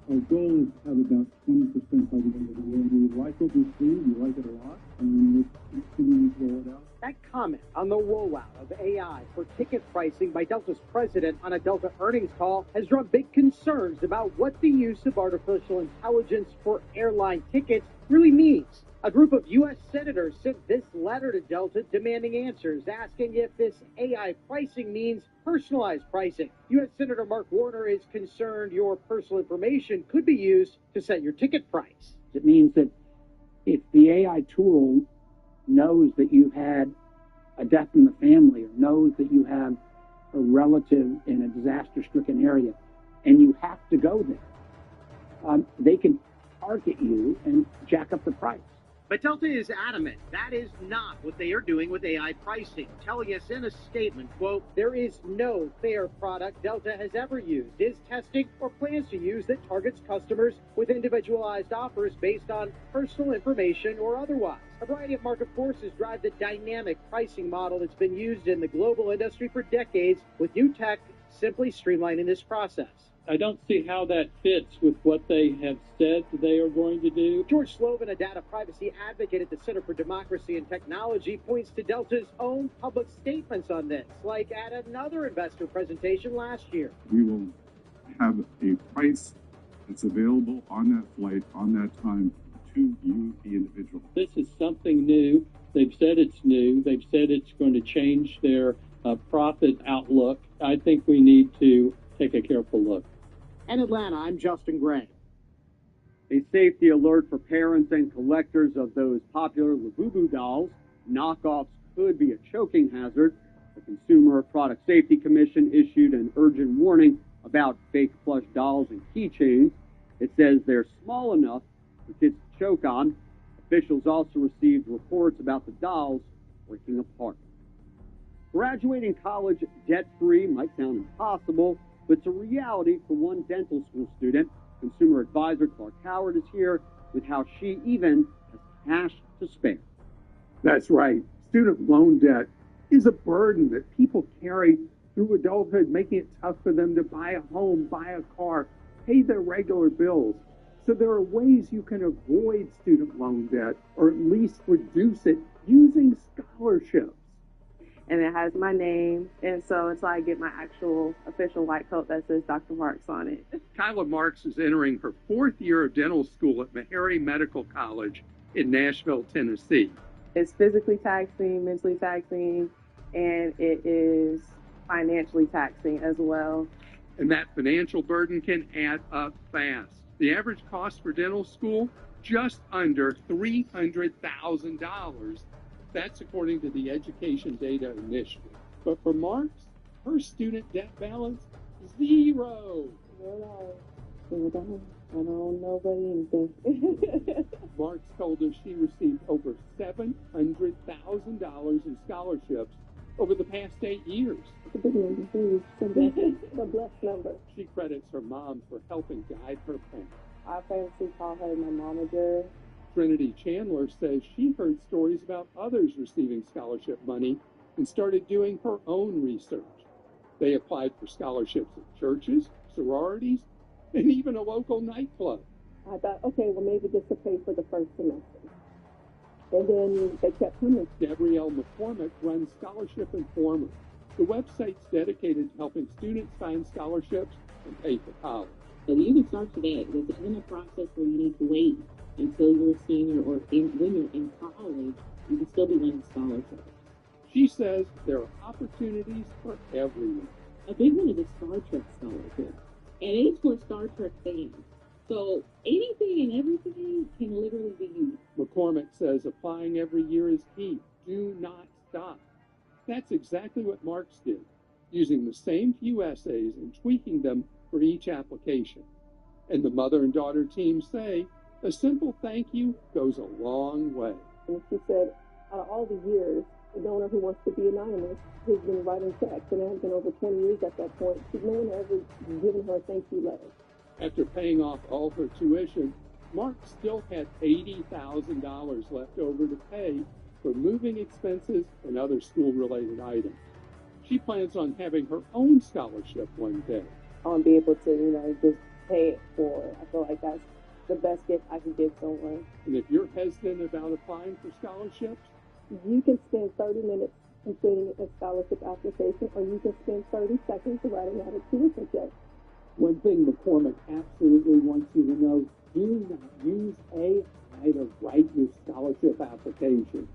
our goal is to have about 20% by the end of the year. We like what we see, we like it a lot, and we're continuing to roll it out. That comment on the rollout of AI for ticket pricing by Delta's president on a Delta earnings call has drawn big concerns about what the use of artificial intelligence for airline tickets really means. A group of U.S. senators sent this letter to Delta demanding answers, asking if this AI pricing means personalized pricing. U.S. Senator Mark Warner is concerned your personal information could be used to set your ticket price. It means that if the AI tool knows that you've had a death in the family or knows that you have a relative in a disaster-stricken area and you have to go there, they can target you and jack up the price. But Delta is adamant that is not what they are doing with AI pricing, telling us in a statement, quote, there is no fare product Delta has ever used, is testing, or plans to use that targets customers with individualized offers based on personal information or otherwise. A variety of market forces drive the dynamic pricing model that's been used in the global industry for decades, with new tech simply streamlining this process. I don't see how that fits with what they have said they are going to do. George Slovan, a data privacy advocate at the Center for Democracy and Technology, points to Delta's own public statements on this, like at another investor presentation last year. We will have a price that's available on that flight, on that time, to you, the individual. This is something new. They've said it's new. They've said it's going to change their profit outlook. I think we need to take a careful look. In Atlanta, I'm Justin Gray. A safety alert for parents and collectors of those popular Labubu dolls. Knockoffs could be a choking hazard. The Consumer Product Safety Commission issued an urgent warning about fake plush dolls and keychains. It says they're small enough for kids to choke on. Officials also received reports about the dolls breaking apart. Graduating college debt-free might sound impossible, but it's a reality for one dental school student. Consumer advisor Clark Howard is here with how she even has cash to spare. That's right. Student loan debt is a burden that people carry through adulthood, making it tough for them to buy a home, buy a car, pay their regular bills. So there are ways you can avoid student loan debt, or at least reduce it, using scholarships. And it has my name, and so until I get my actual official white coat that says Dr. Marks on it. Kyla Marks is entering her 4th year of dental school at Meharry Medical College in Nashville, Tennessee. It's physically taxing, mentally taxing, and it is financially taxing as well. And that financial burden can add up fast. The average cost for dental school, just under $300,000. That's according to the Education Data Initiative. But for Marks, her student debt balance, zero. I don't know about anything. Marks told us she received over $700,000 in scholarships over the past 8 years. It's a big number. It's a blessed number. She credits her mom for helping guide her plan. I famously call her my momager. Trinity Chandler says she heard stories about others receiving scholarship money and started doing her own research. They applied for scholarships at churches, sororities, and even a local nightclub. I thought, okay, well, maybe this will pay for the first semester. And then they kept coming. Gabrielle McCormick runs Scholarship Informer. The website's dedicated to helping students find scholarships and pay for college. So you can start today. This isn't a process where you need to wait until you're a senior or when you're in college, you can still be winning scholarships. She says there are opportunities for everyone. A big one is a Star Trek scholarship, and it's for Star Trek fans. So anything and everything can literally be used. McCormick says applying every year is key. Do not stop. That's exactly what Mark's did, using the same few essays and tweaking them for each application. And the mother and daughter teams say a simple thank you goes a long way. And she said, out of all the years, the donor who wants to be anonymous has been writing checks, and it has been over 20 years at that point. No one ever given her a thank you letter. After paying off all her tuition, Mark still had $80,000 left over to pay for moving expenses and other school-related items. She plans on having her own scholarship one day. I'll be able to, just pay it forward. I feel like that's the best gift I can give someone. And if you're hesitant about applying for scholarships, you can spend 30 minutes completing a scholarship application, or you can spend 30 seconds writing out a tuition check. One thing McCormick absolutely wants you to know, do not use AI to write your scholarship application,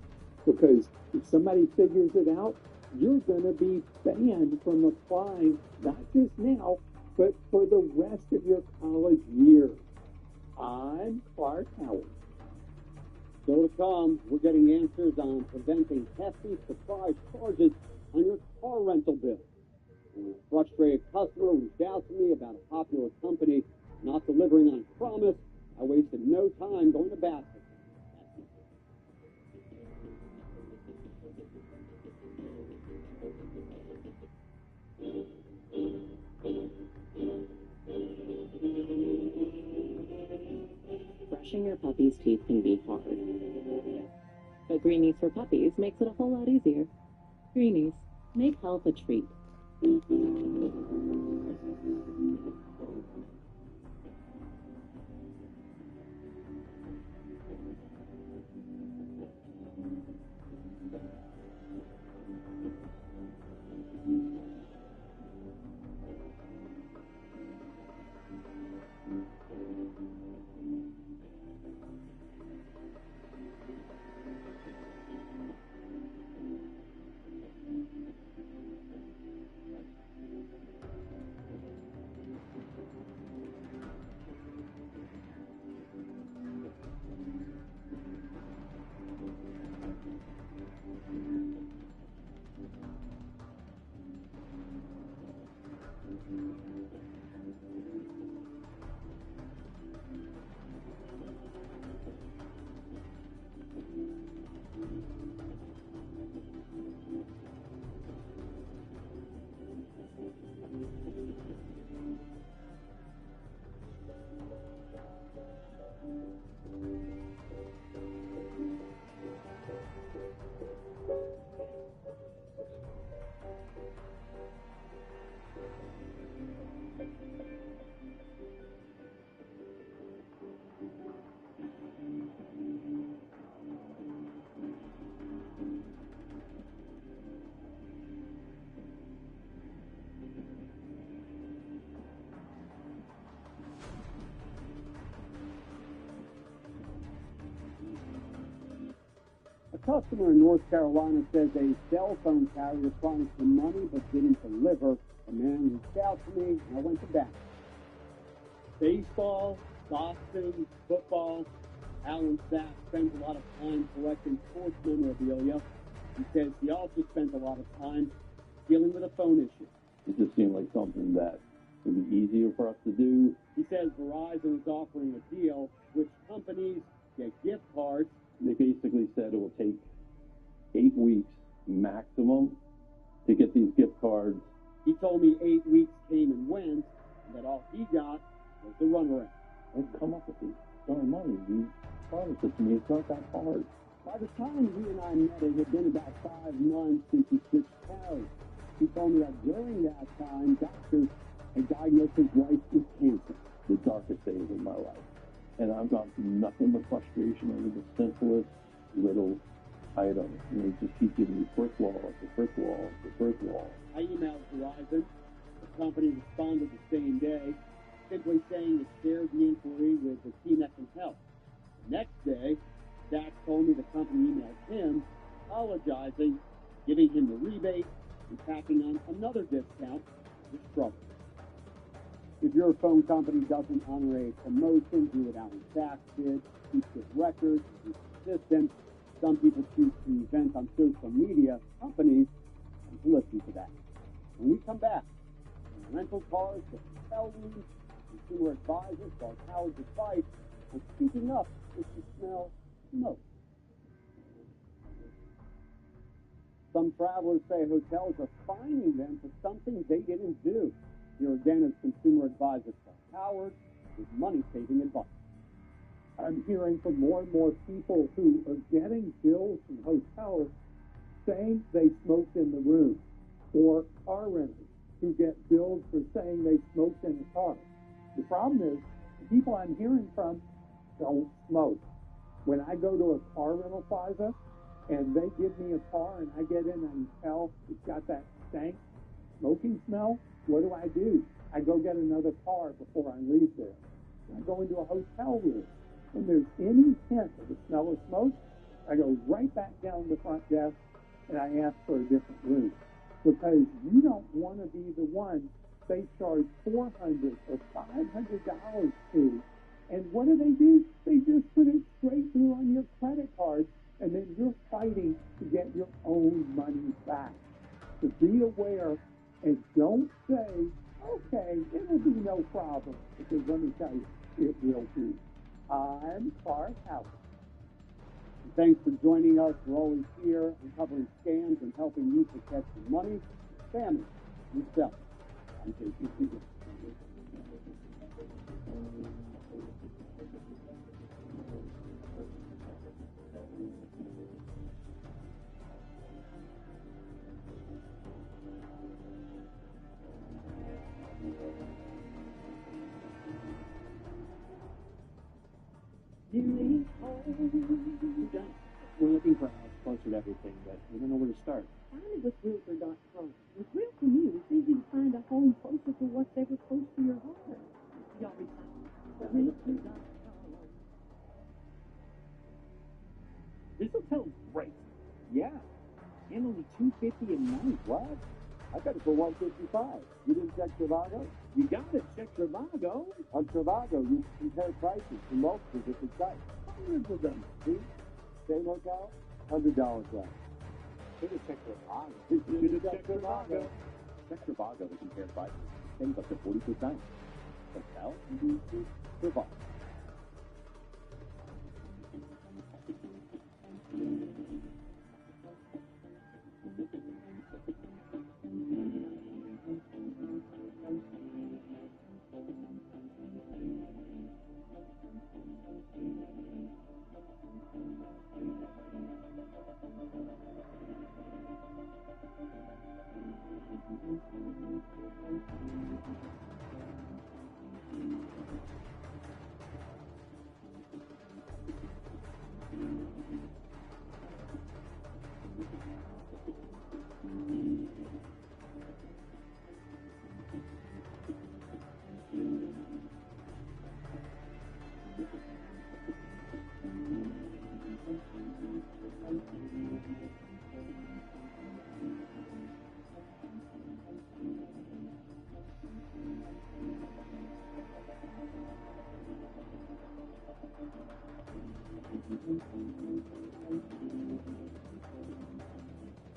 because if somebody figures it out, you're going to be banned from applying, not just now, but for the rest of your college year. I'm Clark Howard. Still to come, we're getting answers on preventing hefty surprise charges on your car rental bill. And a frustrated customer reached out to me about a popular company not delivering on promise. I wasted no time going to bat for them. Brushing your puppy's teeth can be hard. But Greenies for Puppies makes it a whole lot easier. Greenies, make health a treat. A customer in North Carolina says a cell phone carrier promised them money but didn't deliver. A man reached out to me, and I went to bat. Baseball, boxing, football. Alan Sapp spends a lot of time collecting sports memorabilia. He says he also spends a lot of time dealing with a phone issue. It just seemed like something that would be easier for us to do. He says Verizon is offering a deal which companies get gift cards. They basically said it will take 8 weeks maximum to get these gift cards. He told me 8 weeks came and went, and that all he got was the runaround. Let's come up with this darn money. You promised it to me. It's not that hard. By the time he and I met, it had been about 5 months since he switched carriers. He told me that during that time, doctors had diagnosed his wife with cancer. The darkest days of my life. And I've gone through nothing but frustration over the simplest little item. And they just keep giving me brick wall after brick wall after brick wall. I emailed Verizon. The company responded the same day, simply saying it shared the inquiry with the team that can help. Next day, Zach told me the company emailed him, apologizing, giving him the rebate, and tacking on another discount for his trouble. If your phone company doesn't honor a promotion, do it out in Zach did, keep good records, be consistent. Some people choose to vent on social media. Companies tend to listen to that. When we come back, from rental cars to hotel rooms, consumer advisors called Howard's advice on speaking up if you smell smoke. Some travelers say hotels are fining them for something they didn't do. Here again is consumer advisor Clark Howard with money-saving advice. I'm hearing from more and more people who are getting bills from hotels saying they smoked in the room, or car renters who get bills for saying they smoked in the car. The problem is, the people I'm hearing from don't smoke. When I go to a car rental plaza and they give me a car and I get in and I can tell it's got that stank smoking smell, what do? I go get another car before I leave there. I go into a hotel room. When there's any hint of the smell of smoke, I go right back down to the front desk and I ask for a different room. Because you don't want to be the one they charge $400 or $500 to. And what do? They just put it straight through on your credit card, and then you're fighting to get your own money back. So be aware and don't say, okay, it'll be no problem, because let me tell you, it will be. I'm Clark Howard. Thanks for joining us. We're always here uncovering scams and helping you protect your money, family, yourself. I'm Jason. We're looking for a house closer to everything, but we don't know where to start. Find it with Realtor.com. With Real For Me, it's easy to find a home closer to whatever close to your heart. Y'all be Realtor.com. This hotel's great. Yeah. And only $250 a night. What? I got it for $155. You didn't check Trivago? You got to check Trivago. On Trivago, you can compare prices from multiple different sites. Hundreds of them. See? Same hotel, $100 less. Should have checked Trivago. You should have checked Trivago. Check Trivago to compare prices. Save up to 40%. Hotel? Trivago.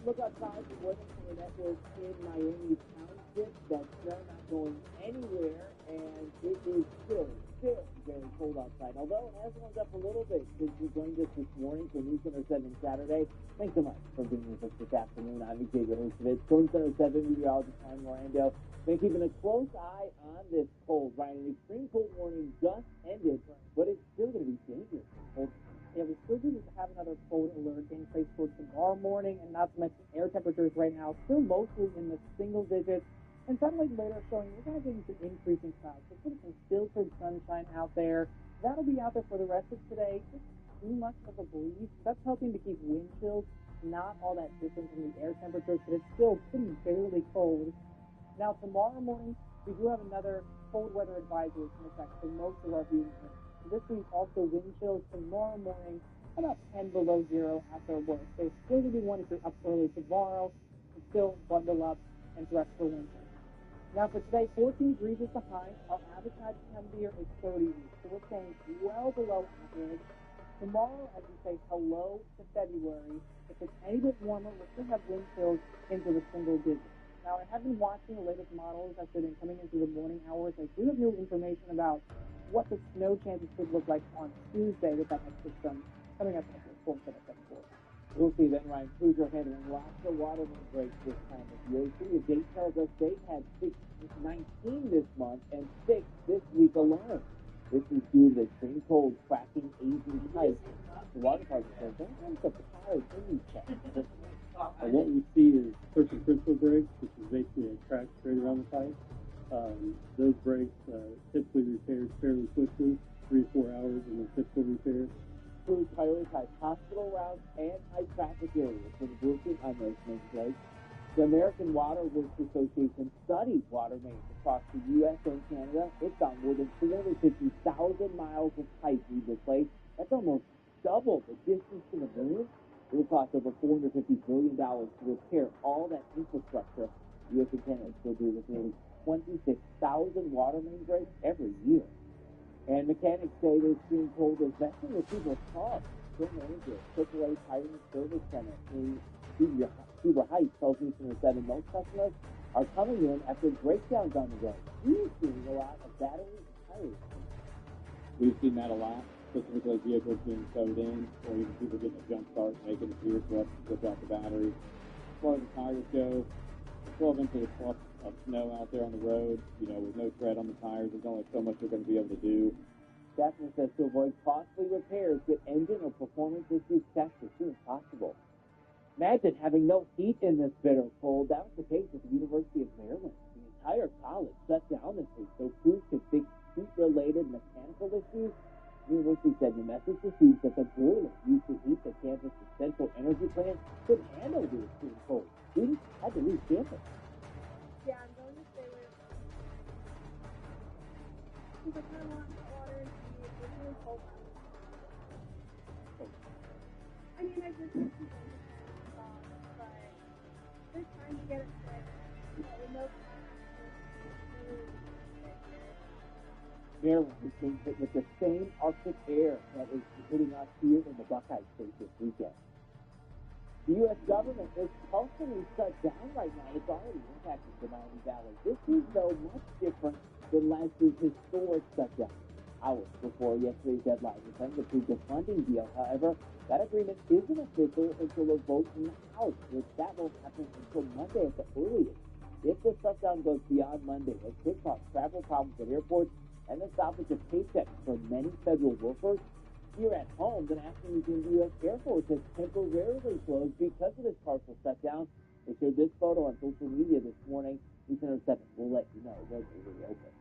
Look outside the weather for the network in Miami Township. That snow not going anywhere, and it is still very cold outside. Although it has warmed up a little bit since you joined us this morning for News Center 7 Saturday. Thanks so much for being with us this afternoon. I'm Xavier Lucevic, News Center 7 meteorologist in Orlando. Been keeping a close eye on this cold, right? An extreme cold warning just ended, but it's still going to be dangerous. Cold. Yeah, we're still going to have another cold alert in place for tomorrow morning, and not to mention air temperatures right now still mostly in the single digits. And satellite radar showing we're going to get into increasing clouds. So put some filtered sunshine out there. That'll be out there for the rest of today. Just too much of a breeze. That's helping to keep wind chills not all that different from the air temperatures, but it's still pretty barely cold. Now, tomorrow morning, we do have another cold weather advisory in effect for most of our viewing zones. This means also wind chills tomorrow morning, about 10 below zero after work. There's still going to be one if you're up early tomorrow, and still bundle up and dress for winter. Now for today, 14 degrees is the high. Our average night temperature is 30 weeks, so we're staying well below average. Tomorrow, as we say hello to February, if it's any bit warmer, we'll still have wind chills into the single digits. Now, I have been watching the latest models as they've been coming into the morning hours. I do have new information about what the snow chances could look like on Tuesday with that next system coming up at 4:74. We'll see then, Ryan Kruger handling lots of water main breaks this time of year. City of Dayton tells us they've had 19 this month and 6 this week alone. This is due to the extreme cold cracking aging pipes. The water department says don't run the power in these checks. What we see is person principal breaks, which is basically a crack straight around the pipe. Those breaks typically repaired fairly quickly, 3 or 4 hours in the typical repair. Crews prioritize hospital routes and high traffic areas when working on those main breaks. The American Water Works Association studied water mains across the U.S. and Canada. It found more than 350,000 miles of pipe need replaced. That's almost double the distance to the moon. It will cost over $450 billion to repair all that infrastructure. The U.S. and Canada still do with nearly 26,000 water main breaks every year. And mechanics say the extreme cold is messing with people's cars. Phil Manager, AAA Tire Service Center in Cedar Heights tells me from the 7 most customers are coming in after breakdowns on the road. He's seeing a lot of battery and tires. We've seen that a lot, specifically vehicles being towed in, or even people getting a jump start, making a gear switch to switch out the battery. As far as the tires go, 12 inches of snow out there on the road, with no tread on the tires, there's only so much they're going to be able to do. Stephanie says to avoid costly repairs, get engine or performance issues checked as soon as possible. Imagine having no heat in this bitter cold. That was the case at the University of Maryland. The entire college shut down this week so crews could fix heat-related mechanical issues. The university said in a message to students that the boiler used to heat the campus's central energy plant could handle the extreme cold. Students had to leave campus. Yeah, I'm going to stay with because I kind of want hot water and tea. It's really cold out. I mean, I just think people but they're trying to get it fixed. With no Maryland is being hit with the same Arctic air that is hitting us here in the Buckeye State this weekend. The U.S. government is partially shut down right now. It's already impacting the Miami Valley. This is, though, much different than last year's historic shutdown. Hours before yesterday's deadline, the Senate approved a funding deal. However, that agreement isn't official until a vote in the House, which that won't happen until Monday at the earliest. If the shutdown goes beyond Monday, it could cause travel problems at airports and the stoppage of paychecks for many federal workers. Here at home, the National Museum of the U.S. Air Force has temporarily closed because of this partial shutdown. They shared this photo on social media this morning. News Center 7 will let you know when they reopen.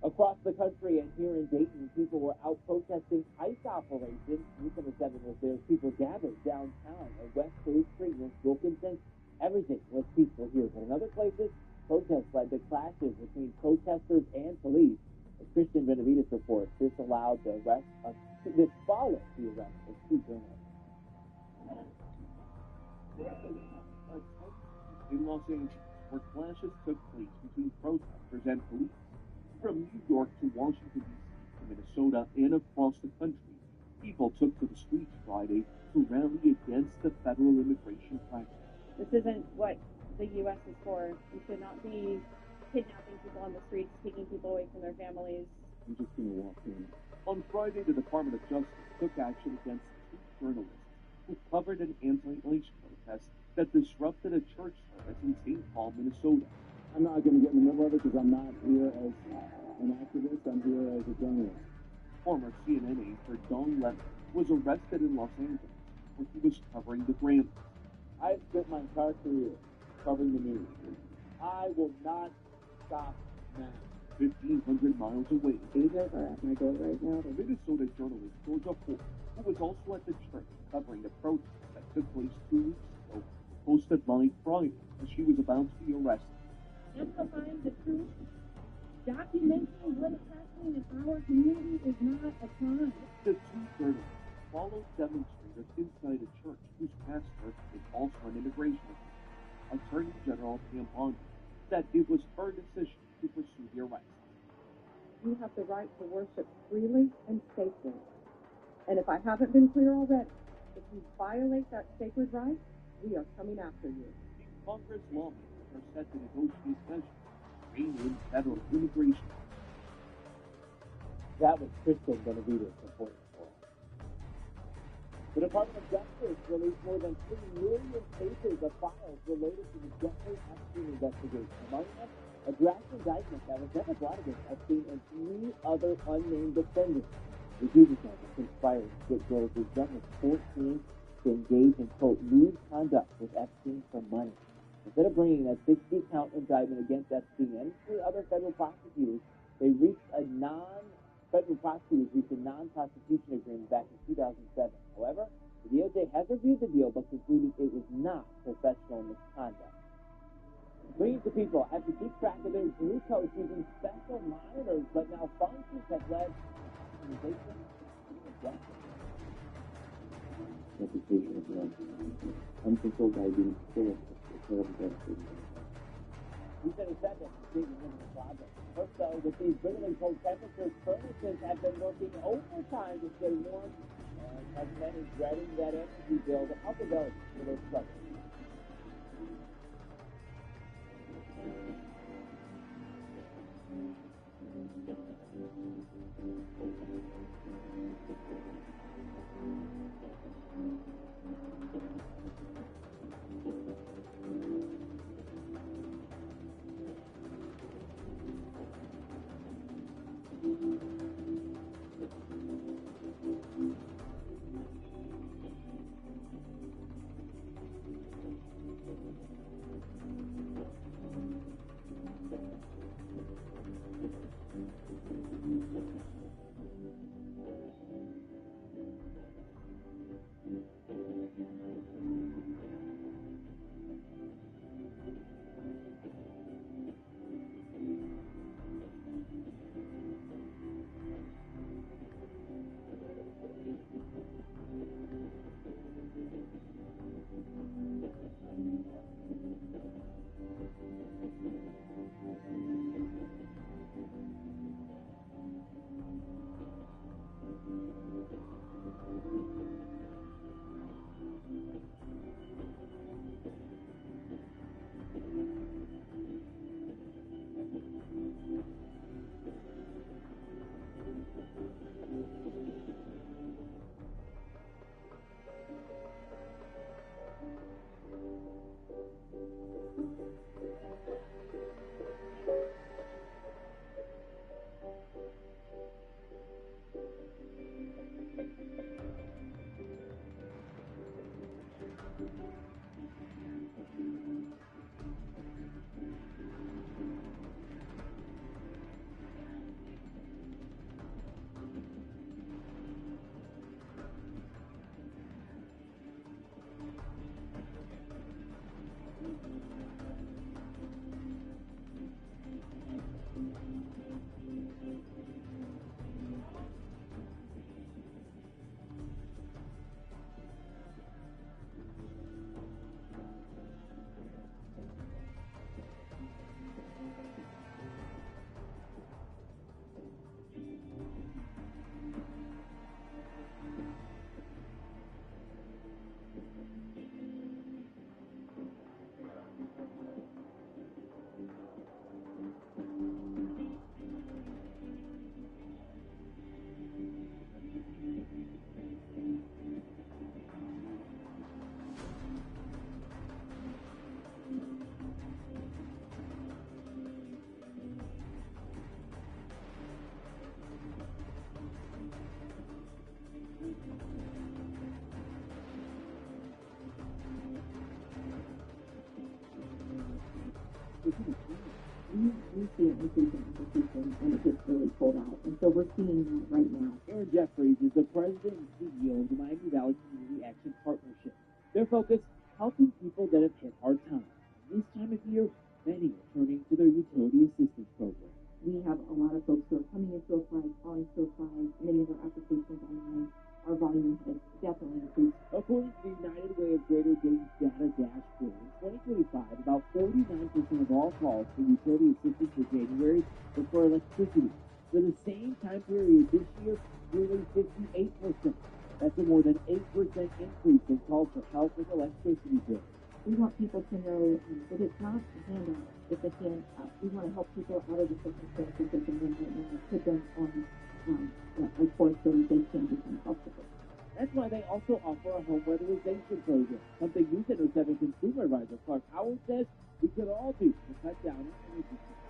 Across the country and here in Dayton, people were out protesting ICE operations. News Center 7 was there as people gathered downtown at West 3rd Street in Wilkinson. Everything was peaceful here, but in other places, protests led to clashes between protesters and police. As Christian Benavides reports, this followed the arrest of 2 journalists. In Los Angeles, where clashes took place between protesters and police. From New York to Washington, D.C. to Minnesota and across the country, people took to the streets Friday to rally against the federal immigration practice. This isn't what the U.S. is for. We should not be kidnapping people on the streets, taking people away from their families. I'm just going to walk in. On Friday, the Department of Justice took action against 2 journalists who covered an anti-ICE protest that disrupted a church service in St. Paul, Minnesota. I'm not going to get in the middle of it because I'm not here as an activist. I'm here as a journalist. Former CNN anchor Don Lemon was arrested in Los Angeles where he was covering the Grammys. I've spent my entire career covering the news. I will not stop now. 1,500 miles away. These are at my door right now. The Minnesota journalist Georgia Ford, who was also at the church covering the protest that took place 2 weeks ago, posted live Friday as she was about to be arrested. Amplifying the truth Documenting what is happening in our community is not a crime. The two journalists followed demonstrators inside a church whose pastor is also an immigration official. Attorney General Pam Bondi said it was her decision to pursue the arrest. You have the right to worship freely and safely. And if I haven't been clear already, if you violate that sacred right, we are coming after you. Congress lawmakers are set to negotiate measures to rein in federal immigration. That was Crystal Benavides reporting for us. The Department of Justice released more than 3 million pages of files related to the Jeffrey Epstein investigation. Among them, a draft indictment that was never brought against Epstein and 3 other unnamed defendants. The accuses him of conspiring to get girls as young as 14 to engage in, quote, lewd conduct with Epstein for money. Instead of bringing a 60-count indictment against Epstein and 3 other federal prosecutors, federal prosecutors reached a non-prosecution agreement back in 2007. However, the DOJ has reviewed the deal but concluded it was not professional misconduct. Millions of people have to keep track of their glucose using special monitors, but now functions have led to hospitalization and death. Reputation of drugs. Uncontrolled diabetes kills a terrible death. He said he said that the state is in the problem. First, though, with these bitterly cold temperatures, furnaces have been working overtime to stay warm, and has many dreading that energy bill, the possibility for those struggles. We see an increase in applications and it gets really pulled out. And so we're seeing that right now. Aaron Jeffries is the president and CEO of the Miami Valley Community Action Partnership. Their focus, helping people that have hit hard times. This time of year, many are turning to their utility assistance program. we have a lot of folks who are coming in to apply, calling to apply, many of our applications online. Our volume has definitely increased. According to the United Way of Greater Dayton's data dashboard, in 2025, about 49% of all calls for utility assistance for January were for electricity. For the same time period this year, nearly 58%. That's a more than 8% increase in calls for help with electricity bills. We want people to know that it's not a handout, it's a hand up. We want to help people out of the circumstances that they're in right now and put them on a course so that they can become comfortable. That's why they also offer a home weatherization program, something News Center 7 consumer advisor Clark Howard says we could all do to cut down on energy bills.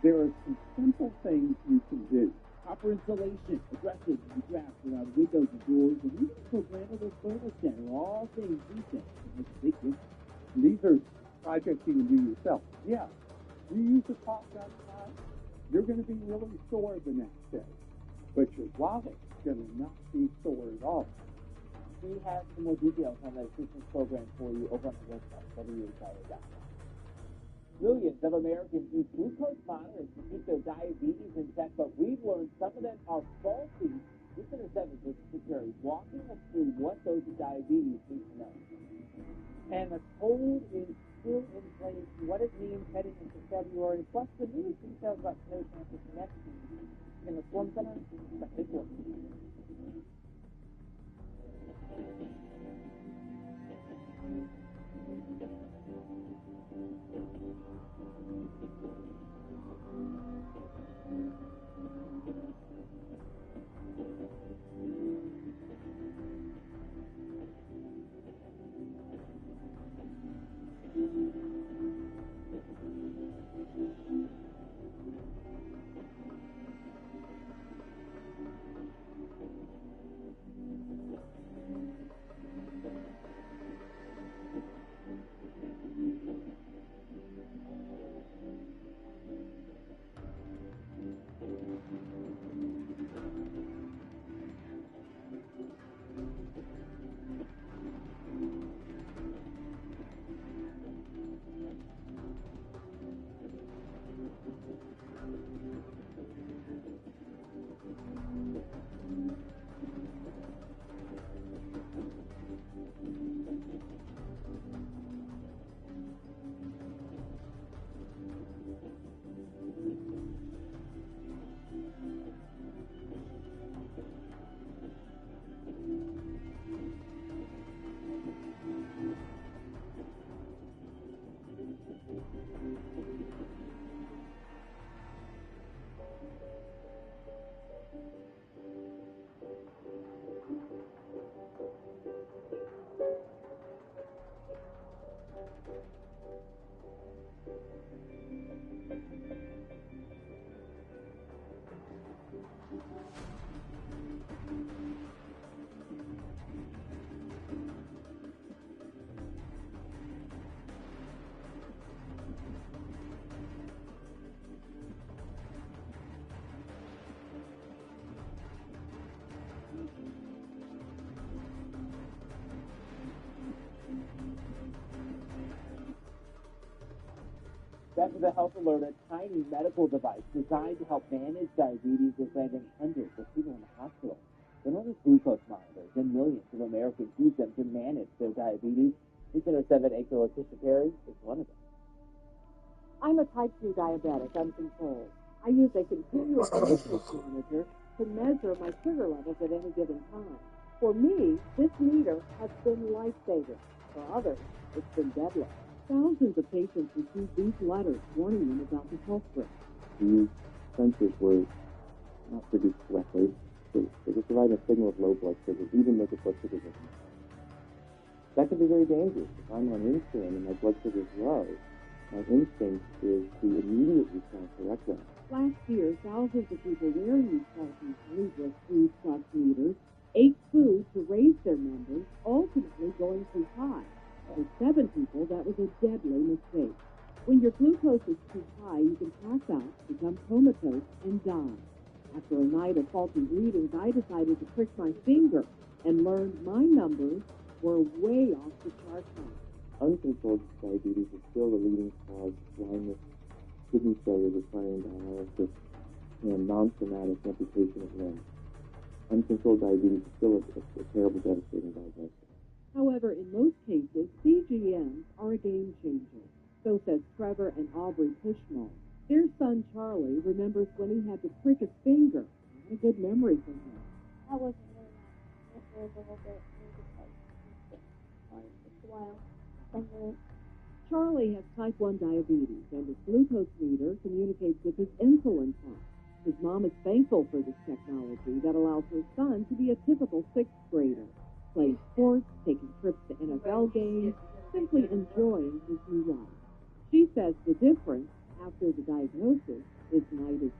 There are some simple things you can do. Proper insulation, addressing any drafts around windows and doors, and even a programmable thermostat are all things we think can make a big difference. These are projects you can do yourself. Yeah, you use the top gun time, you're going to be really sore the next day, but your wallet's going to not be sore at all. We have some more details on that assistance program for you over on the website, WHIO.com. Millions of Americans use glucose monitors to keep their diabetes in check, but we've learned some of them are faulty. News Center 7's Richard Security walking us through what those with diabetes need to know. And the cold is still in place, what it means heading into February, plus the newest details about snow chances next week in the Storm Center. Back to you. Back to the Health Alert, a tiny medical device designed to help manage diabetes is landing hundreds of people in the hospital. They're known as glucose monitors, and millions of Americans use them to manage their diabetes. News Center 7 anchor Letitia Perry is one of them. I'm a type 2 diabetic, uncontrolled. I use a continuous glucose monitor to measure my sugar levels at any given time. For me, this meter has been life-saving. For others, it's been deadly. Thousands of patients receive these letters warning them about the health risk. These sensors were not produced correctly. They just provide a signal of low blood sugar, even though the blood sugar is not. That can be very dangerous. If I'm on insulin and my blood sugar is low, my instinct is to immediately try to correct that. Last year, thousands of people wearing these faulty Libra food plus meters ate food to raise their numbers, ultimately going too high. For 7 people, that was a deadly mistake. When your glucose is too high, you can pass out, become comatose, and die. After a night of faulty readings, I decided to prick my finger and learned my numbers were way off the chart high. Uncontrolled diabetes is still the leading cause of blindness, kidney failure requiring dialysis, However, in most cases, CGMs are a game changer. So says Trevor and Aubrey Pushmo. Their son Charlie remembers when he had to prick his finger. Not a good memory for him. That wasn't really nice. It was a little bit maybe like a while. Charlie has type 1 diabetes, and his glucose meter communicates with his insulin pump. His mom is thankful for this technology that allows her son to be a typical 6th grader, playing sports, taking trips to NFL games, simply enjoying his new life. She says the difference after the diagnosis is night and day.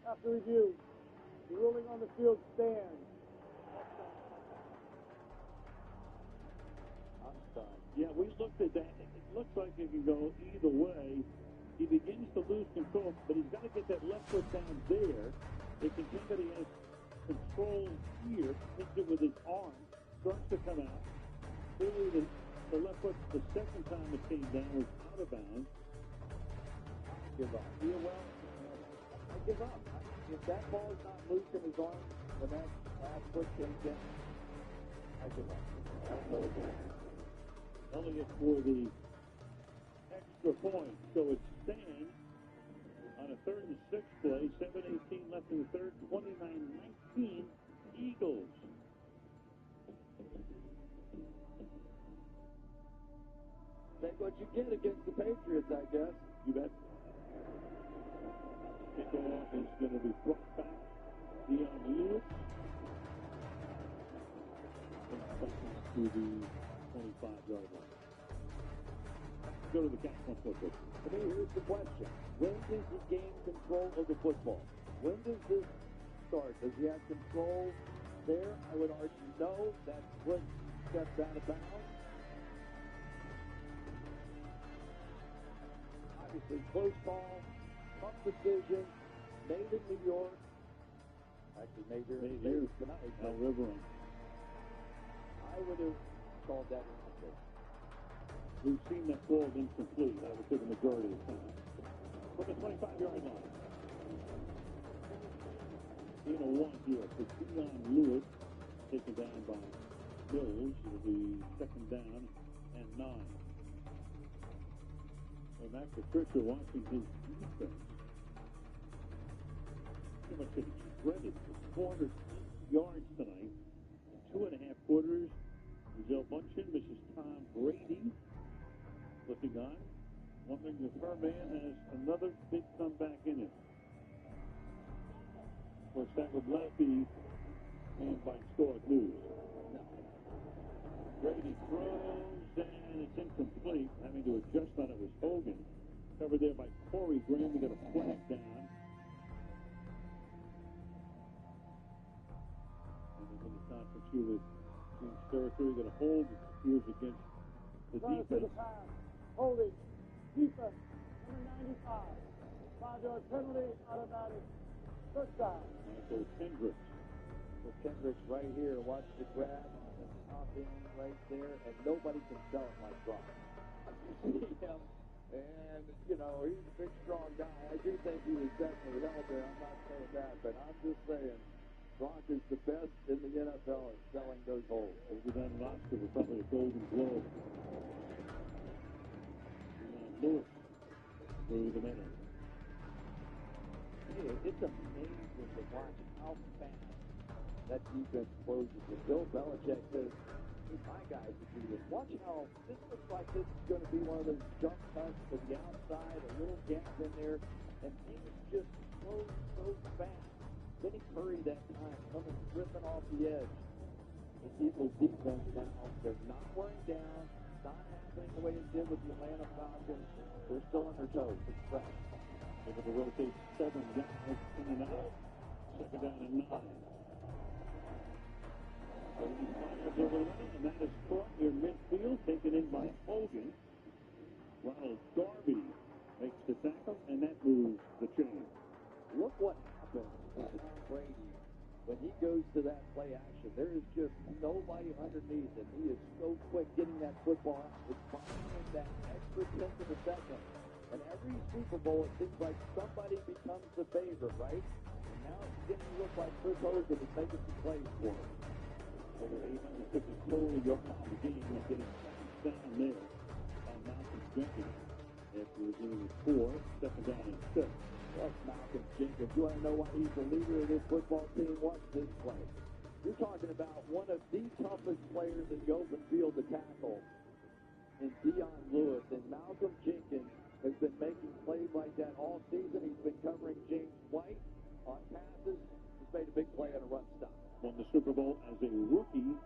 After review, the ruling on the field stands. Yeah, we looked at that. It looks like it can go either way. He begins to lose control, but he's got to get that left foot down there. It can think that he has control here, hits it with his arm, starts to come out. Clearly, the left foot, the second time it came down, was out of bounds. I give up. Yeah, well, I give up. If that ball is not loose in his arm, when that last foot came down, I give up. Elliott for the extra point. So it's staying on a 3rd and 6 play. 7:18 left in the third. 29-19 Eagles. Take what you get against the Patriots, I guess. You bet. Kickoff is going to be brought back. Dion Lewis. To the 25-yard line. Go to the catch one football. I mean, here's the question. When does he gain control of the football? When does this start? Does he have control there? I would argue no. That's when he steps out of bounds. Obviously, close ball, tough decision, made in New York. Actually, made here tonight. No Riverend. I would have called that incomplete. We've seen that ball incomplete, I would say the majority of the time. From the 25-yard line. In a 1 here for Dion Lewis, taken down by Mills. It'll be 2nd down and 9. Well, Matt Patricia watching his defense. Pretty much getting shredded for 400 yards tonight. In 2.5 quarters. Giselle Bundchen, Mrs. Tom Brady, looking on, wondering if her man has another big comeback in him. Of course, that would not be named by historic news. No. Brady throws, and it's incomplete. Having to adjust on it was Hogan. Covered there by Corey Graham to get a flag down. And then it's not for you with James territory that a hold appears against the defense. Holding. Defense. Number 95. 5-yard penalty. Automatic. First down. Michael Kendricks. So Kendricks right here. Watch the grab on the top end right there. And nobody can sell it like Brock. You see him. And, you know, he's a big, strong guy. I do think he was definitely held there. I'm not saying that. But I'm just saying. Brock is the best in the NFL at selling those holes. He'll be done lobster with probably a Golden Globe. Lewis through the middle. It's amazing to watch how fast that defense closes. And Bill Belichick says, hey, my guys will do this. Watch how this looks like this is going to be one of those jump cuts to the outside, a little gap in there, and things just close so fast. Denny Curry that time coming ripping off the edge. The Eagles defense now, they're not wearing down, not happening the way it did with the Atlanta Falcons. They're still on their toes. It's fresh. Able to rotate 7 guys in and out. Second down and 9. He fires over the middle, and that is caught near midfield, taken in by Hogan. Ronald Darby makes the tackle, and that moves the chain. Look what happens to Tom Brady when he goes to that play action. There is just nobody underneath him. He is so quick getting that football out. It's buying him that extra tenth of a second. And every Super Bowl, it seems like somebody becomes the favorite, right? And now it's getting to look like Chris Hogan is making some plays for him. Over 850 total yards in the game, and getting down there by Malcolm Jenkins. After reviewing 4, second down and 6. That's Malcolm Jenkins. You want to know why he's the leader of this football team? Watch this play. You're talking about one of the toughest players in the open field to tackle in Dion Lewis, and Malcolm Jenkins has been making plays like that all season. He's been covering James White on passes. He's made a big play on a run stop. Won the Super Bowl as a rookie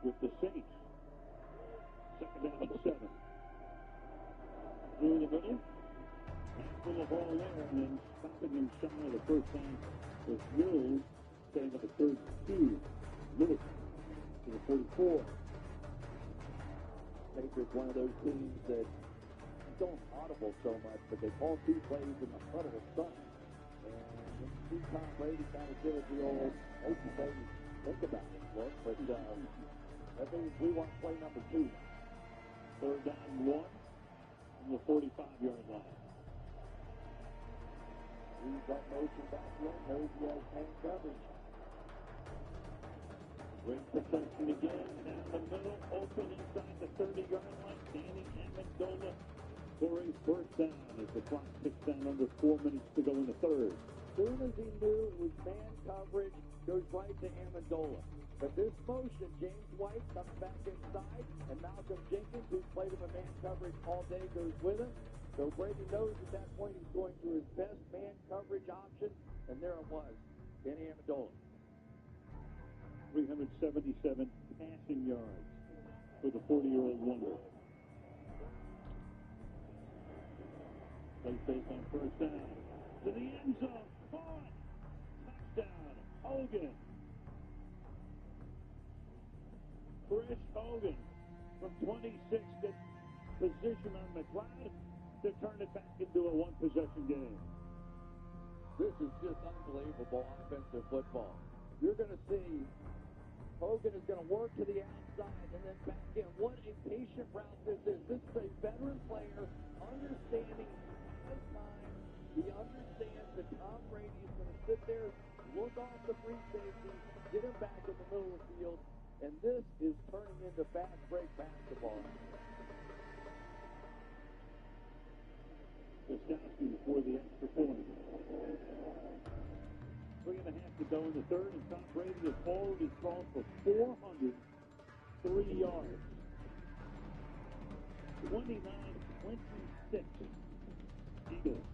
with the Saints. Second down and 7. Through the middle. Full of ball there, and then stopping him shy of the first time was Mills, setting up a 3rd and 2. Lewis to the 44. Patriots, one of those teams that don't audible so much, but they call 2 plays in the huddle sun. And when you see Tom Brady kind of give it the old, okay, think about it, look, but that means we want play number 2. 3rd down 1 from the 45-yard line. He's got motion back in, knows he has man coverage. Great protection again, down the middle, open inside the 30-yard line. Danny Amendola for a first down as the clock ticks down under 4 minutes to go in the 3rd. As soon as he knew it was man coverage, goes right to Amendola. But this motion, James White comes back inside, and Malcolm Jenkins, who's played him in man coverage all day, goes with him. So Brady knows at that point he's going to his best man coverage option, and there it was, Danny Amendola. 377 passing yards for the 40-year-old wonder. Play fake on first down. To the end zone. Caught. Touchdown. Hogan. Chris Hogan from 26 gets position on McLeod to turn it back into a one-possession game. This is just unbelievable offensive football. You're going to see Hogan is going to work to the outside and then back in. What a patient route this is. This is a veteran player understanding his time. He understands that Tom Brady is going to sit there, look off the free safety, get him back in the middle of the field, and this is turning into fast break basketball. Gostowski for the extra point. 3.5 to go in the 3rd, and Tom Brady has already thrown for 403 yards. 29-26. Eagles.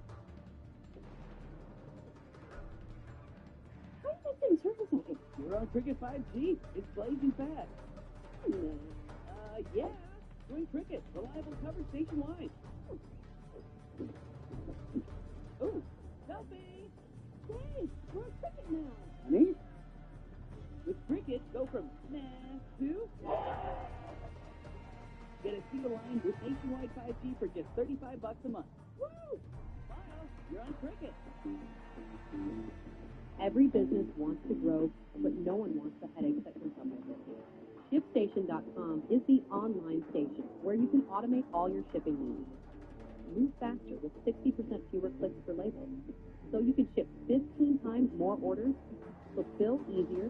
How does that thing surface like it? You're on Cricket 5G. It's blazing fast. Yeah. Join Cricket. Reliable coverage nationwide. Oh, selfie! Hey, we're on Cricket now. Honey? With Cricket, go from nah to... Get a single line with nationwide 5G for just $35 a month. Woo! Smile, you're on Cricket. Every business wants to grow, but no one wants the headaches that can come with it. ShipStation.com is the online station where you can automate all your shipping needs. Move faster with 60% fewer clicks per label, so you can ship 15 times more orders, fulfill easier,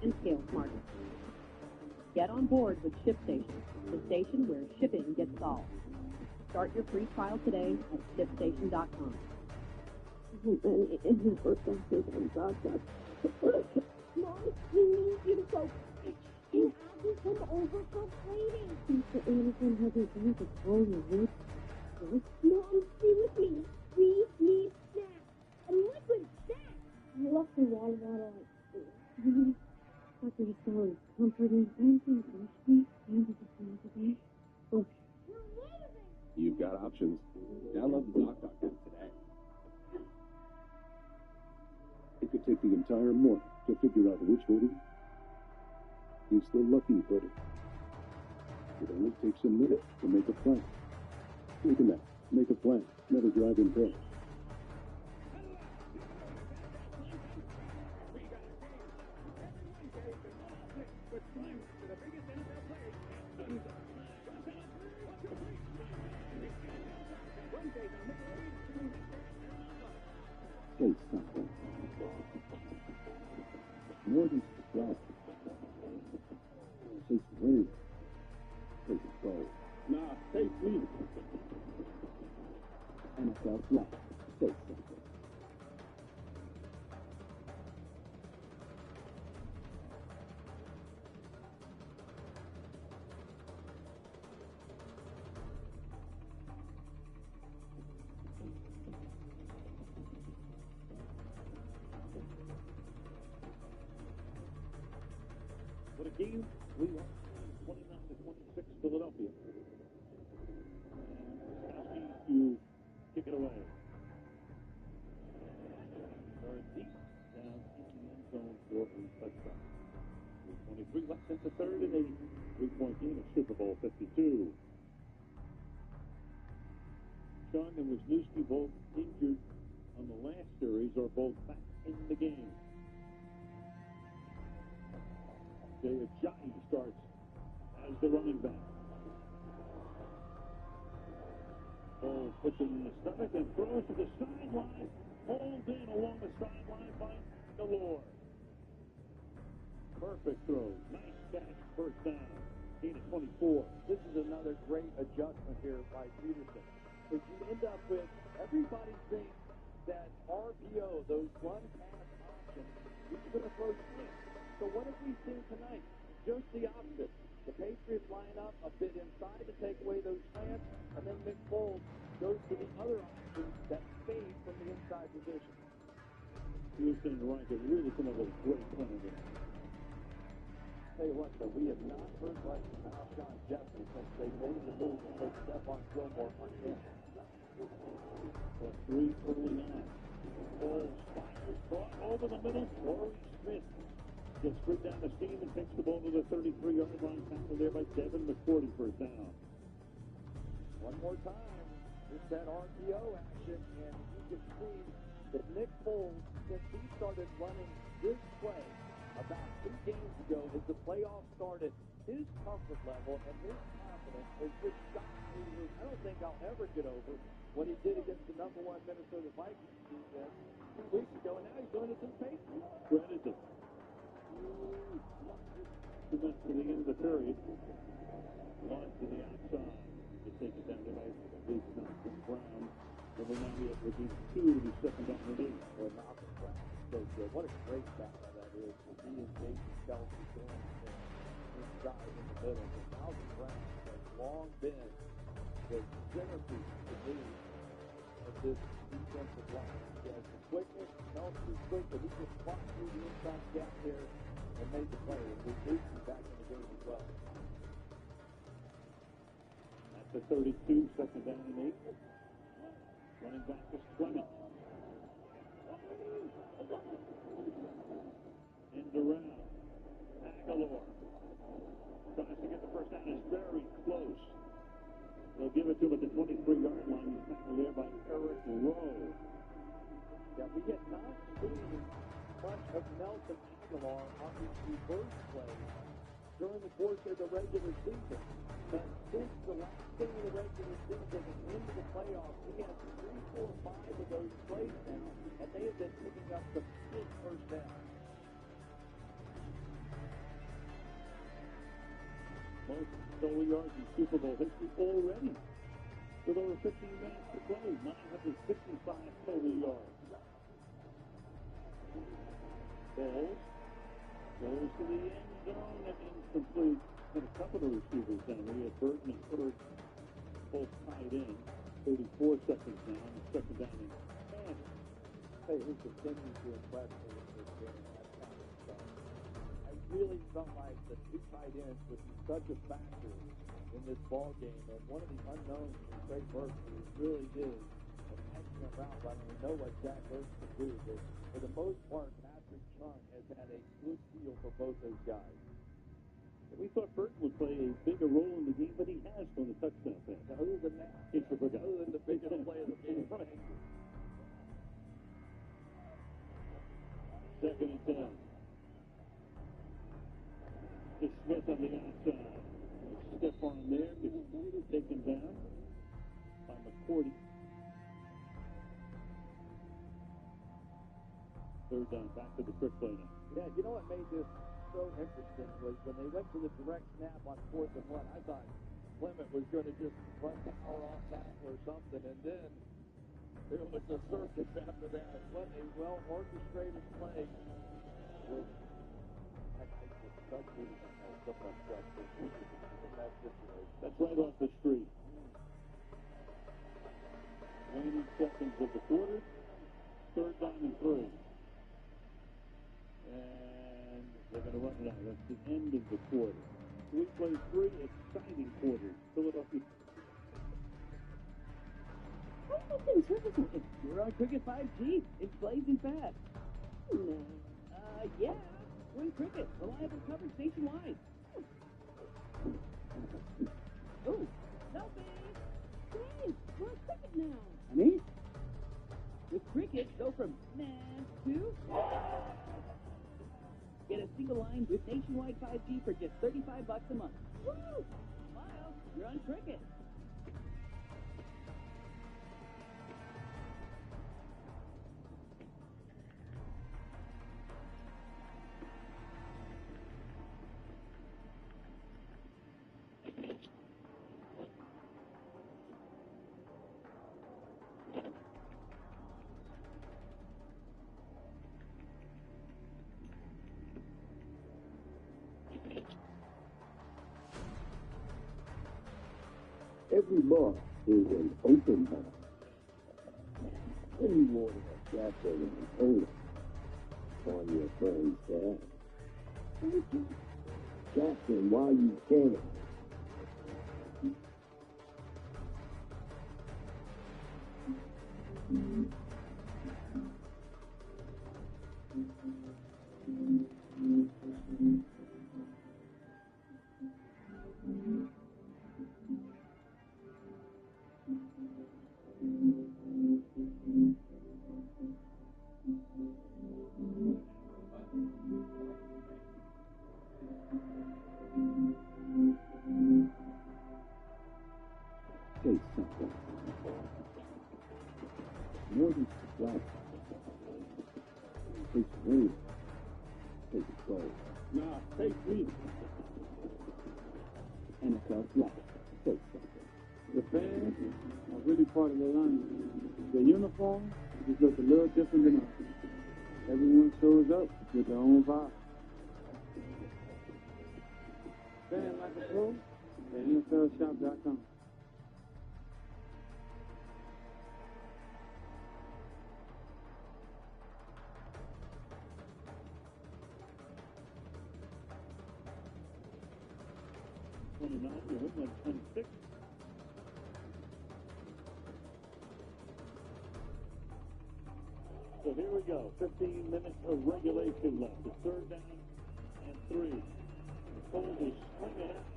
and scale smarter. Get on board with ShipStation, the station where shipping gets solved. Start your free trial today at ShipStation.com. And his birthday is on God. Mom, he needs you to go. And Abby come over for training. Mr. Anderson hasn't gone to all the wood. Mom, stay with me. We need snacks. And liquid snacks. I left the water bottle at Dr. Estelle is comforting and thinking sweet and at the same today. Look. You've got options. Download the ZocDoc app today. It could take the entire morning to figure out which hoodie is the lucky hoodie. It only takes a minute to make a plan. Take a nap, make a plan, never drive impaired. Taste something. More than subscribe. Taste win. Taste gold. Nah, taste me. NFL Flash. Taste something. What a game we lost 29-26 Philadelphia. And to kick it away. They're deep down in the end zone for a touchdown. 3:23 left in the third and a 3-point game at Super Bowl 52. Sean and Wisniewski both injured on the last series are both back in the game. Ajayi starts as the running back. Ball puts it in the stomach and throws to the sideline. Pulled in along the sideline by Galore. Perfect throw. Nice catch. First down. Gain of 24. This is another great adjustment here by Peterson. If you end up with everybody thinks that RPO, those run pass options, he's going to throw slants. So what have we seen tonight? Just the opposite. The Patriots line up a bit inside to take away those slants, and then Nick Foles goes to the other option that fade from the inside position. Houston and Reich have really come up with a great plan there. Tell you what, though, we have not heard much from Alshon Jeffrey since they made the move to put Stephon Gilmore on him. For 3 early on. Foles fires, caught over the middle. Torrey Smith gets straight down the seam and takes the ball to the 33-yard line. Tackled there by Devin McCourty for a down. One more time, just that RPO action, and you can see that Nick Foles, since he started running this play about 2 games ago, as the playoffs started, his comfort level and his confidence has just shot through the roof. I don't think I'll ever get over what he did against the number 1 Minnesota Vikings defense 2 weeks ago, and now he's doing it to the Patriots. Credit him. 2 minutes to the end of the period. Launch to the outside. They take it down the right. Leads Malcolm Brown. Number 98 will be 2 to be second down and 8. Well, Malcolm Brown is so good. What a great battle that is. He and Jason Kelsey going inside in the middle. But Malcolm Brown has long been the centerpiece to me of this defensive line. He has the quickness. Kelsey is quick, but he just fought through the inside gap there and made the play. And we moved him back in the game as well. At the 32, second down and 8. Running back is Clement. End around. Aguilar tries to get the first down. Is very close. They'll give it to him at the 23-yard line. He's tackled there by Eric Rowe. Yeah, we had not seen much of Nelson Aguilar on these reverse plays during the course of the regular season. But since the last game of the regular season and into the playoffs, he has 3, 4, 5 of those plays now, and they have been picking up some big first downs. Most solo yards in Super Bowl history already. with over 15 minutes to play. 965 total yards. Ball goes to the end zone and incomplete. Had a couple of receivers down. We had Burton and Hurd both tied in. 34 seconds now. Second down and 10. Hey, who continues to impress me in this game? That's kind of stuff. I really felt like the two tight ends would be such a factor in this ball game, and one of the unknowns is Trey Burton, who really is an excellent route runner. We know what Jack Burton can do, but for the most part, Patrick Chung has had a good feel for both those guys. We thought Burton would play a bigger role in the game, but he has on the touchdown pass. Now, other than that, other than the biggest play of the game, Second and 10. To Smith on the outside. Step on there, gets taken down by McCourty. Third down, back to the trick play now. Yeah, you know what made this so interesting was when they went to the direct snap on 4th and 1, I thought Clement was going to just run power off tackle or something, and then it was a circus after that. What a well-orchestrated play. That's right off the street. 90 seconds of the quarter. Third down and 3. And they're going to run it out. That's the end of the quarter. We played 3 exciting quarters. Philadelphia. You're on Cricket 5G. It's blazing fast. No. Yeah. We're in Cricket. Reliable coverage nationwide. Oh, selfie! Hey, we're on Cricket now. Honey? With Cricket, go from man to... Get a single line with nationwide 5G for just $35 a month. Woo! Smile, you're on Cricket. Every bar is an open bar. When you order a gasoline and cola on your friend's tab, thank you. Captain, while you can. Say something. More than supply. Takes rain. Takes gold. Nah, take me. NFL flag. Say something. The fans are really part of the line. The uniform just looks a little different than us. Everyone shows up with their own vibe. Fan like a pro, the NFLshop.com. Like 26. So here we go. 15 minutes of regulation left. The third down and 3. Cole is swinging out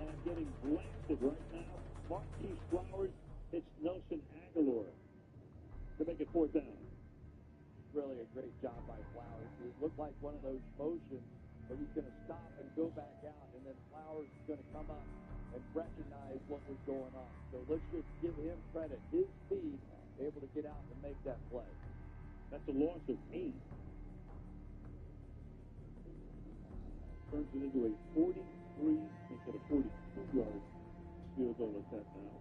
and getting blasted right now. Marquise Flowers hits Nelson Aguilar to make it fourth down. Really a great job by Flowers. It looked like one of those motions where he's going to stop and go back out, and then Flowers is going to come up and recognize what was going on. So let's just give him credit. His speed, able to get out and make that play. That's a loss of 8. Turns it into a 43, instead of 42-yard field goal at that now.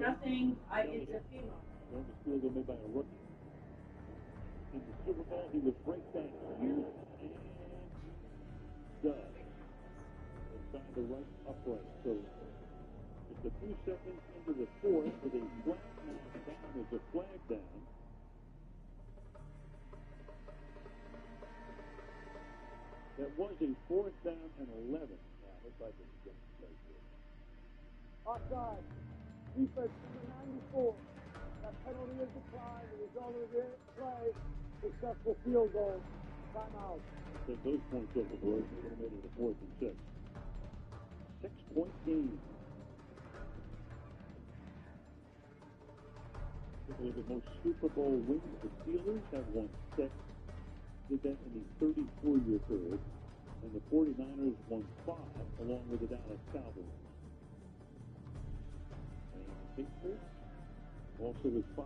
nothing. It's a female. Longest field goal made by a rookie. In the Super Bowl, he would break that here and does. Inside the right upright. So it's a few seconds into the fourth with a flag now down. There's a flag down. That was a 4th down and 11. Yeah, looks like it's going to play here. Offside. Defense number 94. That penalty is declined. The result of the play, successful field goal. Timeout. Take those points overboard. They would have made it a 4th and 6. 6-point game. Take a look at most Super Bowl wins. The Steelers have won 6. Did that in the 34-year period. And the 49ers won 5, along with the Dallas Cowboys. And the Patriots also with 5.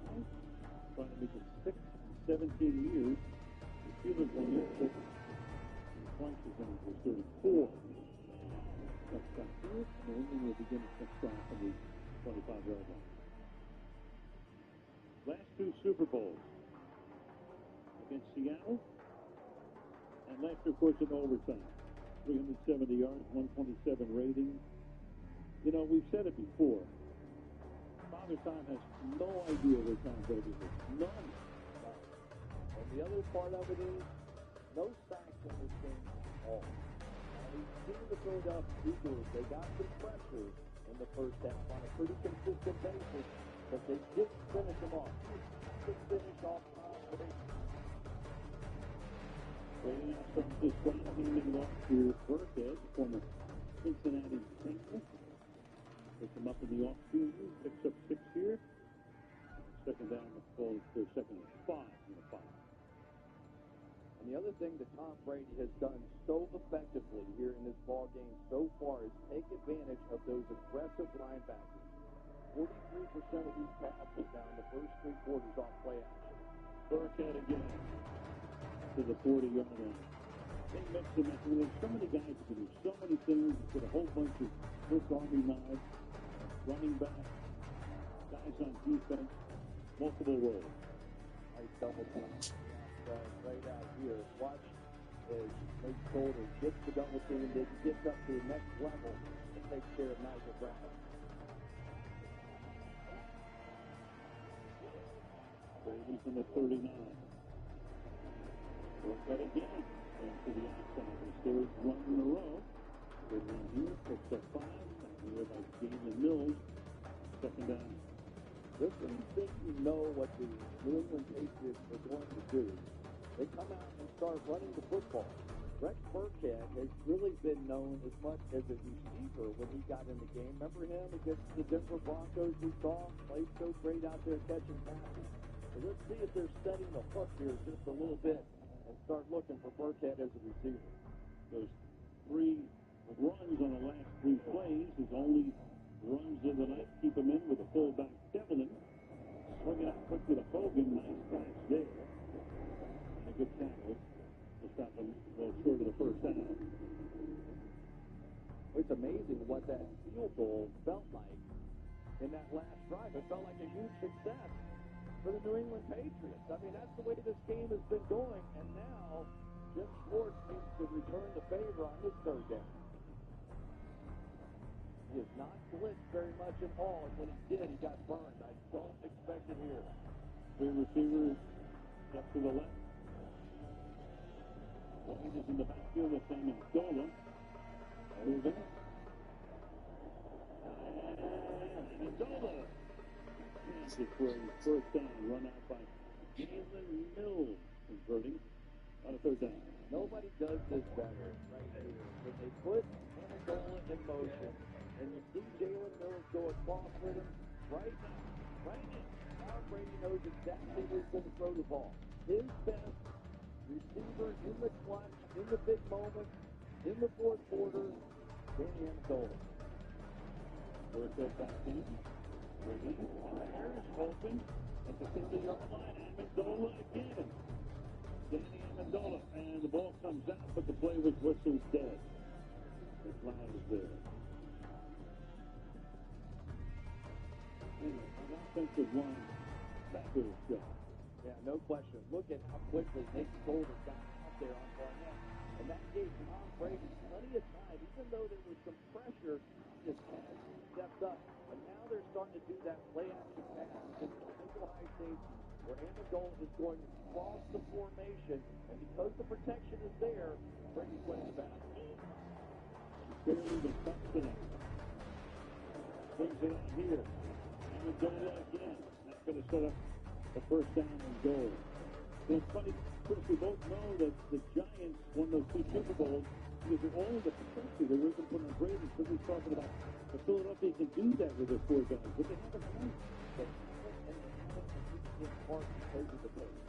Trying to make it 6 in 17 years. The Steelers won 6. The French is going to 34. Touchdown here. And England will begin a touchdown from the 25-yard line. Last 2 Super Bowls against Seattle. And last year, of course, in overtime. 370 yards, 127 rating. You know, we've said it before. Father Time has no idea where Tom Brady is. None. And the other part of it is, no sacks in this game at all. We've seen the Philadelphia Eagles. They got some pressure in the first half on a pretty consistent basis, but they didn't finish them off. Just finish off Brady now starts this one, handing it off to Burkhead, former Cincinnati Bengals. Picks him up in the offseason, picks up 6 here. Second down, the ball is their second and 5 in the 5. And the other thing that Tom Brady has done so effectively here in this ball game so far is take advantage of those aggressive linebackers. 43% of these passes down the first 3 quarters off play action. Burkhead again to the 40-yard line. They mix them up. There's so many guys who can do so many things. Put a whole bunch of Swiss Army knives, running back, guys on defense, multiple roles. Nice double team. Right out here. Watch as Nate Solder gets the double team, then gets up to the next level and takes care of Nigel Brown. Brady from the 39. Burkhead again. And to the outside. His 3rd run in a row. Good run here. Picks up 5. Here by Jalen Mills. Second down. Just when you think you know what the New England Patriots are going to do, they come out and start running the football. Rex Burkhead has really been known as much as a receiver when he got in the game. Remember him against the Denver Broncos we saw? Played so great out there catching passes. So let's see if they're setting the hook here just a little bit and start looking for Burkhead as a receiver. Those 3 runs on the last 3 plays. His only runs of the night keep him in with a fullback Devlin. Swing it out quick with a Hogan. Nice catch there. And a good tackle to stop him well short of the first down. It's amazing what that field goal felt like in that last drive. It felt like a huge success for the New England Patriots. I mean, that's the way this game has been going. And now Jim Schwartz needs to return the favor on this 3rd down. He has not blitzed very much at all, and when he did, he got burned. I don't expect it here. 3 receivers up to the left. Wayne is in the backfield with Sam Amendola. Moving. Amendola. And it's for a 1st down. Run out by Jalen Mills. Converting on a 3rd down. Nobody does this better right here. When they put Amendola in motion, and you see Jalen Mills go across with him right now. Tom Brady knows exactly where he's going to throw the ball. His best receiver in the clutch, in the big moments, in the 4th quarter, Danny Amendola. Burkhead back in. Brady fires, open at the 50-yard line. Amendola again. Danny Amendola, and the ball comes out, but the play was whistled dead. The flag is there. offensive line, fabulous job. Yeah, no question. Look at how quickly Nick Solder got out there on Barnett. And that gave Tom Brady plenty of time, even though there was some pressure, just casually stepped up. And now they're starting to do that play-action pass to the single high safety, where Amendola is going to cross the formation. And because the protection is there, Brady's winning the battle. Barely even touched it up. Brings it out here. Amendola again. That's going to set up the first down and goal. And it's funny, Chris, we both know that the Giants won those 2 Super Bowls because of all of the pressure they were going to put on Brady. So we're talking about the Philadelphia can do that with their 4 guys, but they haven't won. They haven't, and they haven't in part because of the pace.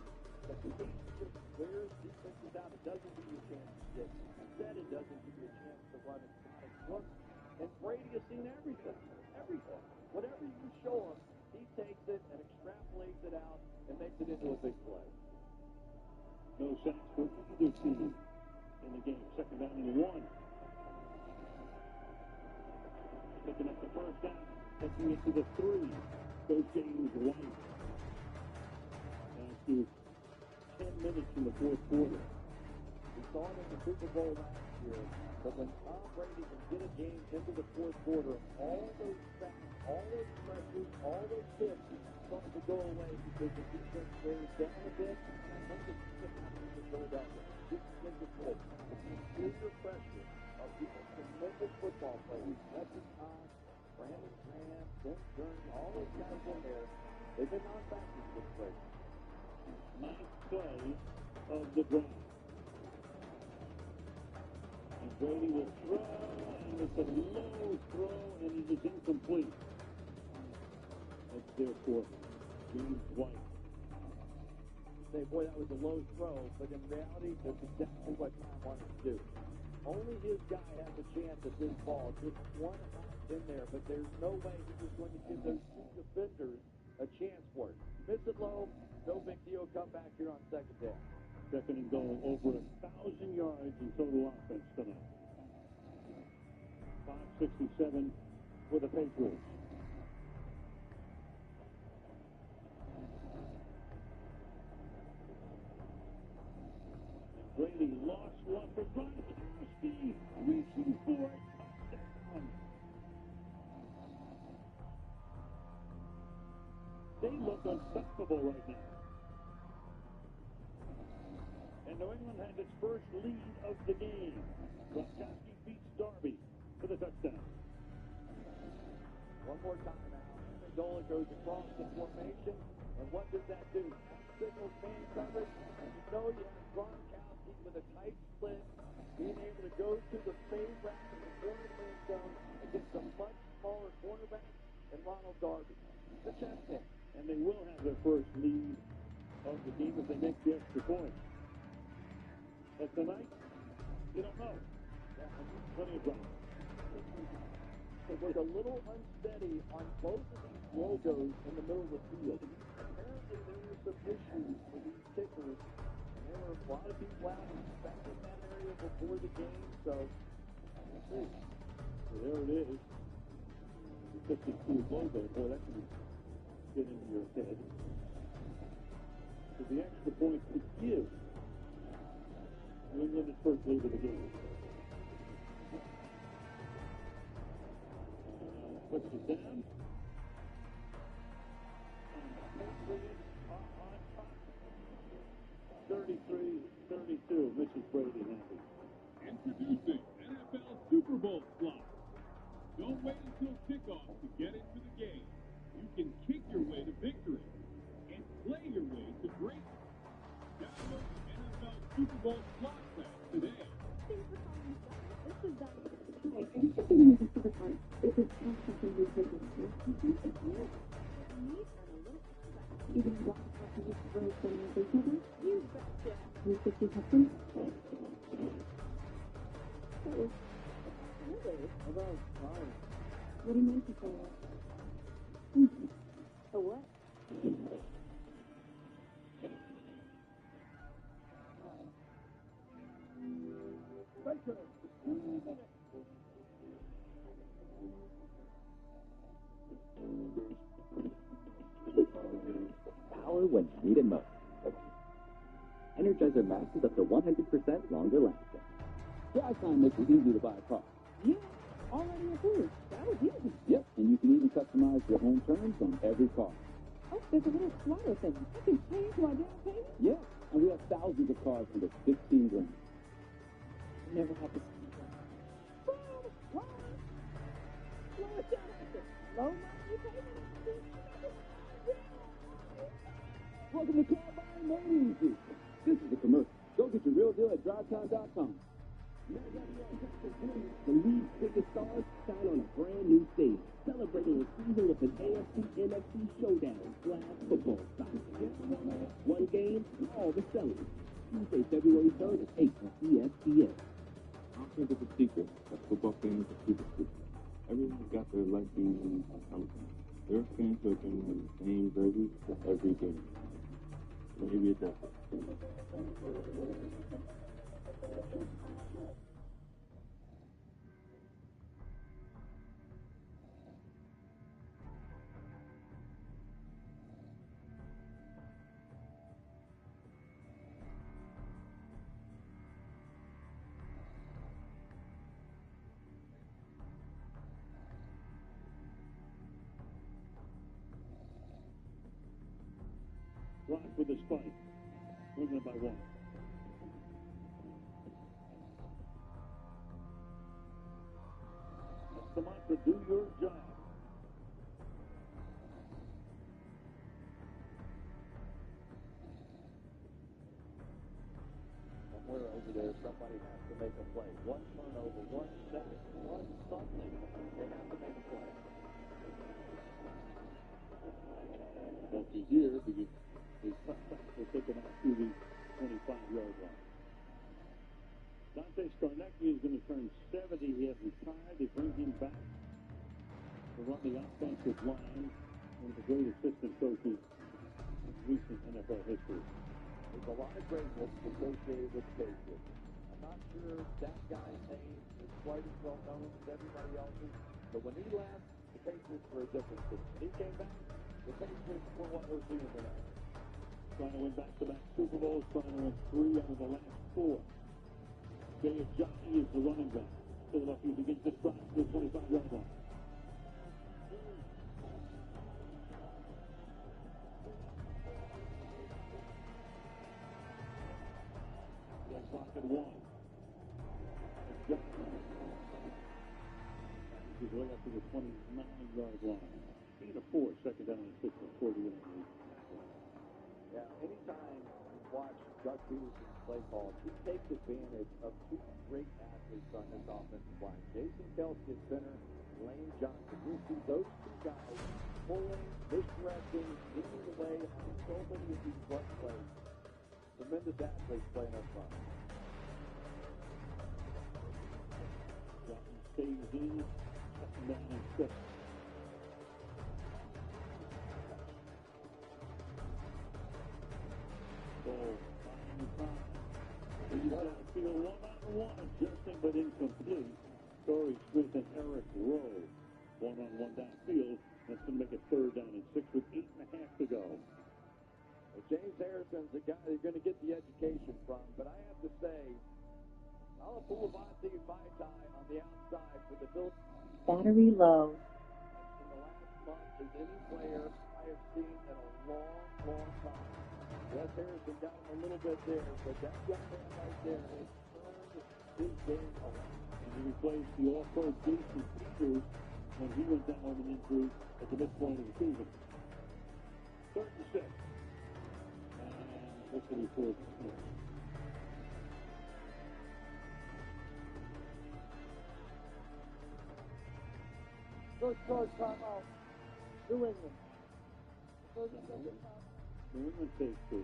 But the pace just wears defenses out. It doesn't give you a chance to get. Instead, it doesn't give you a chance to run exotic looks. And Brady has seen everything. Everything. Whatever you show him, he takes it and extrapolates it out and makes it into a big play. No sacks for either team in the game. Second down and 1. Picking up the first down. Taking it to the 3. Goes James White. Down to 10 minutes in the fourth quarter. We saw it in the Super Bowl last year, but when Tom Brady can get a game into the fourth quarter, all those sacks, all those pressures, all those hits start to go away because the defense wears down a bit. And once the defense happens to Philadelphia, this begins to put the interior pressure of these tremendous football players. Leslie Todd, Brandon Graham, Ben Jones, all those guys in there, they've been non-factors this Brady. Ninth play of the drive. And Brady will throw, and it's a low throw, and it is incomplete. That's there for James White. Say, boy, that was a low throw, but in reality, that's exactly what Tom wanted to do. Only his guy has a chance at this ball. Just one hop in there, but there's no way he was going to give those 2 defenders a chance for it. Miss it low, no big deal. Come back here on second down. Second and goal, over 1,000 yards in total offense tonight. 567 for the Patriots. Brady lost one for Gronkowski, reaching for a touchdown. They look unstoppable right now. And New England has its first lead of the game. Gronkowski beats Darby for the touchdown. One more time now. Amendola goes across the formation, and what does that do? That signals man coverage, and you know you have Gronkowski with a tight split, being able to go to the fade route in the corner man zone against a much smaller cornerback than Ronald Darby. The chess game. And they will have their first lead of the game if they make the extra point. But tonight, you don't know. Plenty of drama. It was a little unsteady on both of these logos in the middle of the field. Apparently, there were some issues with these kickers, and there were a lot of people out inspecting that area before the game, so we'll see. So there it is. The 52 logo, boy, that can get into your head. So the extra point could give New England its first lead of the game. Puts it down. Patriots are on top. 33-32. Mrs. Brady happy. Introducing NFL Super Bowl slot. Don't wait until kickoff to get into the game. You can kick your way to victory and play your way to greatness. Download the NFL Super Bowl slot set today. What do you mean to say that? For what? is up to 100% longer lasting. Drive time makes it easy to buy a car. Yeah, already approved. That was easy. Yep, and you can even customize your own terms on every car. Oh, there's a little slider thing. I can change my down payment? Yeah, and we have thousands of cars under 15 grand. I never had this before. Wow. Slow it down. Low monthly payment. Welcome to Car Buying Made Easy. This is a commercial. Go get your real deal at drivetime.com. The league's biggest stars shine on a brand new stage, celebrating a season with an AFC NFC showdown flag football style. One game, all the selling. Tuesday, February 3rd at 8 on ESPN. I don't think it's a secret that football fans are super stupid. Everyone's got their legacies and everything. Their fans are going to the same jerseys for every game. Maybe it does. Rock with the spike. Winning it by one. That's the mantra, do your job. Somewhere over there, somebody has to make a play. One turnover, one sack, one something. They have to make a play. Won't be here because his touchback was taken out to the 25-yard line. Dante Scarnecchia is going to turn 70. He has retired. They bring him back to run the offensive line. One of the great assistant coaches in recent NFL history. There's a lot of greatness associated with the Patriots. I'm not sure that guy's name is quite as well known as everybody else's, but when he left, the Patriots were a different team. When he came back, the Patriots were what we're seeing tonight. Trying to win back-to-back Super Bowls, trying to win 3 out of the last 4. Jay Johnny is the running back. Philadelphia begins to drive to the 25-yard line. Yes, lock at 1. He's way up to the 29-yard line. 8-4, second down and 6 and 40 in the league. Yeah, anytime you watch Doug Peterson's play calls, he takes advantage of 2 great athletes on this offensive line. Jason Kelsey at center, Lane Johnson. You see those 2 guys pulling, misdirecting, leading the way on so many of these run plays. Tremendous athletes playing up front. Johnson stays in, second down and 6. He's got a field one-on-one, adjusting but incomplete. Torrey Smith and Eric Rowe, one-on-one downfield. That's going to make it 3rd down and 6 with 8.5 to go. Well, James Harrison's a guy you're going to get the education from, but I have to say, Alapulabati Vaitai on the outside for the Phillies. Battery low. In the last month as any player I have seen in a long, long time. Yes, Harrison got him a little bit there, but that young man right there has turned his game around. And he replaced the All-Pro Jason Peters when he went down with an injury at the midpoint of the season. 3rd and 6. And hopefully 4th and 6. First charge timeout. New England. 30-second timeout. New England takes 2.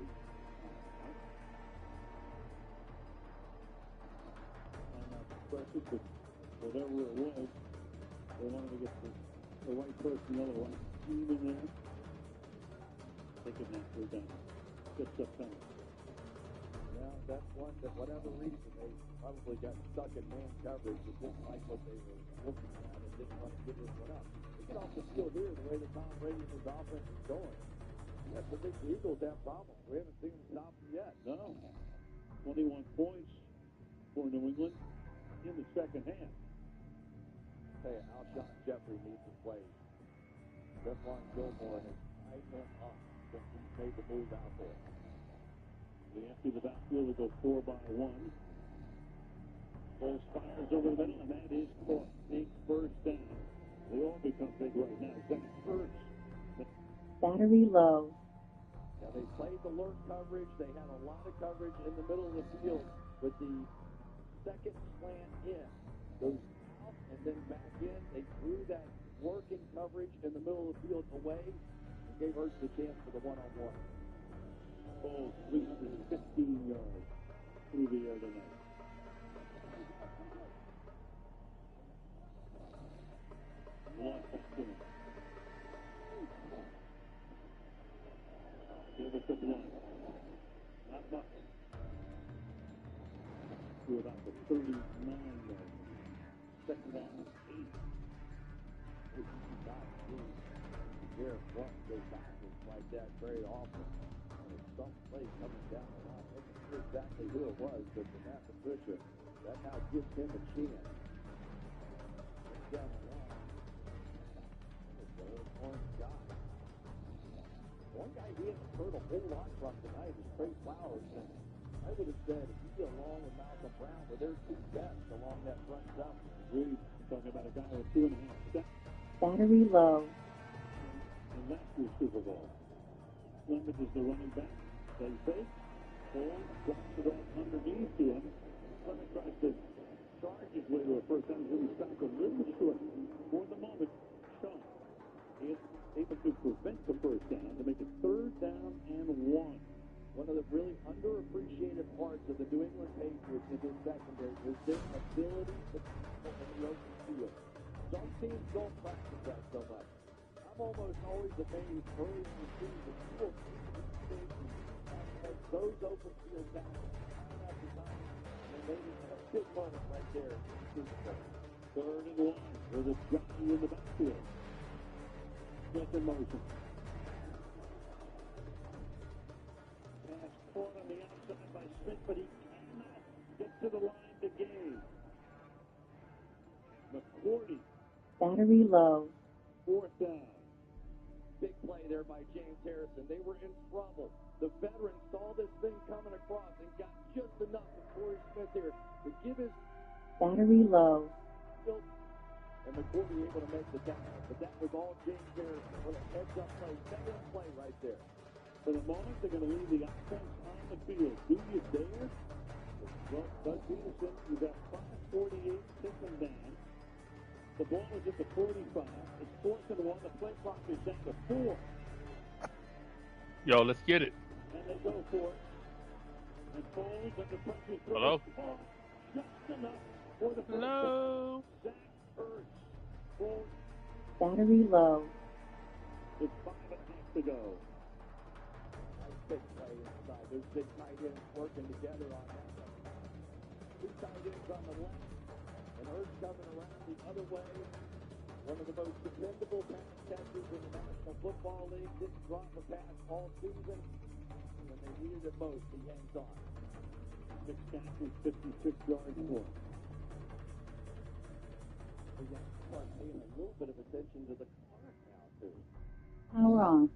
Precious, but whatever it was, they wanted to get the right personnel, the right team in there. Taking that 3rd down. Good stuff coming. Yeah, that's one that, whatever reason, they probably got stuck in man coverage and didn't like what they were looking at and didn't want to give this one up. To get off the field here, the way that Tom Brady and his offense is going, that's the big Eagles have problems. We haven't seen them stop them yet. No. 21 points for New England in the second half. Hey, Alshon Jeffrey needs to play. Stephon Gilmore has tied him up since he's made the move out there. They empty the backfield to go 4-by-1. Foles fires over the middle, and that is caught. Big first down. They all become big right now. Zach Ertz. Battery low. Now they played the lurk coverage. They had a lot of coverage in the middle of the field, but the second slant in goes out and then back in. They threw that working coverage in the middle of the field away and gave Ertz the chance for the one-on-one. Foles reaches 15 yards through the air tonight. Launch back to him. Over 51. Not much. To about the 39-yard. Second down, 8. It's not true. Garrett Blunt goes backwards like that very often. And it's some play coming down the line. I wasn't sure exactly who it was, but from that position, that now gives him a chance. Down the line. One guy he hasn't heard a whole lot from tonight is Trey Flowers, and I would have said he along with Malcolm Brown were their two best along that front seven. We're talking about a guy with 2.5 steps. Battery low. In last year's Super Bowl. Clement is the running back. They fake. Foles drops it off underneath to him. Clement tries to charge his way to a first down. He's going to stop a little short for the moment. Shaw is able to prevent the first down to make it 3rd down and 1. One of the really underappreciated parts of the New England Patriots in this secondary is their ability to tackle in the open field. Some teams don't practice that so much. I'm almost always amazed early in the season. You will see these teams make those open field tackles time after time, and they have a big moment right there in the Super Bowl. 3rd and 1 with a jockey in the backfield. Smith in motion. Pass caught on the outside by Smith, but he cannot get to the line to gain. McCourty. Battery low. 4th down. Big play there by James Harrison. They were in trouble. The veteran saw this thing coming across and got just enough of Corey Smith here to give his Battery low. And McCourty able to make the tackle. But that was all James Harrison. What a heads-up play. Second play right there. For the moment, they're going to leave the offense on the field. Do you dare? Well, Doug Peterson, you got 5:48, take them down. The ball is at the 45. It's 4th and 1. The play clock is down to 4. Yo, let's get it. And they go for it. And Foles under pressure. Hello? Just enough for the first Hello? Zach Ertz. Foles. Battery low. With 5.5 to go. Nice big play inside. Those big tight ends working together on that. 2 tight ends on the left. And Ertz coming around the other way. One of the most dependable pass catchers in the National Football League. Didn't drop a pass all season. When they needed it most, he hangs on. 6 catches, 56 yards more. They got to start paying a little bit of attention to the clock now, too. Power on.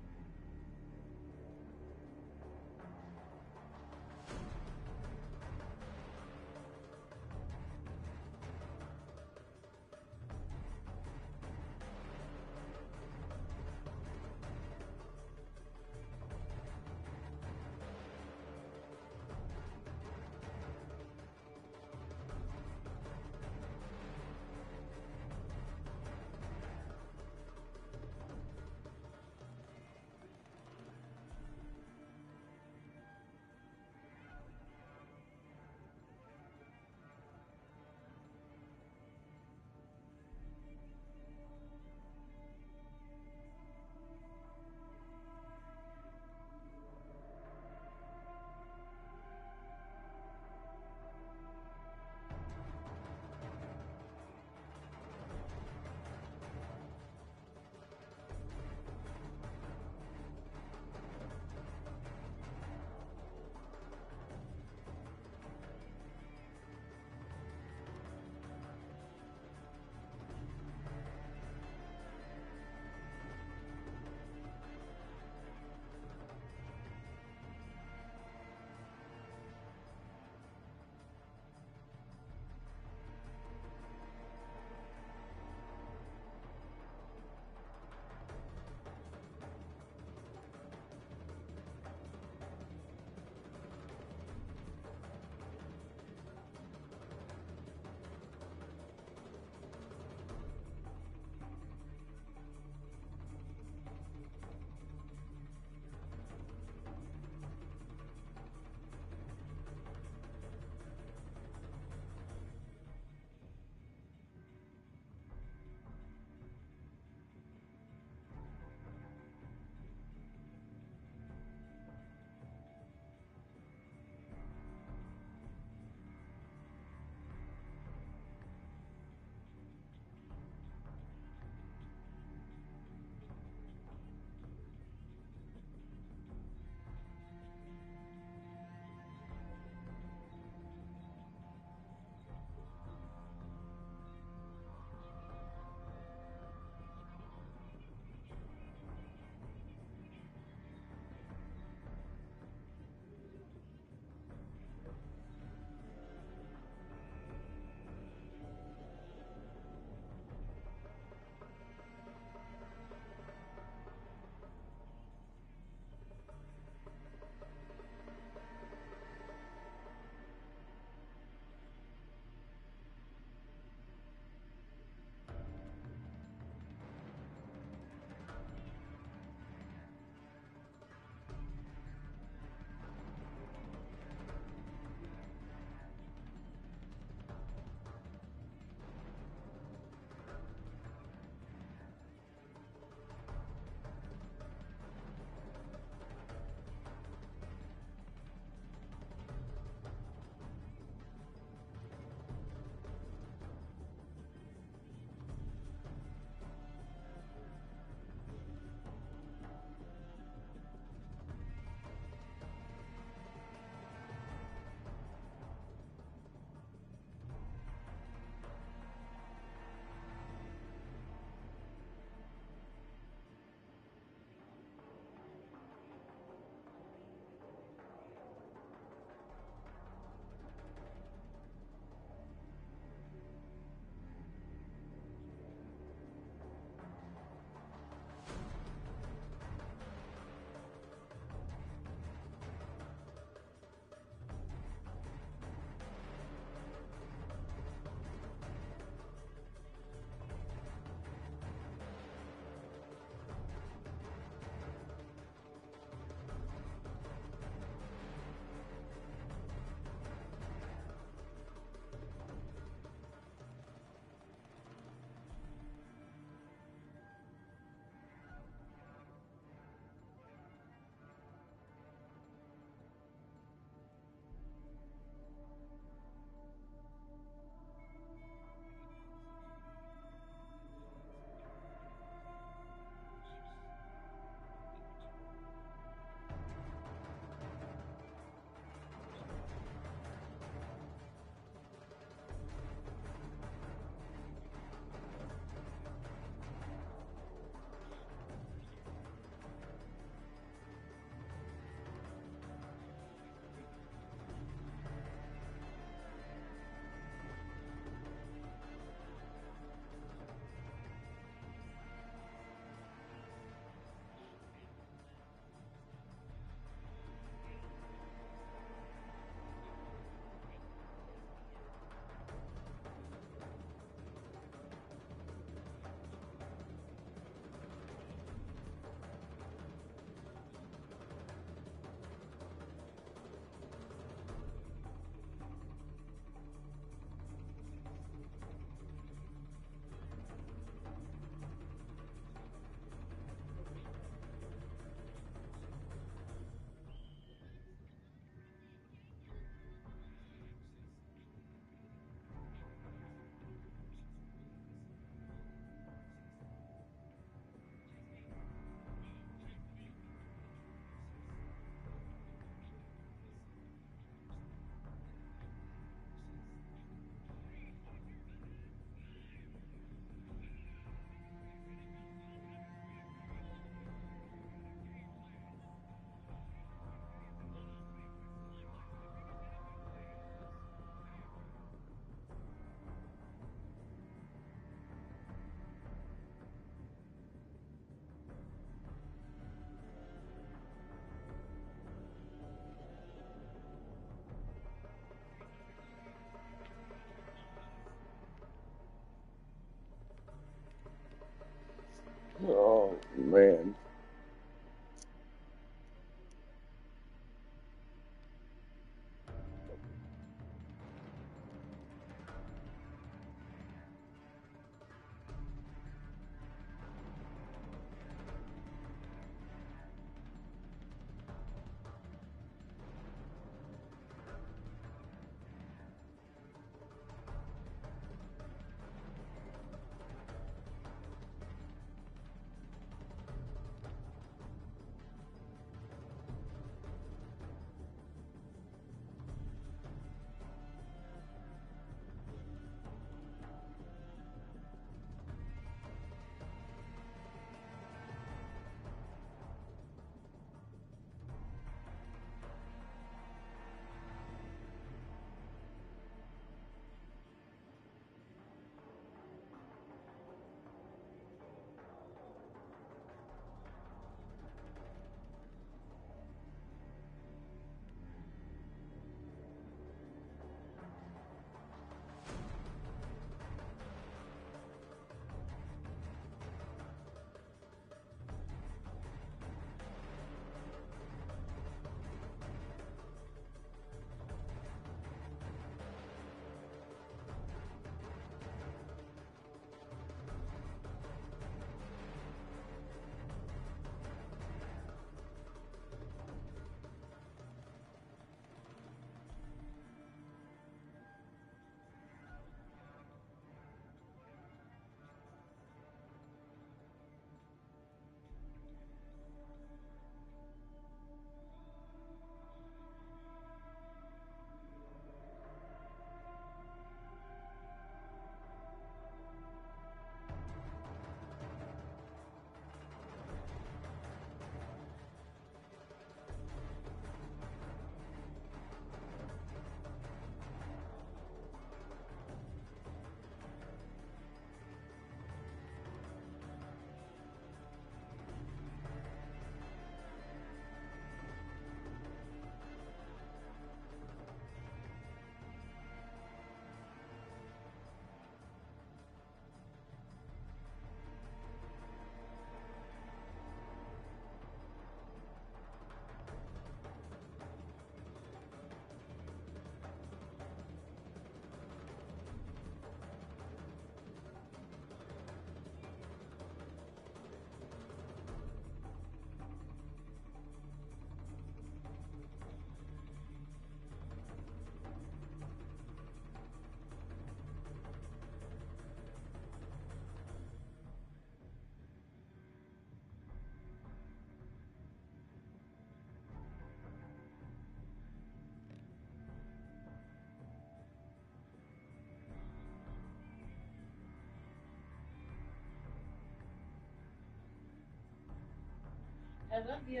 I love you.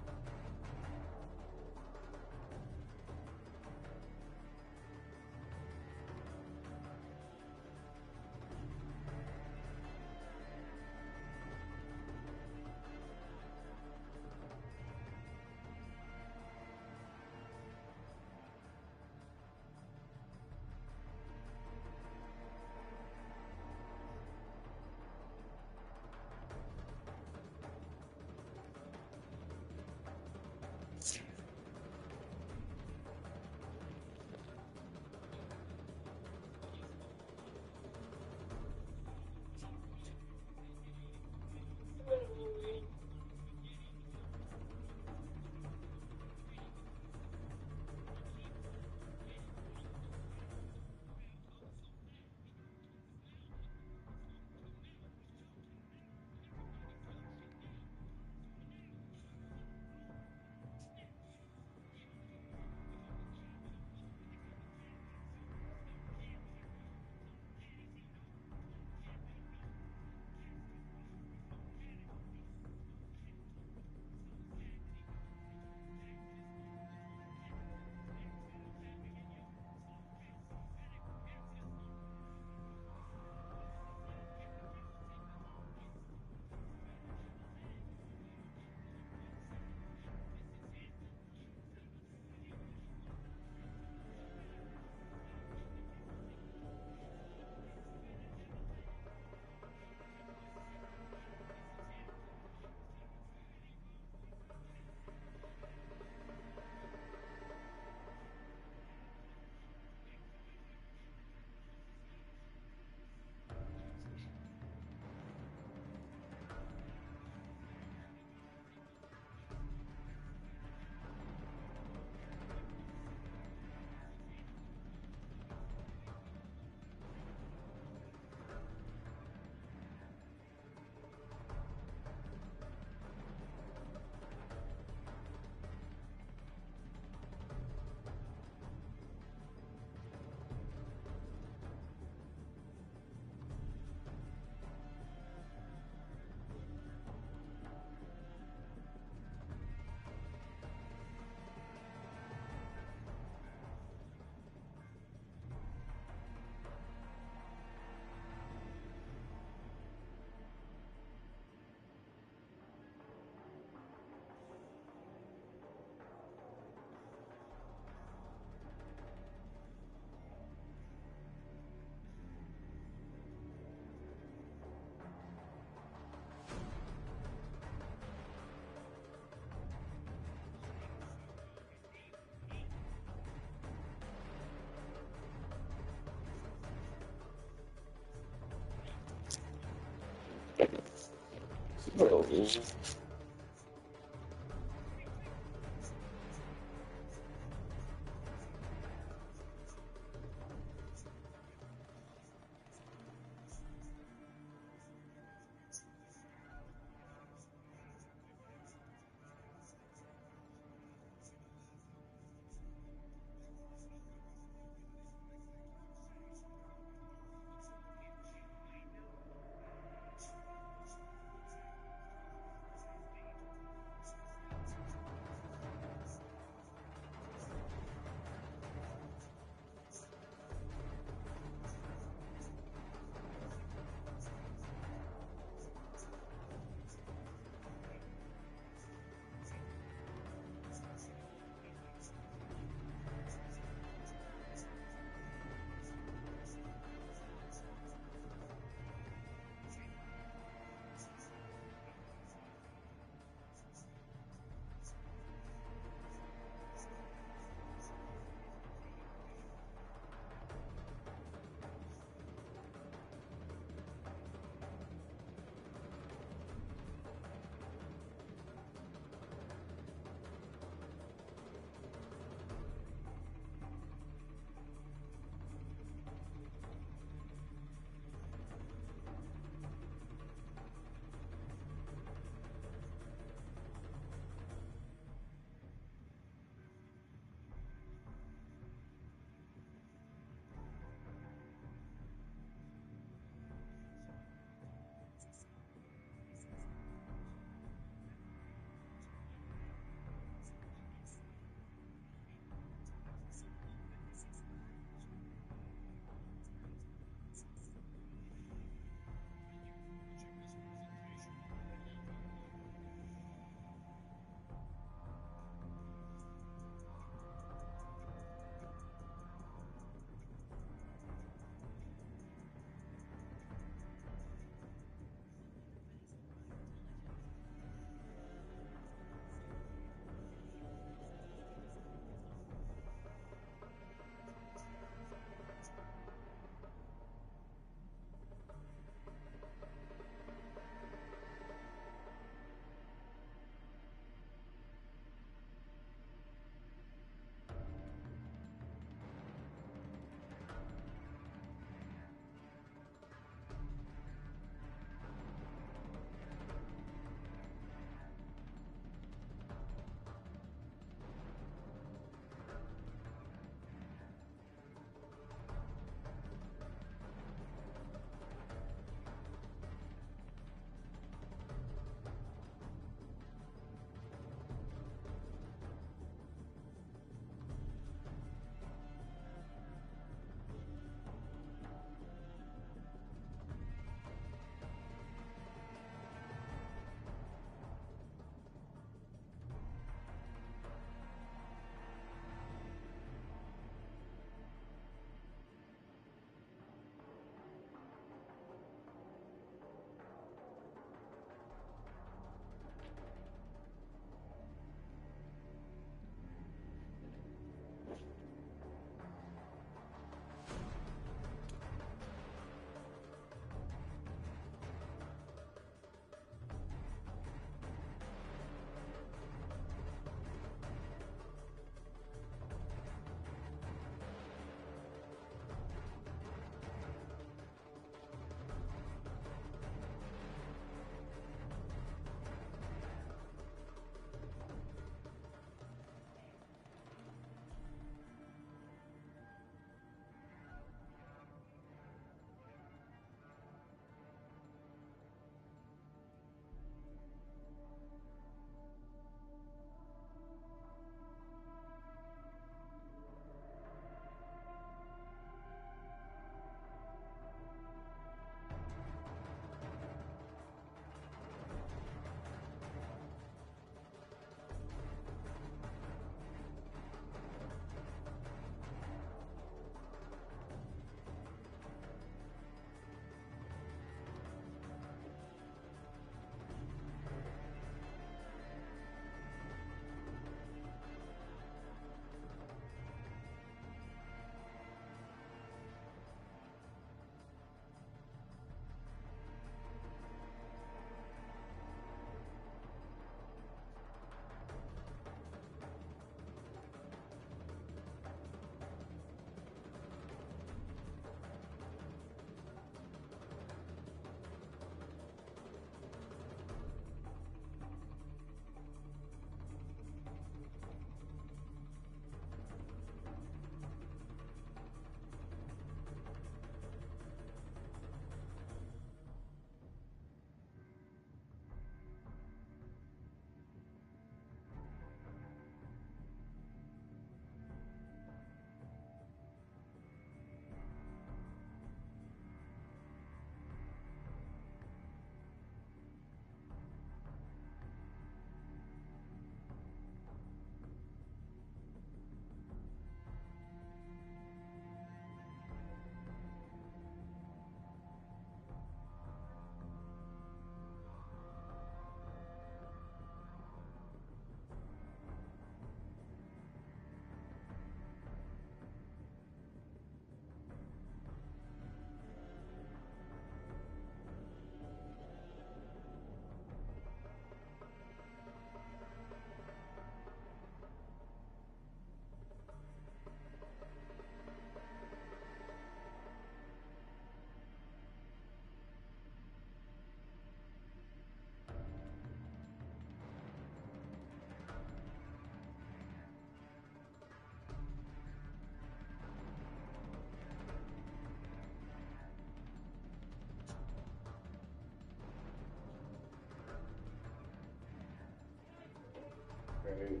Okay.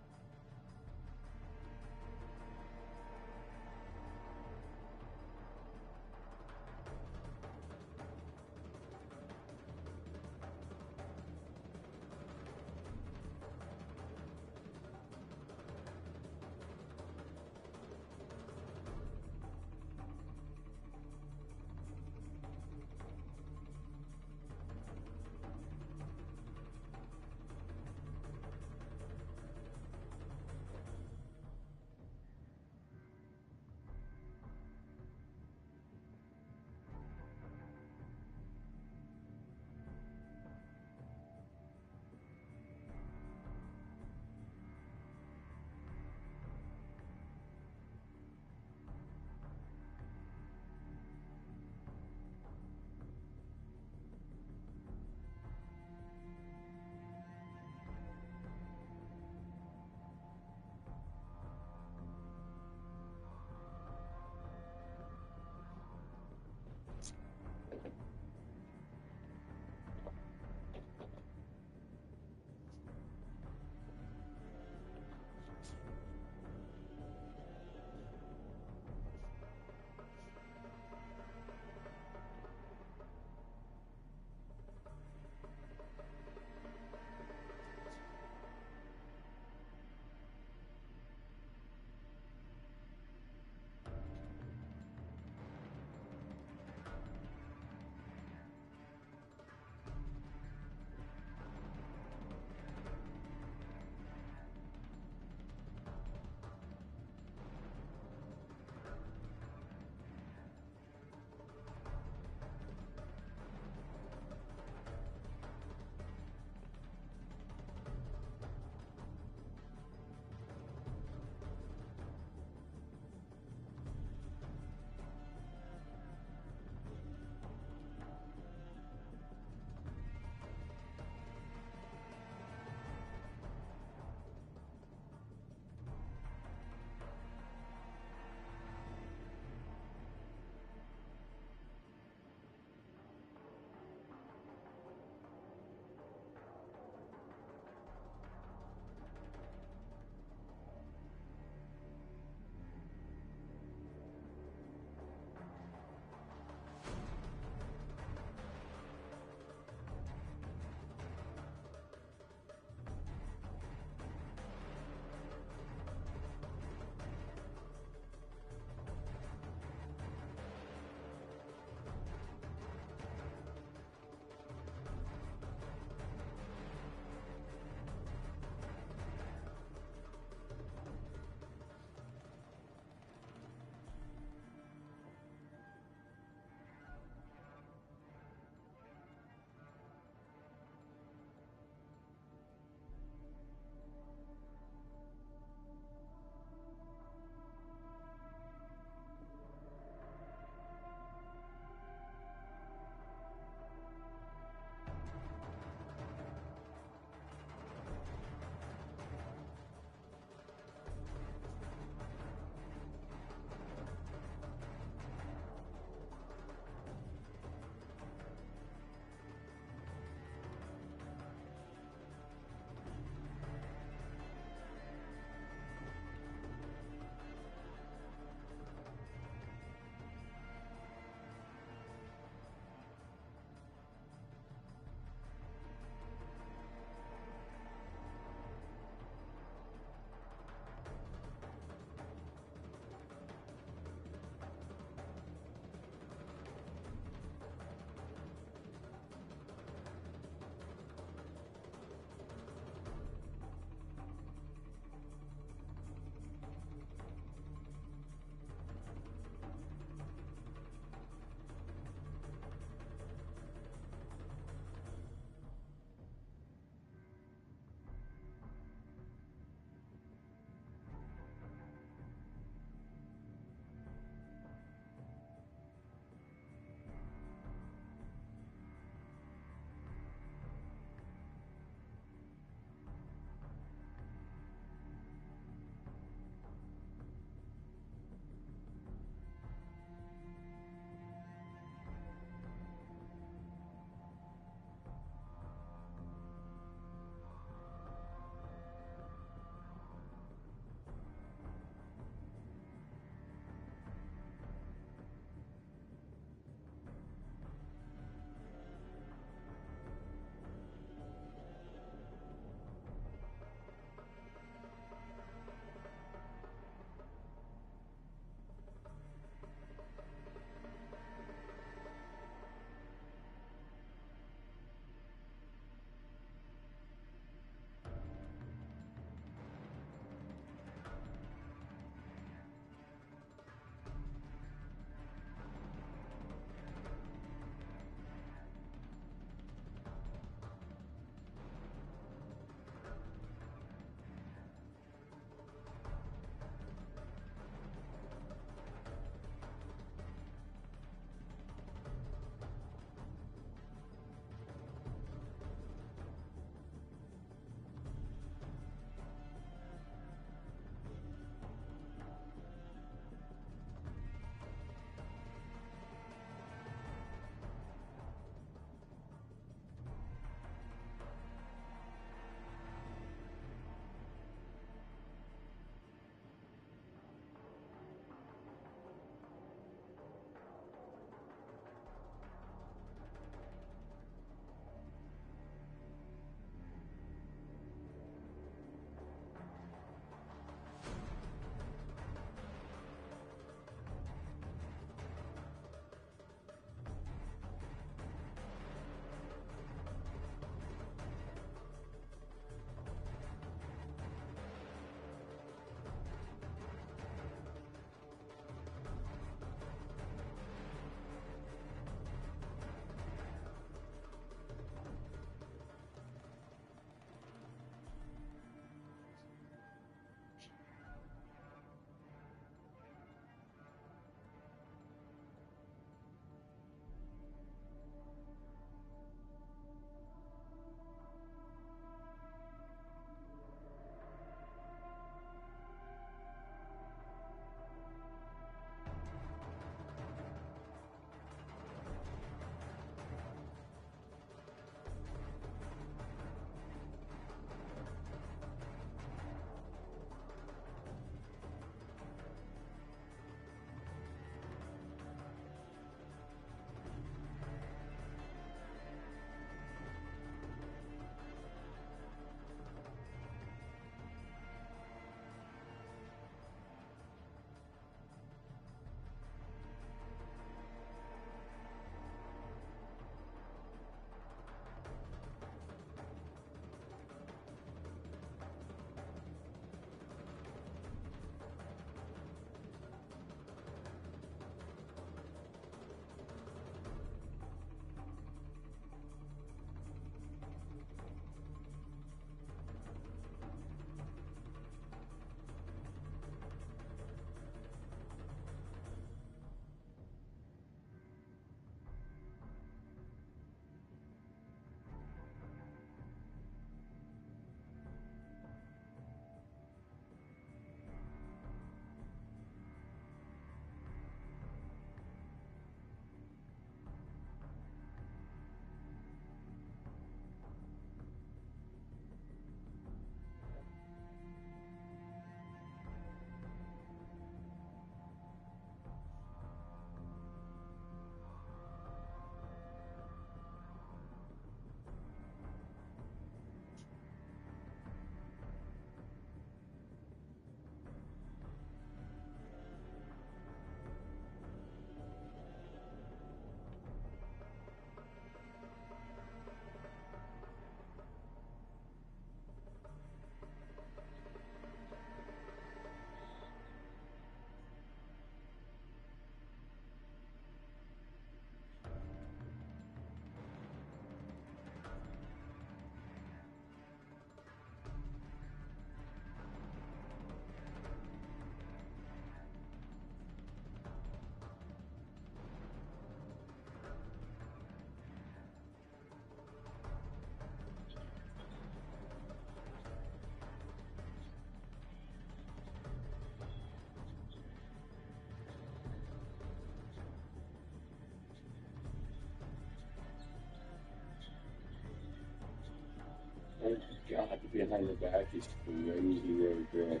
I'll have to be behind the back. It's crazy road there.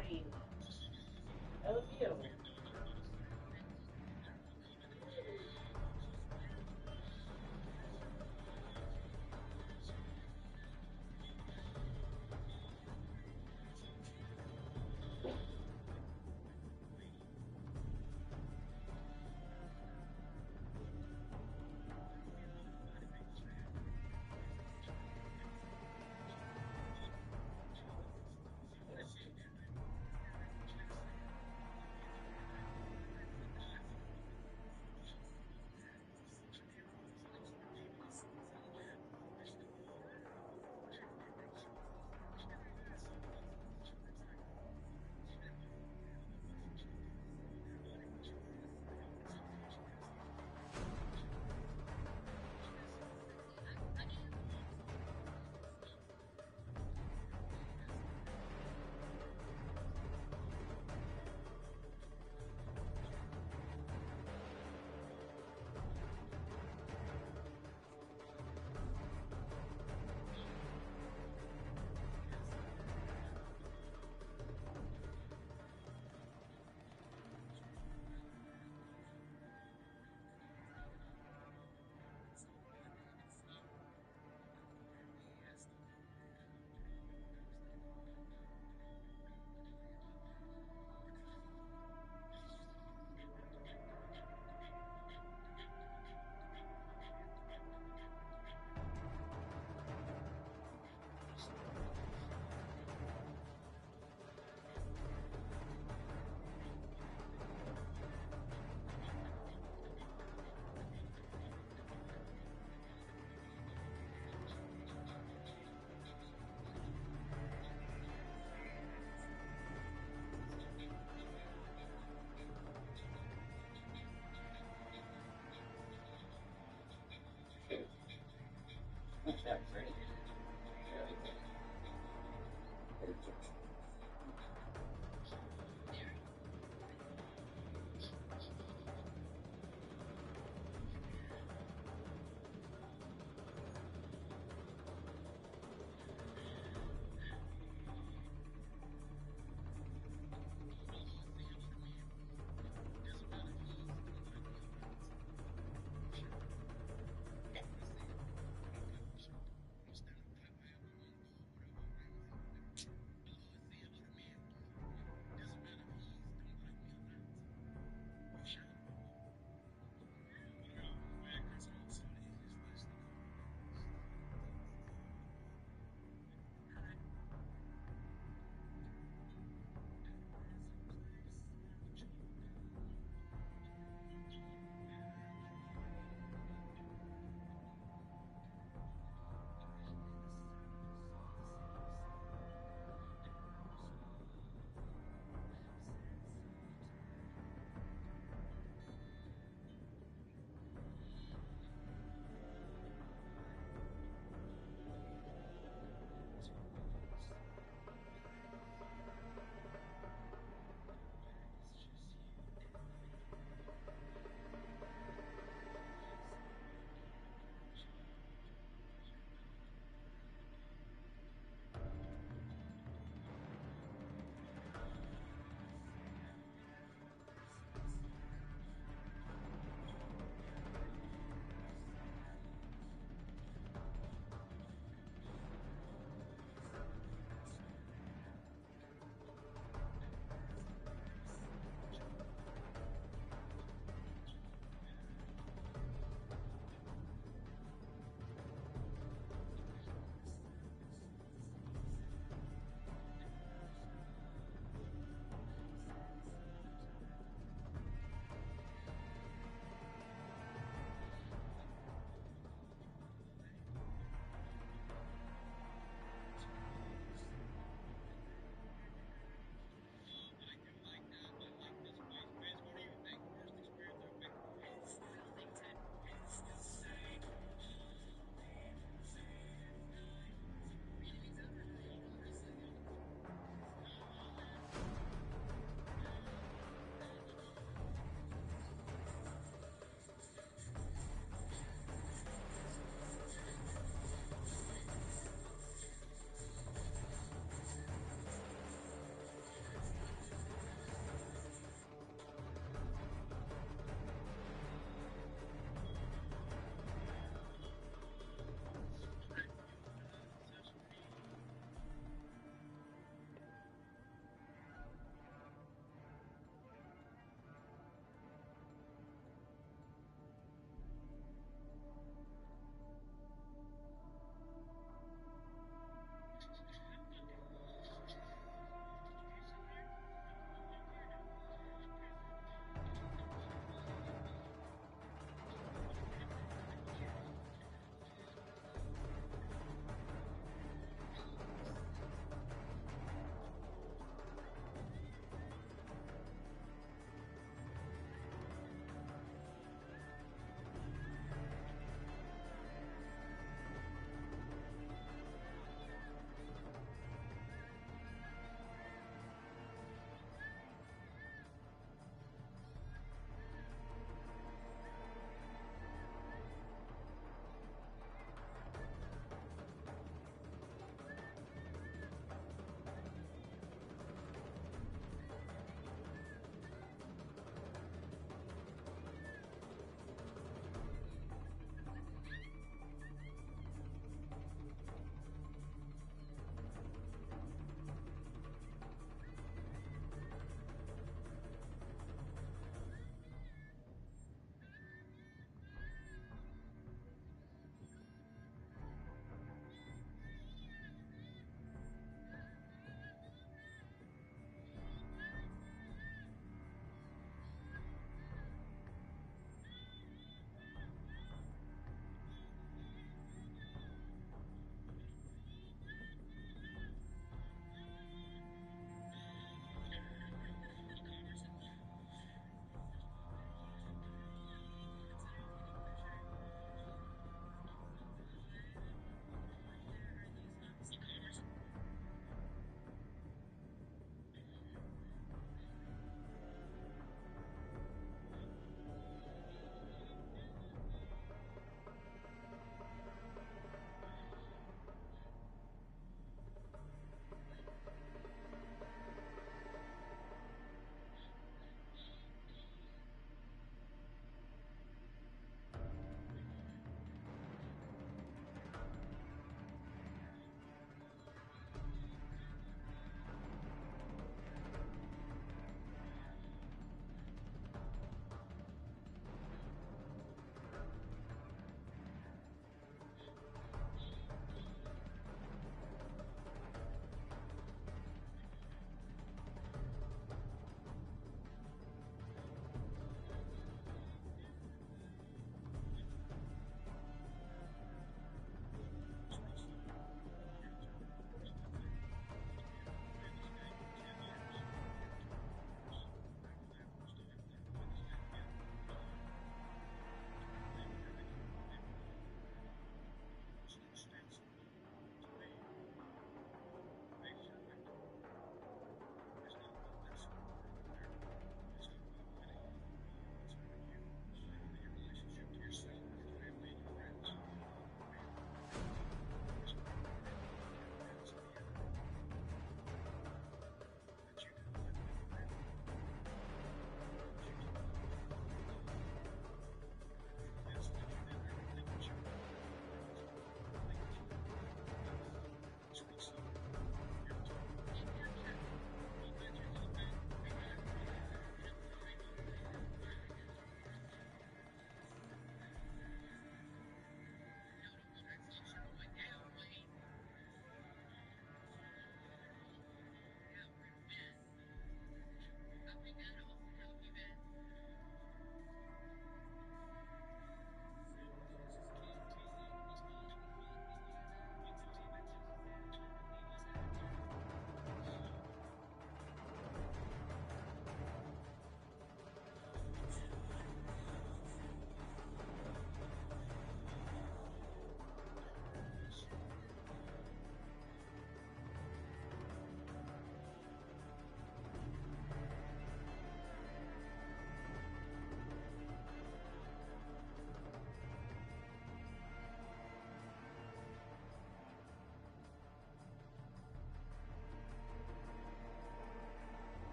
morning. That was you.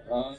Uh,